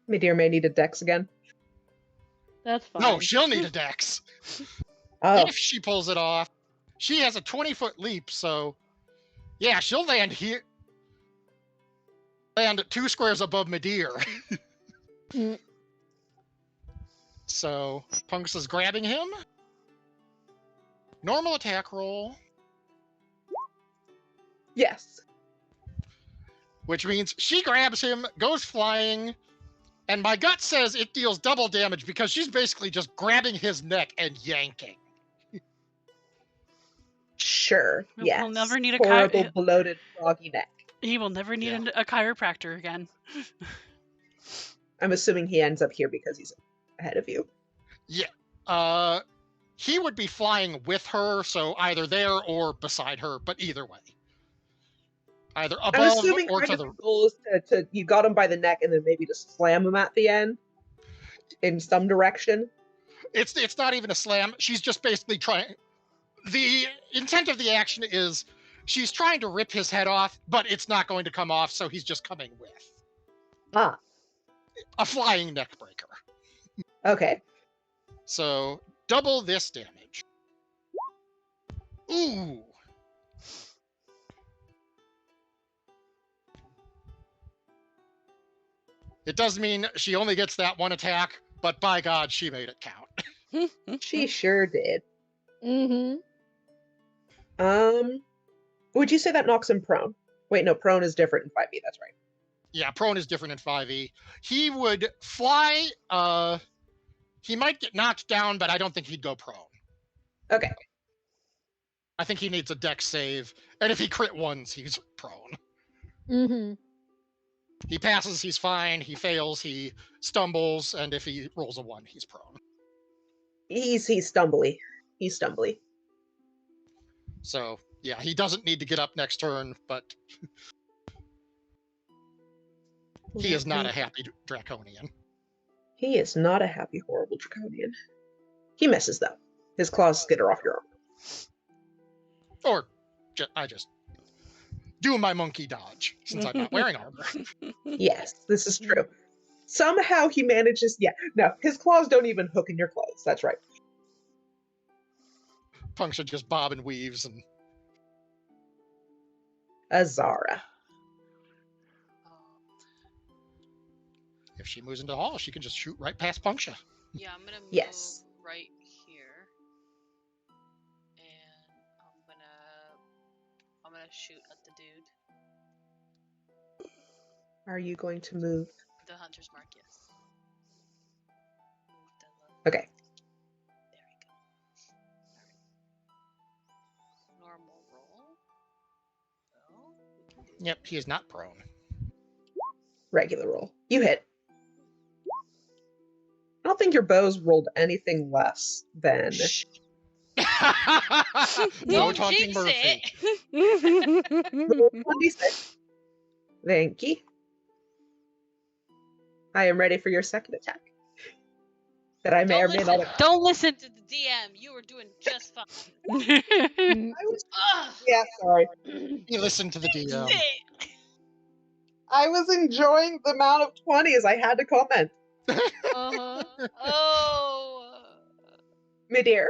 Madeira may need a dex again. That's fine. no, she'll need a dex. Oh, If she pulls it off, she has a 20-foot leap, so yeah, she'll land here. Land 2 squares above Madeira. So Punks is grabbing him. Normal attack roll, yes. which means she grabs him, goes flying, and my gut says it deals double damage because she's basically just grabbing his neck and yanking. Sure, We'll yes. never need a horrible, bloated, froggy neck. He will never need a chiropractor again. I'm assuming he ends up here because he's ahead of you. Yeah. He would be flying with her, so either there or beside her, but either way. Either I'm above assuming or kind to of the... the goal is to you got him by the neck and then maybe just slam him at the end in some direction. It's not even a slam. She's just basically trying... The intent of the action is she's trying to rip his head off, but it's not going to come off, so he's just coming with. Ah, A flying neck breaker. okay. So, double this damage. Ooh! It does mean she only gets that one attack, but by God, she made it count. She sure did. Mm-hmm. Would you say that knocks him prone? Wait, no, prone is different in 5e, that's right. Yeah, prone is different in 5e. He would fly, he might get knocked down, but I don't think he'd go prone. Okay. I think he needs a dex save, and if he crit ones, he's prone. Mm-hmm. He passes, he's fine. He fails, he stumbles, and if he rolls a 1, he's prone. He's stumbly. He's stumbly. So, yeah, he doesn't need to get up next turn, but he is not a happy draconian. He is not a happy, horrible draconian. He misses, though. His claws skitter off your arm. Or, I just do my monkey dodge, since I'm not wearing armor. Yes, this is true. Somehow he manages... Yeah, no, his claws don't even hook in your clothes. That's right. Puncture just bob and weaves, and Azara. if she moves into the hall, she can just shoot right past Puncture. Yeah, I'm gonna move Yes. right here, and I'm gonna shoot at the dude. Are you going to move? The hunter's mark, yes. Move Okay. There we go. Alright. Normal roll. So, we can do Yep, he is not prone. Regular roll. You hit. I don't think your bows rolled anything less than. Shh. No Don't taunting jinx Murphy. Roll 26. Thank you. I am ready for your second attack. That I may or may not have. Don't listen to the DM. You were doing just fine. Mm, I was, Ugh. yeah, sorry. He listened to the DM. Sit. I was enjoying the amount of 20s. I had to comment. uh-huh. Oh. Midir.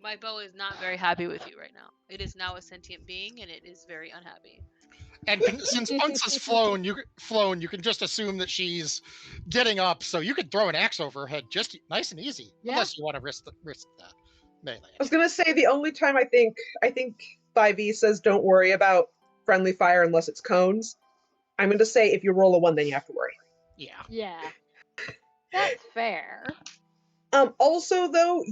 My bow is not very happy with you right now. It is now a sentient being, and it is very unhappy. And since Punks has flown, you can just assume that she's getting up, so you could throw an axe over her head, just nice and easy, Yeah. unless you want to risk that melee. I was gonna say the only time I think 5e says don't worry about friendly fire unless it's cones. I'm gonna say if you roll a 1, then you have to worry. Yeah. Yeah. That's fair. Also though,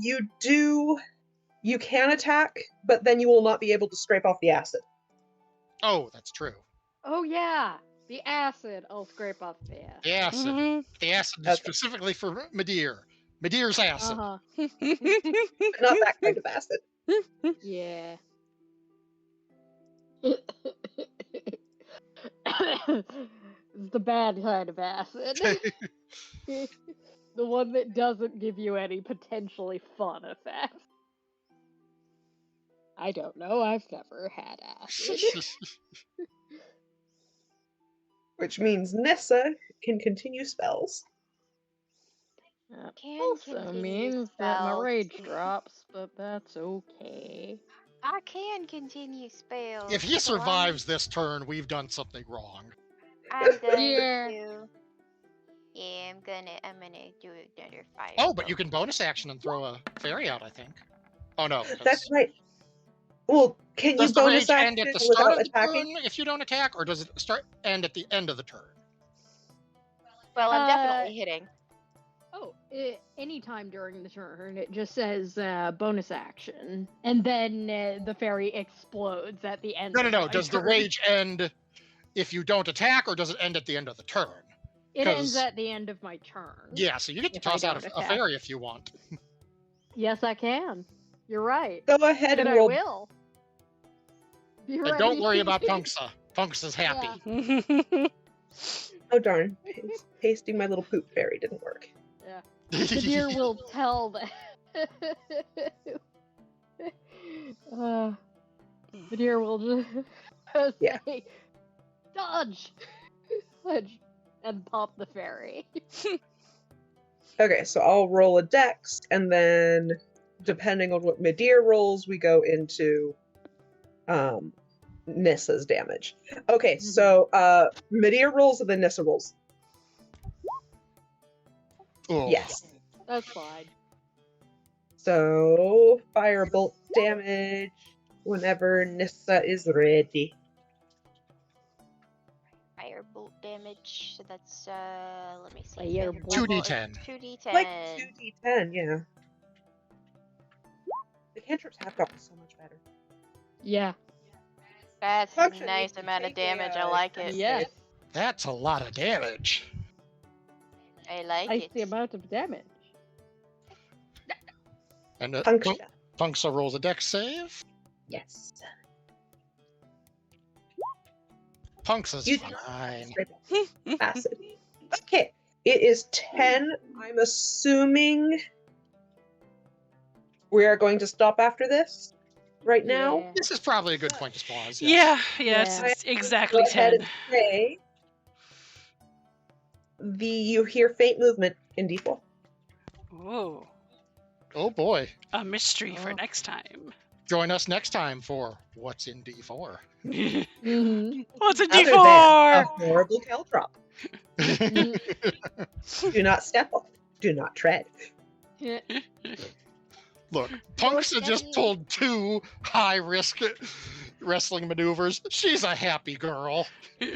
you can attack, but then you will not be able to scrape off the acid. Oh, that's true. Oh yeah. The acid. I'll scrape off the acid. The acid. Mhm. The acid is Okay. specifically for Midir. Midir's acid. Uh-huh. But not that kind of acid. Yeah. It's the bad kind of acid. The one that doesn't give you any potentially fun effects. I don't know. I've never had acid. Which means Nissa can continue spells. That Can also continue means that my spells. rage drops, but that's okay. I can continue spells. If he so survives this turn, we've done something wrong. I'm going Yeah. to. Yeah, I'm gonna do another fire. Oh, but you can bonus action and throw a fairy out, I think. Oh no. That's right. Well, can you Does the bonus rage end action at the start without of the attacking? turn if you don't attack, or does it end at the end of the turn? Well, I'm definitely hitting. Oh, anytime during the turn, it just says bonus action, and then the fairy explodes at the end. No. of my Does the turn. rage end if you don't attack, or does it end at the end of the turn? It ends 'cause- at the end of my turn. Yeah, so you get to If I toss out don't a attack. fairy if you want. Yes, I can. You're right. Go ahead And and I roll. will. Be And ready. don't worry about Punksa. Punksa's happy. Oh darn! Pasting my little poop fairy didn't work. Yeah. The deer will tell that. The deer will just Yeah. say, dodge! Dodge! And pop the fairy. Okay, so I'll roll a dex, and then depending on what Midir rolls, we go into Nissa's damage. Okay, so Midir rolls and then Nissa rolls. Oh. Yes. That's fine. So firebolt damage whenever Nissa is ready. Firebolt damage. So that's let me see. Firebolt. 2d10. 2d10. Like 2d10, yeah. The cantrips have gotten so much better. Yeah. That's a Function nice needs to amount of take a, damage. I like it. Yes. That's a lot of damage. I like Nice it. the amount of damage. And Function. Punksa rolls a dex save. Yes. Punksa's You- fine. Acid. Okay, it is 10. I'm assuming we are going to stop after this right now. Yeah. This is probably a good point to pause. Yes. Yeah, Yeah. it's exactly Go ahead 10. and say you hear faint movement in D4. Whoa. Oh boy. A mystery for Oh. next time. Join us next time for What's in D4. Mm-hmm. What's a Other than a D4? horrible caltrop. Do not step on. Do not tread. Look, Punksa just Steady. pulled 2 high-risk wrestling maneuvers. She's a happy girl.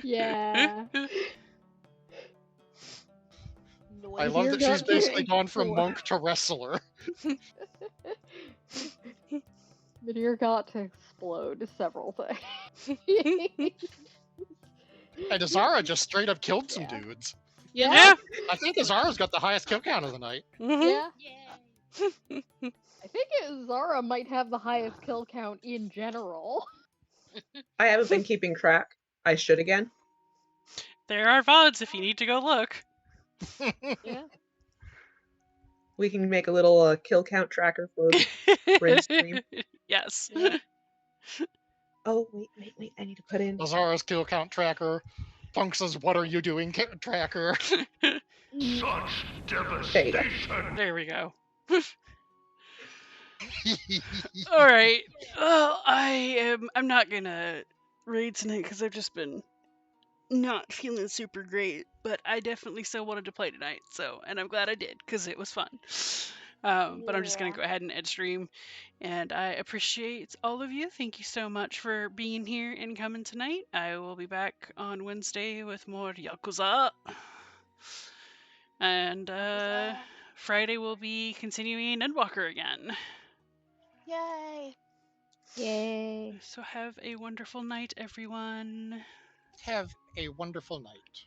Yeah. I love that she's got basically to gone from explode. monk to wrestler. Midir got to explode several things. And Azara just straight up killed some Yeah. dudes. Yeah. Yeah. I think Azara's got the highest kill count of the night. Mhm. Yeah. Yay! I think Zara might have the highest kill count in general. I haven't been keeping track. I should again. There are VODs if you need to go look. Yeah. We can make a little kill count tracker for Rin stream. Yes. Yeah. Oh, wait. I need to put in. Azara's kill count tracker. Punks' what are you doing tracker. There you go. There we go. All right. Well, I'm not gonna raid tonight because I've just been not feeling super great, but I definitely still wanted to play tonight. So, and I'm glad I did because it was fun. But I'm just gonna Yeah. go ahead and end stream, and I appreciate all of you. Thank you so much for being here and coming tonight. I will be back on Wednesday with more Yakuza, and Friday we'll be continuing Endwalker again. Yay! Yay. So have a wonderful night, everyone. Have a wonderful night.